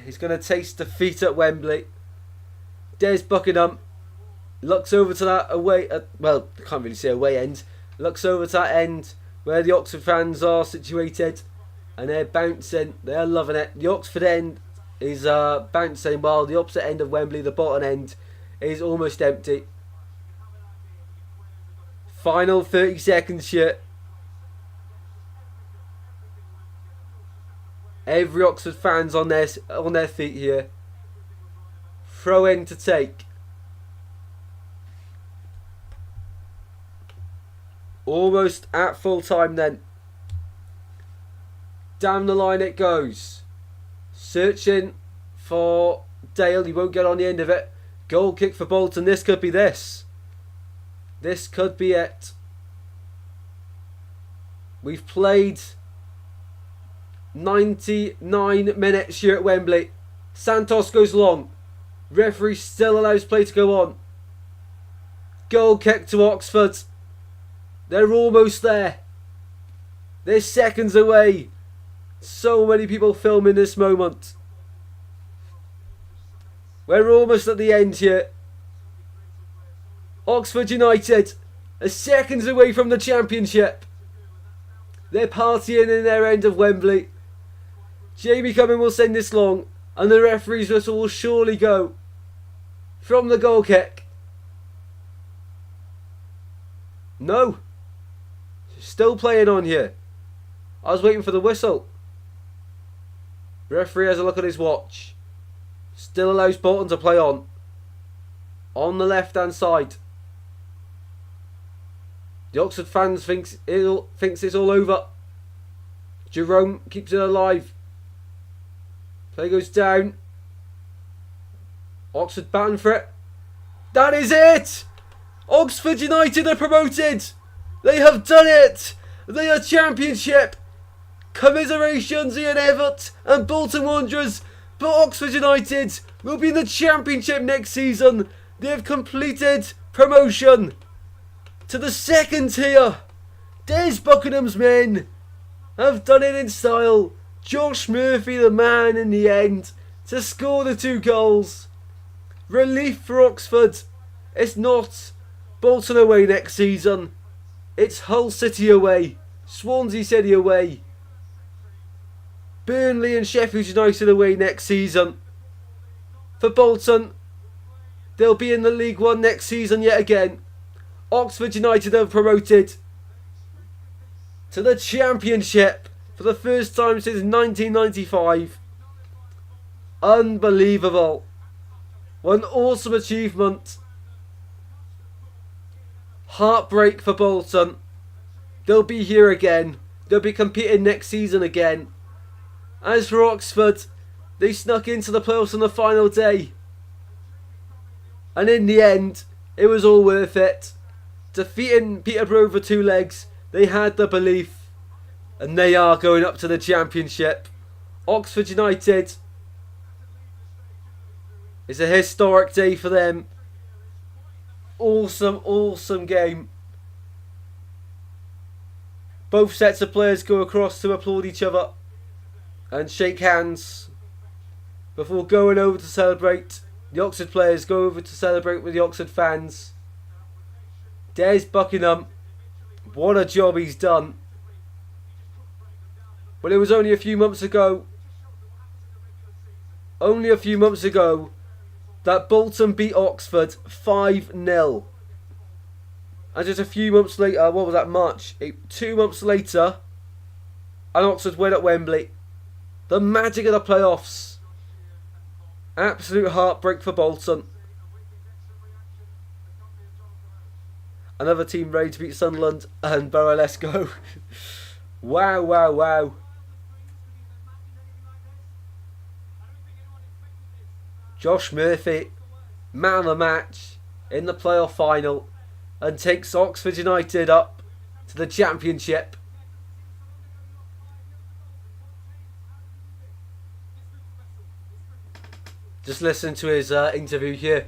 He's going to taste defeat at Wembley. Des Buckingham looks over to that away. Well, I can't really say away end. Looks over to that end where the Oxford fans are situated. And they're bouncing. They're loving it. The Oxford end is bouncing while the opposite end of Wembley, the Bolton end, is almost empty. Final 30 seconds here. Every Oxford fan's on their feet here. Throw in to take. Almost at full time then. Down the line it goes. Searching for Dale. He won't get on the end of it. Goal kick for Bolton. This could be this. This could be it. We've played 99 minutes here at Wembley. Santos goes long. Referee still allows play to go on. Goal kick to Oxford. They're almost there. They're seconds away. So many people filming this moment. We're almost at the end here. Oxford United are seconds away from the championship. They're partying in their end of Wembley. Jamie Cumming will send this long, and the referee's whistle will surely go from the goal kick. No. Still playing on here. I was waiting for the whistle. Referee has a look at his watch. Still allows Bolton to play on. On the left hand side. The Oxford fans thinks it's all over. Jerome keeps it alive. Play goes down. Oxford batting for it. That is it! Oxford United are promoted! They have done it! They are championship! Commiserations Ian Everett and Bolton Wanderers, but Oxford United will be in the championship next season. They have completed promotion to the second tier. Des Buckingham's men have done it in style. Josh Murphy, the man in the end, to score the 2 goals. Relief for Oxford. It's not Bolton away next season. It's Hull City away, Swansea City away, Burnley and Sheffield United away next season. For Bolton, they'll be in the League One next season yet again. Oxford United have promoted to the Championship for the first time since 1995. Unbelievable. What an awesome achievement. Heartbreak for Bolton. They'll be here again. They'll be competing next season again. As for Oxford, they snuck into the playoffs on the final day. And in the end, it was all worth it. Defeating Peterborough over 2 legs, they had the belief. And they are going up to the Championship. Oxford United. It's a historic day for them. Awesome, awesome game. Both sets of players go across to applaud each other and shake hands before going over to celebrate. The Oxford players go over to celebrate with the Oxford fans. Des Buckingham, what a job he's done. But it was only a few months ago. That Bolton beat Oxford 5-0. And just a few months later, what was that, March? 2 months later, and Oxford win at Wembley. The magic of the playoffs. Absolute heartbreak for Bolton. Another team ready to beat Sunderland and Borough. Let's go. Wow, wow, wow. Josh Murphy, man of the match in the playoff final, and takes Oxford United up to the Championship. Just listen to his interview here.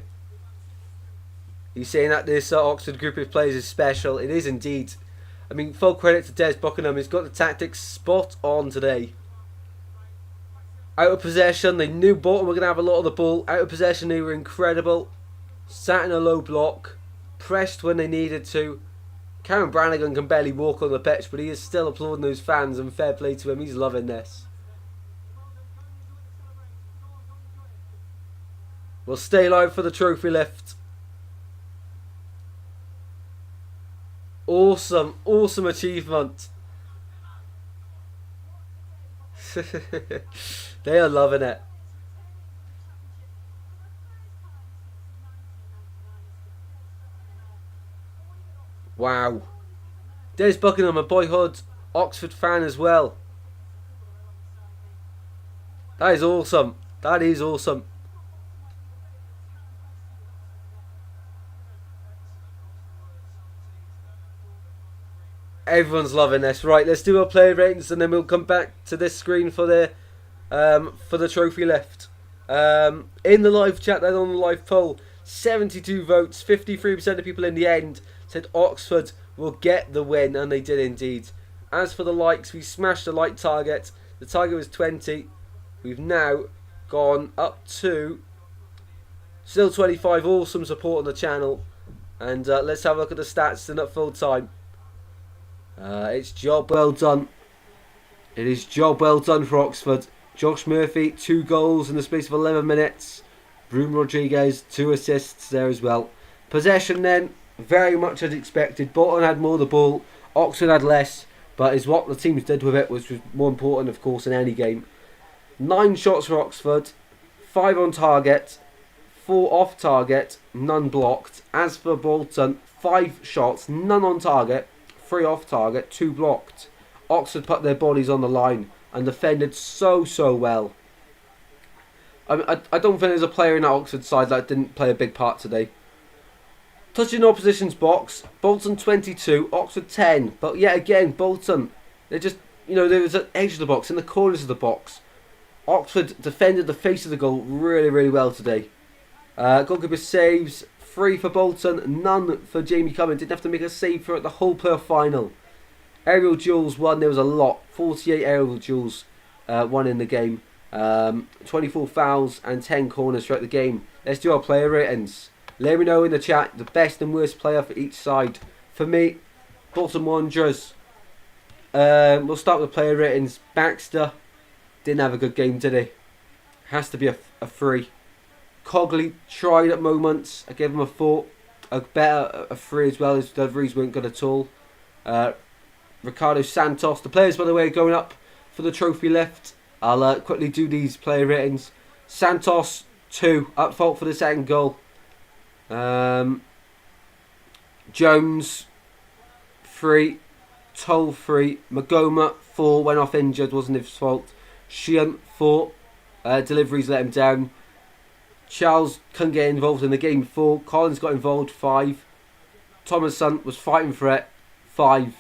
He's saying that this Oxford group of players is special. It is indeed. I mean, full credit to Des Buckingham. He's got the tactics spot on today. Out of possession, they knew Bolton were going to have a lot of the ball. Out of possession, they were incredible. Sat in a low block. Pressed when they needed to. Karen Brannigan can barely walk on the pitch, but he is still applauding those fans, and fair play to him. He's loving this. We'll stay live for the trophy lift. Awesome, awesome achievement. They are loving it. Wow. Des Buckingham, a boyhood Oxford fan as well. That is awesome. That is awesome. Everyone's loving this. Right, let's do our player ratings and then we'll come back to this screen for the trophy lift. In the live chat then, on the live poll, 72 votes, 53% of people in the end said Oxford will get the win, and they did indeed. As for the likes, we smashed the like target. The target was 20. We've now gone up to still 25. Awesome support on the channel. And let's have a look at the stats in at full time. It's job well done. It is job well done for Oxford. Josh Murphy, 2 goals in the space of 11 minutes. Bruno Rodriguez, 2 assists there as well. Possession then, very much as expected. Bolton had more of the ball. Oxford had less. But is what the teams did with it, which was more important, of course, in any game. 9 shots for Oxford. 5 on target. 4 off target. None blocked. As for Bolton, 5 shots. None on target. 3 off target, 2 blocked. Oxford put their bodies on the line and defended so well. I don't think there's a player in that Oxford side that didn't play a big part today. Touching opposition's box, Bolton 22, Oxford 10. But yet again, Bolton, they just, there was an edge of the box, in the corners of the box. Oxford defended the face of the goal really, really well today. Goalkeeper saves, 3 for Bolton, none for Jamie Cummins. Didn't have to make a save for it the whole playoff final. Aerial duels won, there was a lot. 48 aerial duels won in the game. 24 fouls and 10 corners throughout the game. Let's do our player ratings. Let me know in the chat the best and worst player for each side. For me, Bolton Wanderers. We'll start with the player ratings. Baxter didn't have a good game, did he? Has to be a 3. Cogley tried at moments. I gave him a 4. A 3 as well. His deliveries weren't good at all. Ricardo Santos. The players, by the way, going up for the trophy lift. I'll quickly do these player ratings. Santos, 2. Up fault for the second goal. Jones, 3. Toll, 3. Magoma, 4. Went off injured, wasn't his fault. Sheehan, 4. Deliveries let him down. Charles couldn't get involved in the game, 4. Collins got involved, 5. Thomason was fighting for it, 5.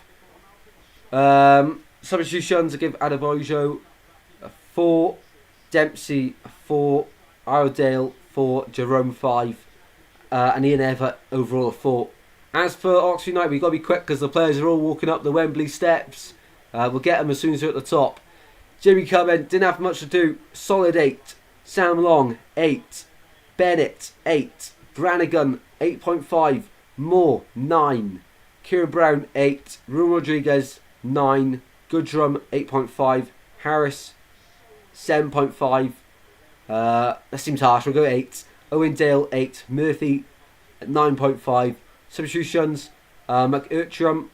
Substitutions, I give Adebayo a 4. Dempsey, a 4. Iredale, 4. Jerome, 5. And Ian Everett, overall a 4. As for Oxford United, we've got to be quick because the players are all walking up the Wembley steps. We'll get them as soon as they're at the top. Jimmy Cummins didn't have much to do. Solid 8. Sam Long, 8. Bennett, 8. Brannigan, 8.5. Moore, 9. Kieran Brown, 8. Ruben Rodriguez, 9. Goodrum, 8.5. Harris, 7.5. That seems harsh. We'll go 8. Owen Dale, 8. Murphy, 9.5. Substitutions, McErtrum,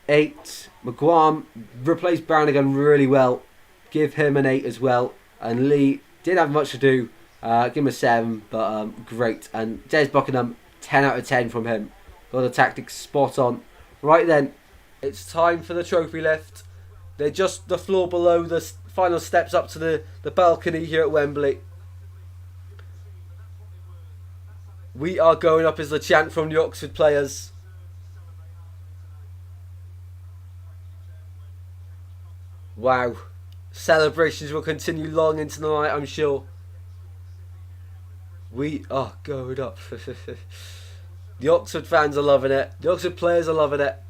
8. McGuam replaced Brannigan really well. Give him an 8 as well. And Lee didn't have much to do. Give him a 7, but great. And Des Buckingham, 10 out of 10 from him. Got the tactics spot on. Right then, it's time for the trophy lift. They're just the floor below the final steps up to the balcony here at Wembley. We are going up as the chant from the Oxford players. Wow. Celebrations will continue long into the night, I'm sure. We are going up. The Oxford fans are loving it. The Oxford players are loving it.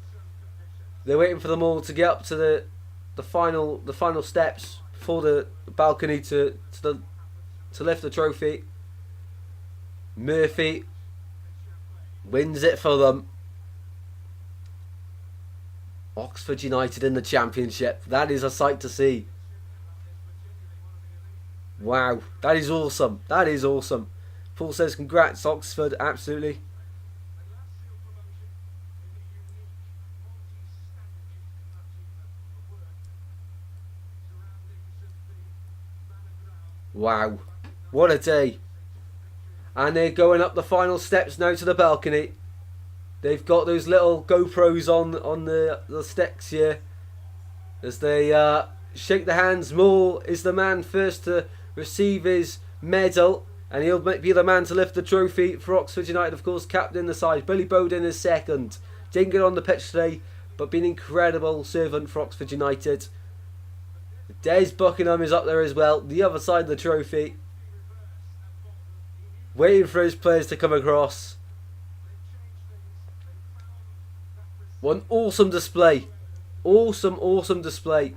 They're waiting for them all to get up to the final steps before the balcony to lift the trophy. Murphy wins it for them. Oxford United in the Championship. That is a sight to see. Wow, that is awesome. That is awesome. Paul says congrats Oxford, absolutely. Wow, what a day. And they're going up the final steps now to the balcony. They've got those little GoPros on the sticks here. As they shake the hands. Moore is the man first to receive his medal. And he'll be the man to lift the trophy for Oxford United, of course, captain the side. Billy Bowden is second. Didn't get on the pitch today, but been an incredible servant for Oxford United. Des Buckingham is up there as well, the other side of the trophy. Waiting for his players to come across. What an awesome display. Awesome, awesome display.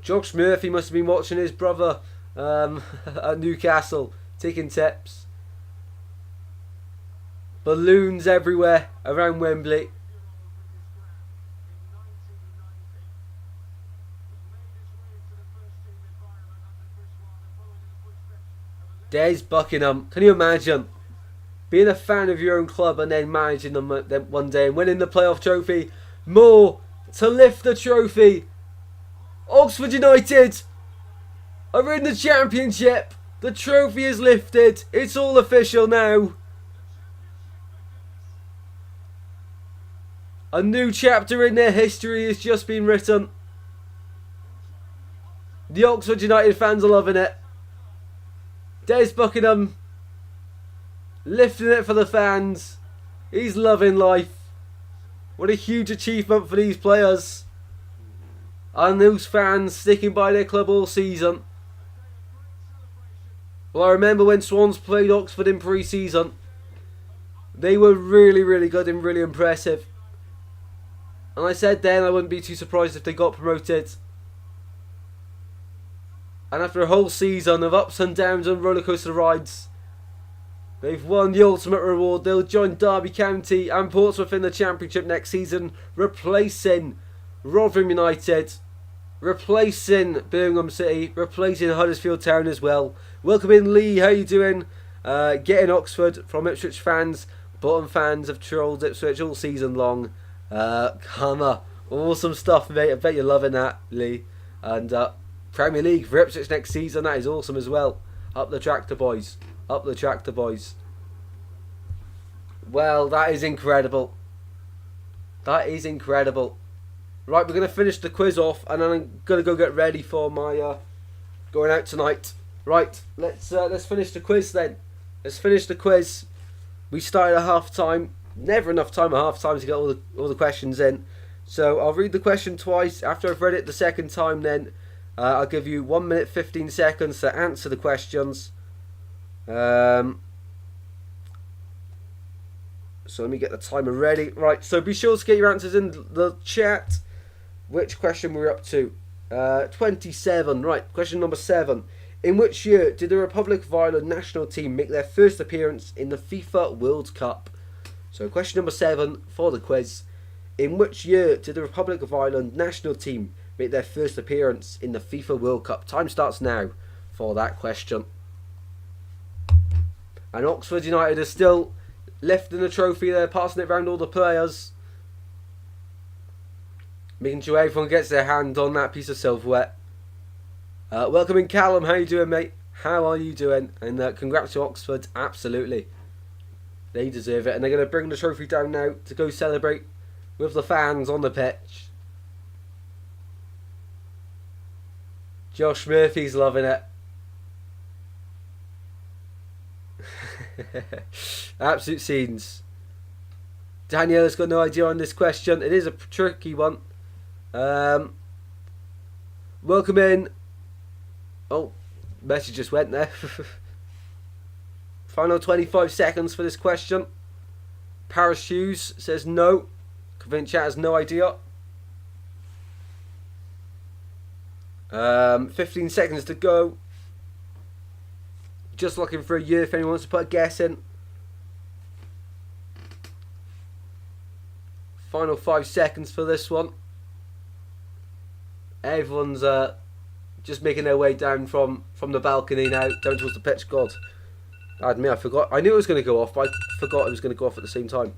Josh Murphy must have been watching his brother at Newcastle, taking tips. Balloons everywhere around Wembley. Des Buckingham, can you imagine being a fan of your own club and then managing them one day and winning the playoff trophy? Moore to lift the trophy. Oxford United are in the Championship. The trophy is lifted. It's all official now. A new chapter in their history has just been written. The Oxford United fans are loving it. Des Buckingham lifting it for the fans. He's loving life. What a huge achievement for these players. And those fans sticking by their club all season. Well, I remember when Swans played Oxford in pre-season. They were really, really good and really impressive. And I said then I wouldn't be too surprised if they got promoted. And after a whole season of ups and downs and rollercoaster rides, they've won the ultimate reward. They'll join Derby County and Portsmouth in the Championship next season, replacing Rotherham United, replacing Birmingham City, replacing Huddersfield Town as well. Welcome in, Lee. How you doing? Getting Oxford from Ipswich fans. Bolton fans have trolled Ipswich all season long. Come on. Awesome stuff, mate. I bet you're loving that, Lee. And Premier League for Ipswich next season. That is awesome as well. Up the tractor, boys. Up the tractor, boys. Well, that is incredible. That is incredible. Right, we're going to finish the quiz off, and then I'm going to go get ready for my going out tonight. Right, let's finish the quiz then. Let's finish the quiz. We started at half time. Never enough time at half time to get all the questions in. So I'll read the question twice. After I've read it the second time, then I'll give you 1 minute 15 seconds to answer the questions. So let me get the timer ready. Right, so be sure to get your answers in the chat. Which question we're up to? 27. Right, question number 7. In which year did the Republic of Ireland national team make their first appearance in the FIFA World Cup? So question number 7 for the quiz. In which year did the Republic of Ireland national team make their first appearance in the FIFA World Cup? Time starts now for that question. And Oxford United are still lifting the trophy there, passing it around all the players. Making sure everyone gets their hand on that piece of silverware. Welcome in, Callum. How you doing, mate? How are you doing? And congrats to Oxford. Absolutely. They deserve it. And they're going to bring the trophy down now to go celebrate with the fans on the pitch. Josh Murphy's loving it. Absolute scenes. Danielle's got no idea on this question. It is a tricky one. Welcome in. Oh, message just went there. Final 25 seconds for this question. Paris Hughes says no. Convince chat has no idea. 15 seconds to go. Just looking for a year if anyone wants to put a guess in. Final 5 seconds for this one. Everyone's just making their way down from the balcony now, down towards the pitch. God, I admit I forgot. I knew it was going to go off, but I forgot it was going to go off at the same time.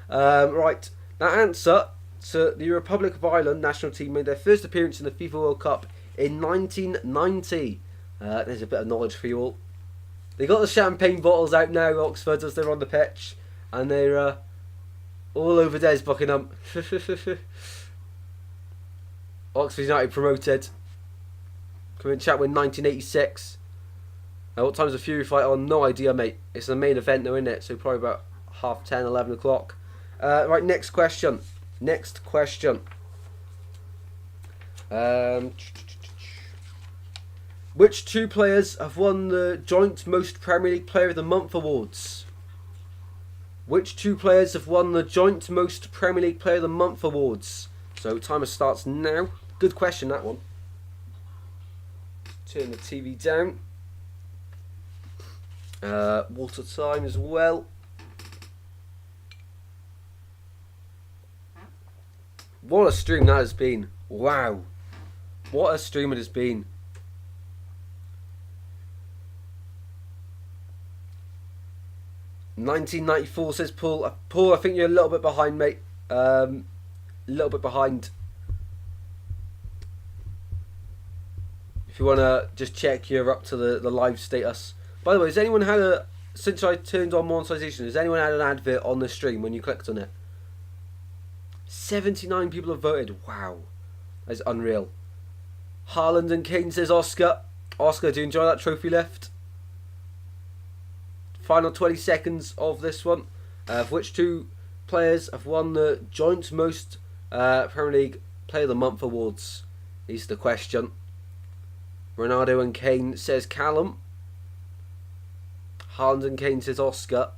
Right, that answer to the Republic of Ireland national team made their first appearance in the FIFA World Cup in 1990. There's a bit of knowledge for you all. They got the champagne bottles out now, Oxford, as they're on the pitch, and they're all over Des Buckingham. Oxford United promoted. Come in chat with 1986. What time's the Fury fight on? No idea, mate. It's the main event though, isn't it? So probably about 10:30, 11 o'clock. Right, next question. Next question. Which two players have won the joint most Premier League Player of the Month awards? Which two players have won the joint most Premier League Player of the Month awards? So timer starts now. Good question, that one. Turn the TV down. Water time as well. What a stream that has been. Wow. What a stream it has been. $19.94 says Paul. Paul, I think you're a little bit behind, mate. A little bit behind. If you want to just check you're up to the live status. By the way, has anyone had a... Since I turned on monetization, has anyone had an advert on the stream when you clicked on it? 79 people have voted. Wow. That's unreal. Haaland and Kane says Oscar. Oscar, do you enjoy that trophy lift? Final 20 seconds of this one. Of which two players have won the joint most Premier League Player of the Month awards is the question. Ronaldo and Kane says Callum. Haaland and Kane says Oscar.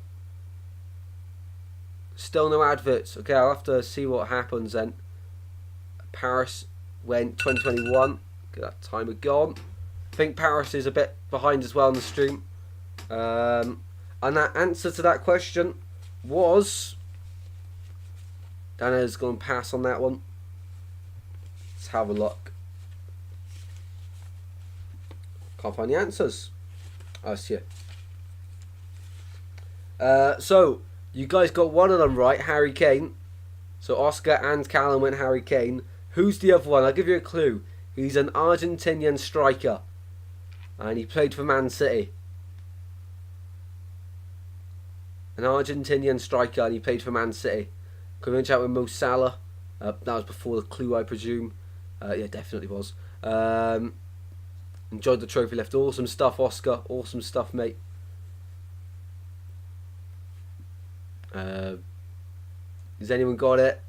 Still no adverts. Okay, I'll have to see what happens then. Paris went 2021. Okay, that timer gone. I think Paris is a bit behind as well on the stream. And that answer to that question was... Dana's going to pass on that one. Let's have a look. Can't find the answers. I see it. So, you guys got one of them right, Harry Kane. So, Oscar and Callum went Harry Kane. Who's the other one? I'll give you a clue. He's an Argentinian striker. And he played for Man City. An Argentinian striker and he played for Man City. Coming in chat with Mo Salah. That was before the clue, I presume. Yeah, definitely was. Enjoyed the trophy left. Awesome stuff, Oscar. Awesome stuff, mate. Has anyone got it?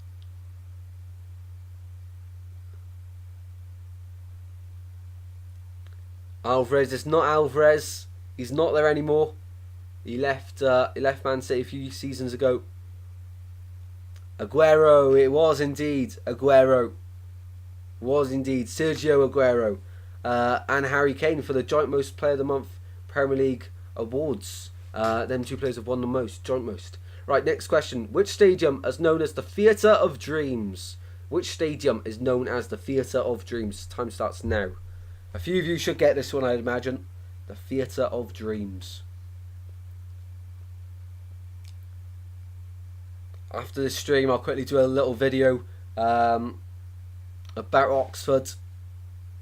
Alvarez. It's not Alvarez. He's not there anymore. He left Man City a few seasons ago. Aguero. It was indeed Aguero. Was indeed Sergio Aguero. And Harry Kane for the joint most Player of the Month Premier League awards. Them two players have won the most, joint most. Right, next question. Which stadium is known as the Theatre of Dreams? Which stadium is known as the Theatre of Dreams? Time starts now. A few of you should get this one, I'd imagine. The Theatre of Dreams. After this stream, I'll quickly do a little video about Oxford.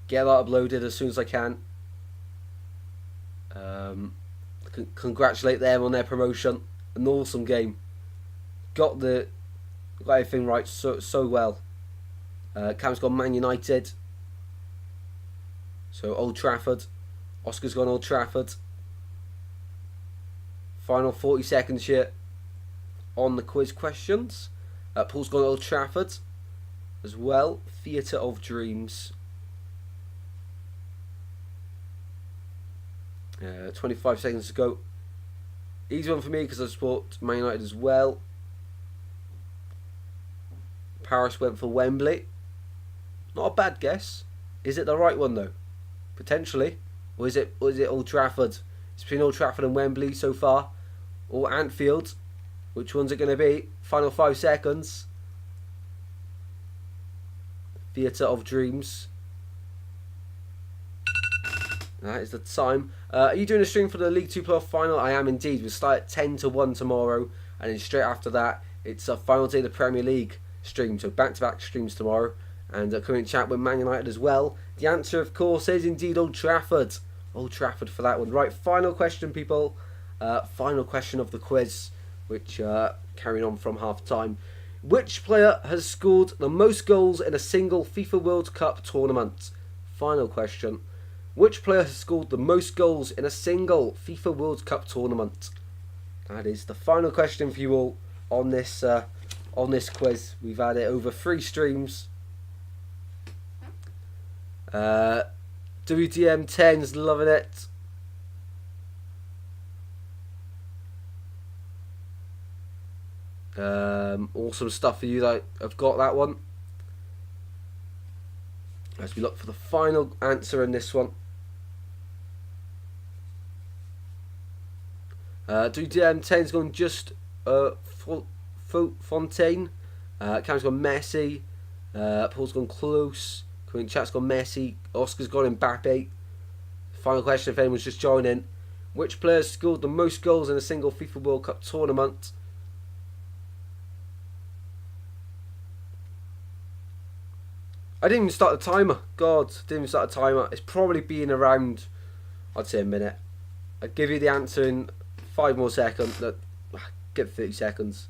Get that uploaded as soon as I can. Congratulate them on their promotion. An awesome game. Got everything right so well. Cam's gone Man United. So Old Trafford. Oscar's gone Old Trafford. Final 40 seconds here on the quiz questions. Paul's gone Old Trafford as well. Theatre of Dreams. 25 seconds to go. Easy one for me because I support Man United as well. Paris went for Wembley. Not a bad guess. Is it the right one though? Potentially. Or is it Old Trafford? It's between Old Trafford and Wembley so far. Or Anfield. Which one's it going to be? Final 5 seconds. Theatre of Dreams. That is the time. Are you doing a stream for the League 2 playoff final? I am indeed. We'll start at 10 to 1 tomorrow. And then straight after that, it's a final day of the Premier League stream. So back-to-back streams tomorrow. And coming in chat with Man United as well. The answer, of course, is indeed Old Trafford. Old Trafford for that one. Right, final question, people. Final question of the quiz. Which, carrying on from half-time. Which player has scored the most goals in a single FIFA World Cup tournament? Final question. Which player has scored the most goals in a single FIFA World Cup tournament? That is the final question for you all on this quiz. We've had it over 3 streams. WDM10's loving it. Awesome stuff for you that have got that one. As we look for the final answer in this one. WDM10's gone just Fontaine. Cam's gone Messi. Paul's gone close. Chat's gone Messi. Oscar's gone Mbappe. Final question if anyone's just joining. Which player scored the most goals in a single FIFA World Cup tournament? I didn't even start the timer. God, didn't even start the timer. It's probably been around, I'd say a minute. I'd give you the answer in 5 more seconds. Get 30 seconds.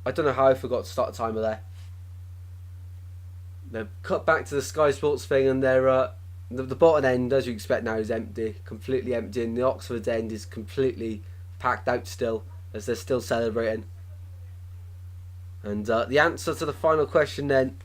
I don't know how I forgot to start the timer there. They cut back to the Sky Sports thing and they're the Bolton end, as you expect now, is empty, completely empty, and the Oxford end is completely packed out still, as they're still celebrating. And the answer to the final question then,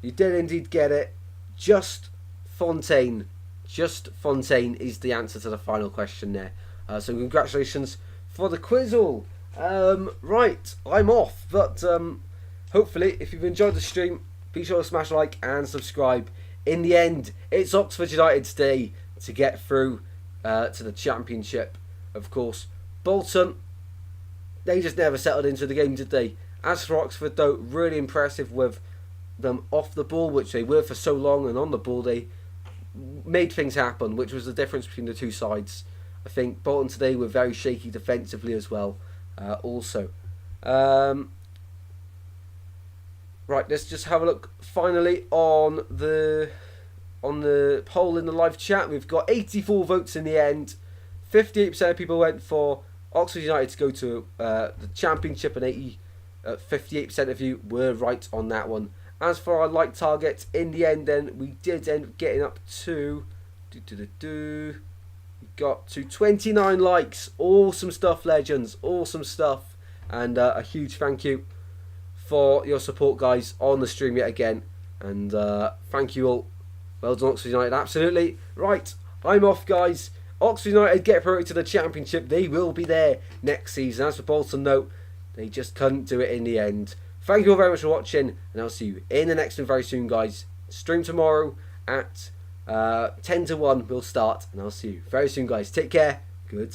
you did indeed get it. Just Fontaine. Just Fontaine is the answer to the final question there. So congratulations for the quiz all. Right, I'm off. But hopefully, if you've enjoyed the stream, be sure to smash like and subscribe. In the end, it's Oxford United's day to get through to the Championship. Of course, Bolton, they just never settled into the game, did they? As for Oxford, though, really impressive with them off the ball, which they were for so long, and on the ball they made things happen, which was the difference between the two sides. I think Bolton today were very shaky defensively as well. Also, right, let's just have a look finally on the poll in the live chat. We've got 84 votes in the end. 58% of people went for Oxford United to go to the Championship, and 58% of you were right on that one. As for our like target, in the end, then we did end up getting up to we got to 29 likes. Awesome stuff, legends. Awesome stuff, and a huge thank you for your support, guys, on the stream yet again. And thank you all. Well done, Oxford United. Absolutely right. I'm off, guys. Oxford United get promoted to the Championship. They will be there next season. As for Bolton, though, they just couldn't do it in the end. Thank you all very much for watching, and I'll see you in the next one very soon, guys. Stream tomorrow at 10 to 1 will start, and I'll see you very soon, guys. Take care. Good.